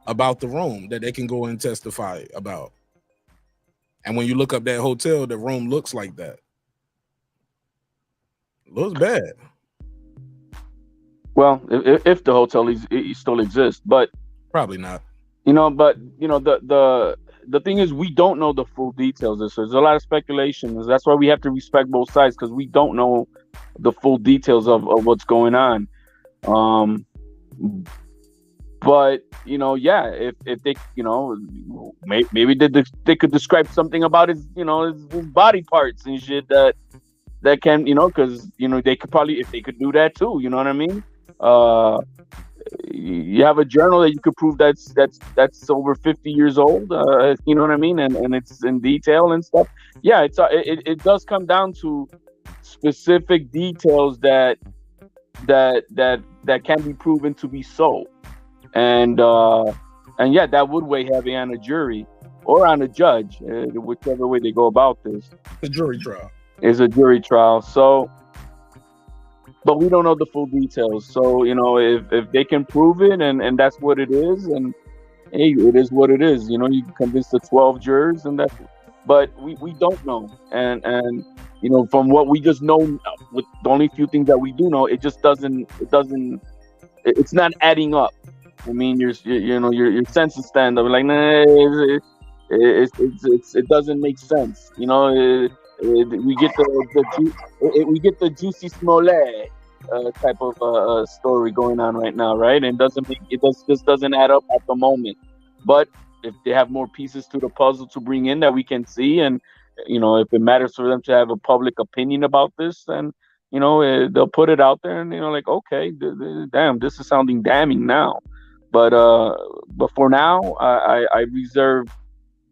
about the room that they can go and testify about. And when you look up that hotel, the room looks like that. Looks bad. Well, if the hotel still exists, but probably not. You know, but you know, the thing is, we don't know the full details. There's a lot of speculation. That's why we have to respect both sides, because we don't know the full details of what's going on. But you know, yeah, if they, you know, maybe they could describe something about his, you know, his body parts and shit that can, you know, because you know they could probably, if they could do that too, you know what I mean. You have a journal that you could prove that's over 50 years old, you know what I mean, and it's in detail and stuff. Yeah, it does come down to specific details that can be proven to be so, and yeah, that would weigh heavy on a jury or on a judge, whichever way they go about this. The jury trial is a jury trial, so. But we don't know the full details. So, you know, if they can prove it and that's what it is, and hey, it is what it is. You know, you can convince the 12 jurors and that, but we don't know. And you know, from what we just know, with the only few things that we do know, it's not adding up. I mean, your senses stand up like, nah, it doesn't make sense. You know, we get the Juicy Smollett type of story going on right now, right? And just doesn't add up at the moment. But if they have more pieces to the puzzle to bring in that we can see, and you know, if it matters for them to have a public opinion about this, then you know, they'll put it out there, and you know, like, okay, damn, this is sounding damning now. But for now, I reserve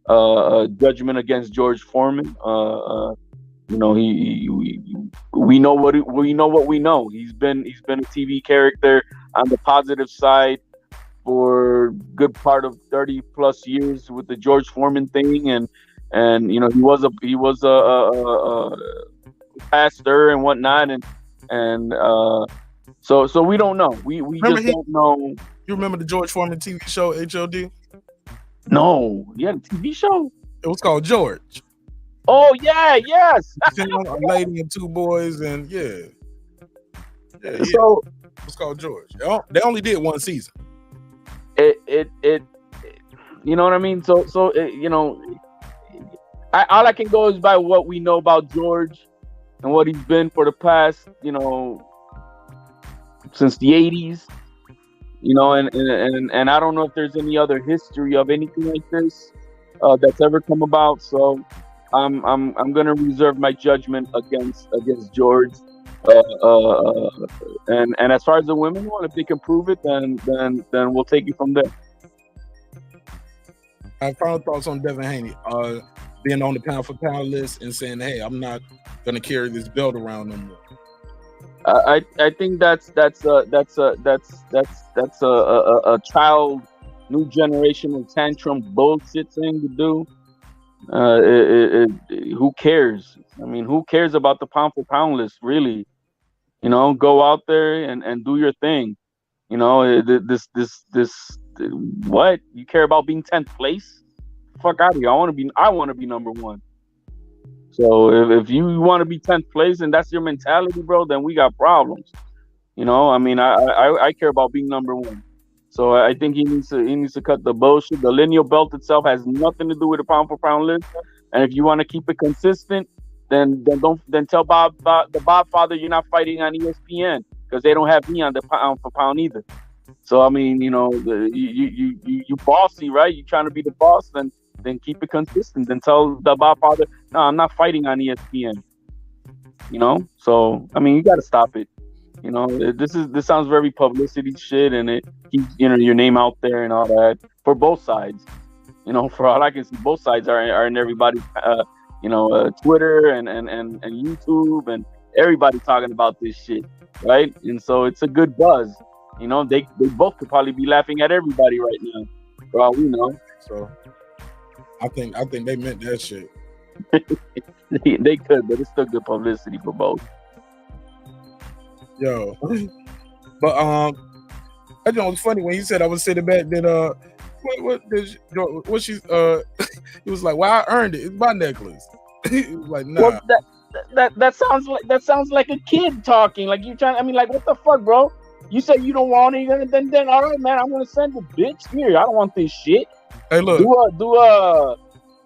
judgment against George Foreman. You know, we know what we know. He's been a TV character on the positive side for a good part of 30 plus years with the George Foreman thing, and you know, he was pastor and whatnot, and so we don't know. We just don't know. You remember the George Foreman TV show HOD? No, yeah, the TV show. It was called George. Oh yeah, yes. A lady and two boys, and yeah. So it's called George. They only did one season. It you know what I mean? So you know, all I can go is by what we know about George and what he's been for the past, you know, since the 80s. You know, and I don't know if there's any other history of anything like this that's ever come about. So I'm gonna reserve my judgment against George. And as far as the women want, if they can prove it, then we'll take it from there. Final thoughts on Devin Haney being on the pound for pound list and saying, "Hey, I'm not gonna carry this belt around no more." I think that's a child, new generational tantrum bullshit thing to do. Who cares? I mean, who cares about the pound for pound list, really? You know, go out there and do your thing. You know, this what you care about being 10th place? Fuck out of here! I want to be number one. So if you want to be 10th place and that's your mentality, bro, then we got problems. You know, I mean, I care about being number one. So I think he needs to cut the bullshit. The lineal belt itself has nothing to do with the pound for pound list. And if you want to keep it consistent, then tell the Bob father you're not fighting on ESPN because they don't have me on the pound for pound either. So I mean, you know, you bossy, right? You trying to be the boss, then keep it consistent. Then tell the Bob father, no, I'm not fighting on ESPN. You know, so I mean, you got to stop it. You know, this sounds very publicity shit, and it keeps your name out there and all that for both sides. You know, for all I can see, both sides are in everybody's Twitter and YouTube, and everybody talking about this shit, right? And so it's a good buzz. You know, they both could probably be laughing at everybody right now, for all we know. So I think they meant that shit. They could, but it's still good publicity for both. Yo, but I know it's funny when he said I was sitting back. Then what she he was like, "Well, I earned it. It's my necklace." He was like, "Nah." Well, that sounds like a kid talking. Like you trying. I mean, like what the fuck, bro? You say you don't want it, and then all right, man. I'm gonna send it, bitch. Here, I don't want this shit. Hey, look. Do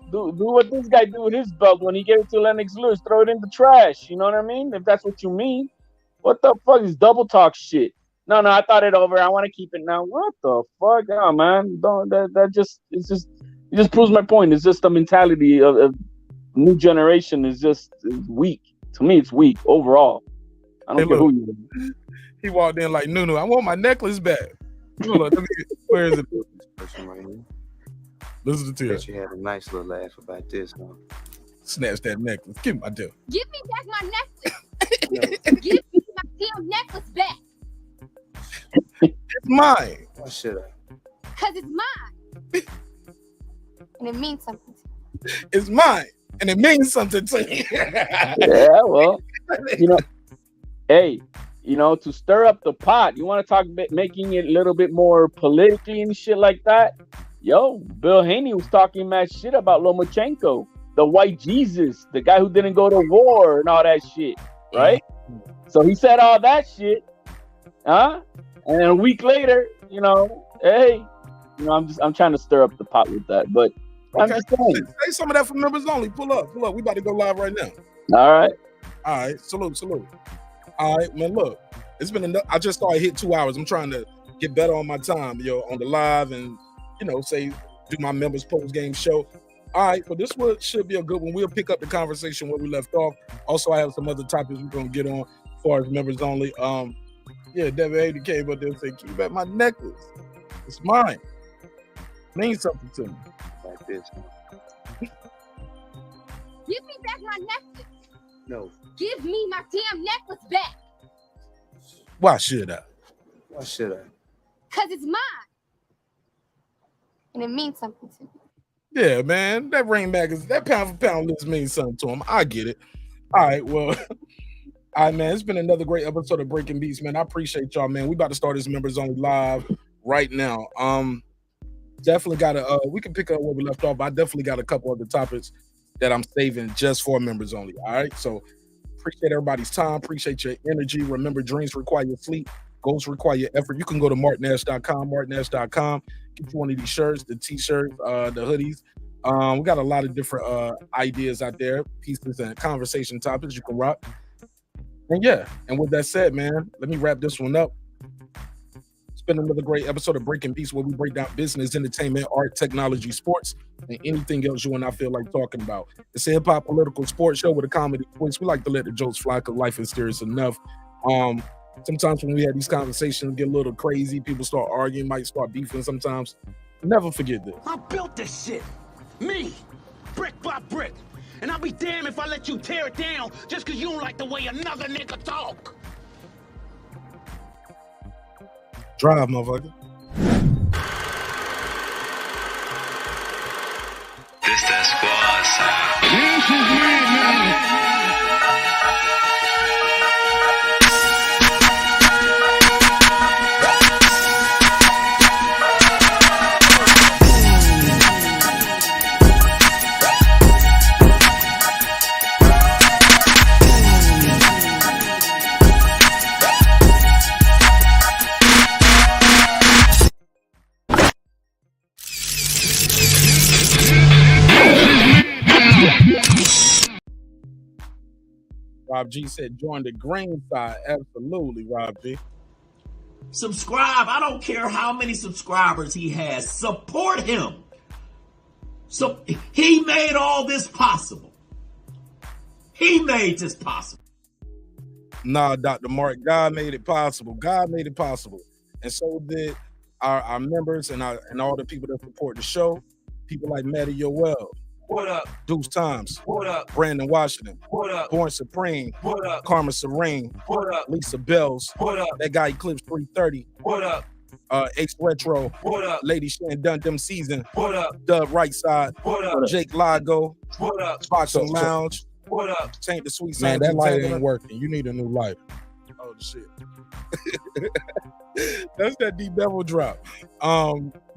what this guy do with his belt when he gave it to Lennox Lewis. Throw it in the trash. You know what I mean? If that's what you mean. What the fuck is double talk shit? No, I thought it over. I want to keep it now. What the fuck? Oh man, don't it just proves my point. It's just the mentality of new generation is weak. To me, it's weak overall. I don't care who you are. He walked in like, "No, I want my necklace back." Hold on, where is it? Listen to it. You had a nice little laugh about this, huh? Snatch that necklace. Give me my deal. Give me back my necklace. Give me my damn necklace back. It's mine. Why should I? Because it's mine. And it means something to me. It's mine. And it means something to me. Yeah, well, hey, to stir up the pot, you want to talk about making it a little bit more politically and shit like that? Yo, Bill Haney was talking mad shit about Lomachenko, the white Jesus, the guy who didn't go to war and all that shit, right? So he said all that shit, huh? And a week later, hey, I'm trying to stir up the pot with that, but I'm just saying. Say some of that for members only. Pull up. We about to go live right now. All right. Salute. All right, man. Look, it's been enough. I just started hit 2 hours. I'm trying to get better on my time, on the live and do my members post game show. All right, so this should be a good one. We'll pick up the conversation where we left off. Also, I have some other topics we're gonna get on as far as members only. Devin Haney came up there and said, "Keep back my necklace. It's mine. Means something to me." Like this. Give me back my necklace. No. Give me my damn necklace back. Why should I? Because it's mine. And it means something to me. Yeah, man. That ring magazine, that pound for pound list means something to him. I get it. All right, well, All right, man. It's been another great episode of Breaking Beats, man. I appreciate y'all, man. We about to start this members only live right now. Definitely got to. We can pick up where we left off. But I definitely got a couple other topics that I'm saving just for members only. All right, so appreciate everybody's time. Appreciate your energy. Remember, dreams require your sleep. Goals require your effort. You can go to marknash.com, get you one of these shirts, the t-shirts, the hoodies. We got a lot of different ideas out there, pieces and conversation topics you can rock. And yeah, and with that said, man, let me wrap this one up. It's been another great episode of Breaking Beats, where we break down business, entertainment, art, technology, sports, and anything else you and I feel like talking about. It's a hip-hop political sports show with a comedy twist. We like to let the jokes fly because life is serious enough. Sometimes when we have these conversations, get a little crazy. People start arguing, might start beefing sometimes. Never forget this. I built this shit. Me. Brick by brick. And I'll be damned if I let you tear it down just because you don't like the way another nigga talk. Drive, motherfucker. This that squad, Rob G said, join the green side. Absolutely, Rob G. Subscribe. I don't care how many subscribers he has. Support him. So he made all this possible. He made this possible. Nah, Dr. Mark, God made it possible. God made it possible. And so did our members and all the people that support the show. People like Matty Yoel. What up? Deuce Times. What up? Brandon Washington. What up? Born Supreme. What up? Karma Serene. What up? Lisa Bells. What up? That guy Eclipse 330. What up? Ace Retro. What up? Lady Shan Dun Them Season. What up? Dub Right Side. What up? Jake Lago. What up? Boxing Lounge. What up? Taint the Sweet Man, Science. that light ain't working. You need a new light. Oh shit. That's that D Bevel drop.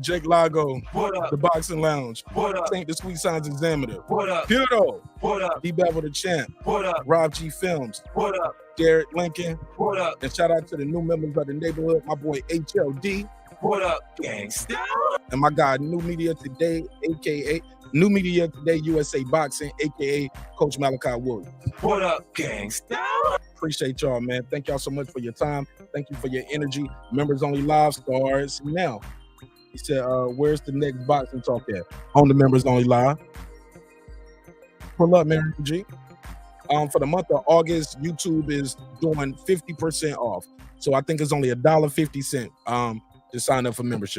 Jake Lago. What up? The Boxing Lounge. What up? Taint the Sweet Science Examiner. What up? Puto. What up? D Bevel the Champ. What up? Rob G Films. What up? Derek Lincoln. What up? And shout out to the new members of the neighborhood, my boy HLD. What up, gangsta? And my guy New Media Today, aka New Media Today USA Boxing, aka Coach Malachi Williams. What up, gangsta? Appreciate y'all, man. Thank y'all so much for your time. Thank you for your energy. Members only live stars now. He said, where's the next boxing talk at? On the members only live. Pull up, man, G. For the month of August, YouTube is doing 50% off. So I think it's only $1.50 to sign up for membership.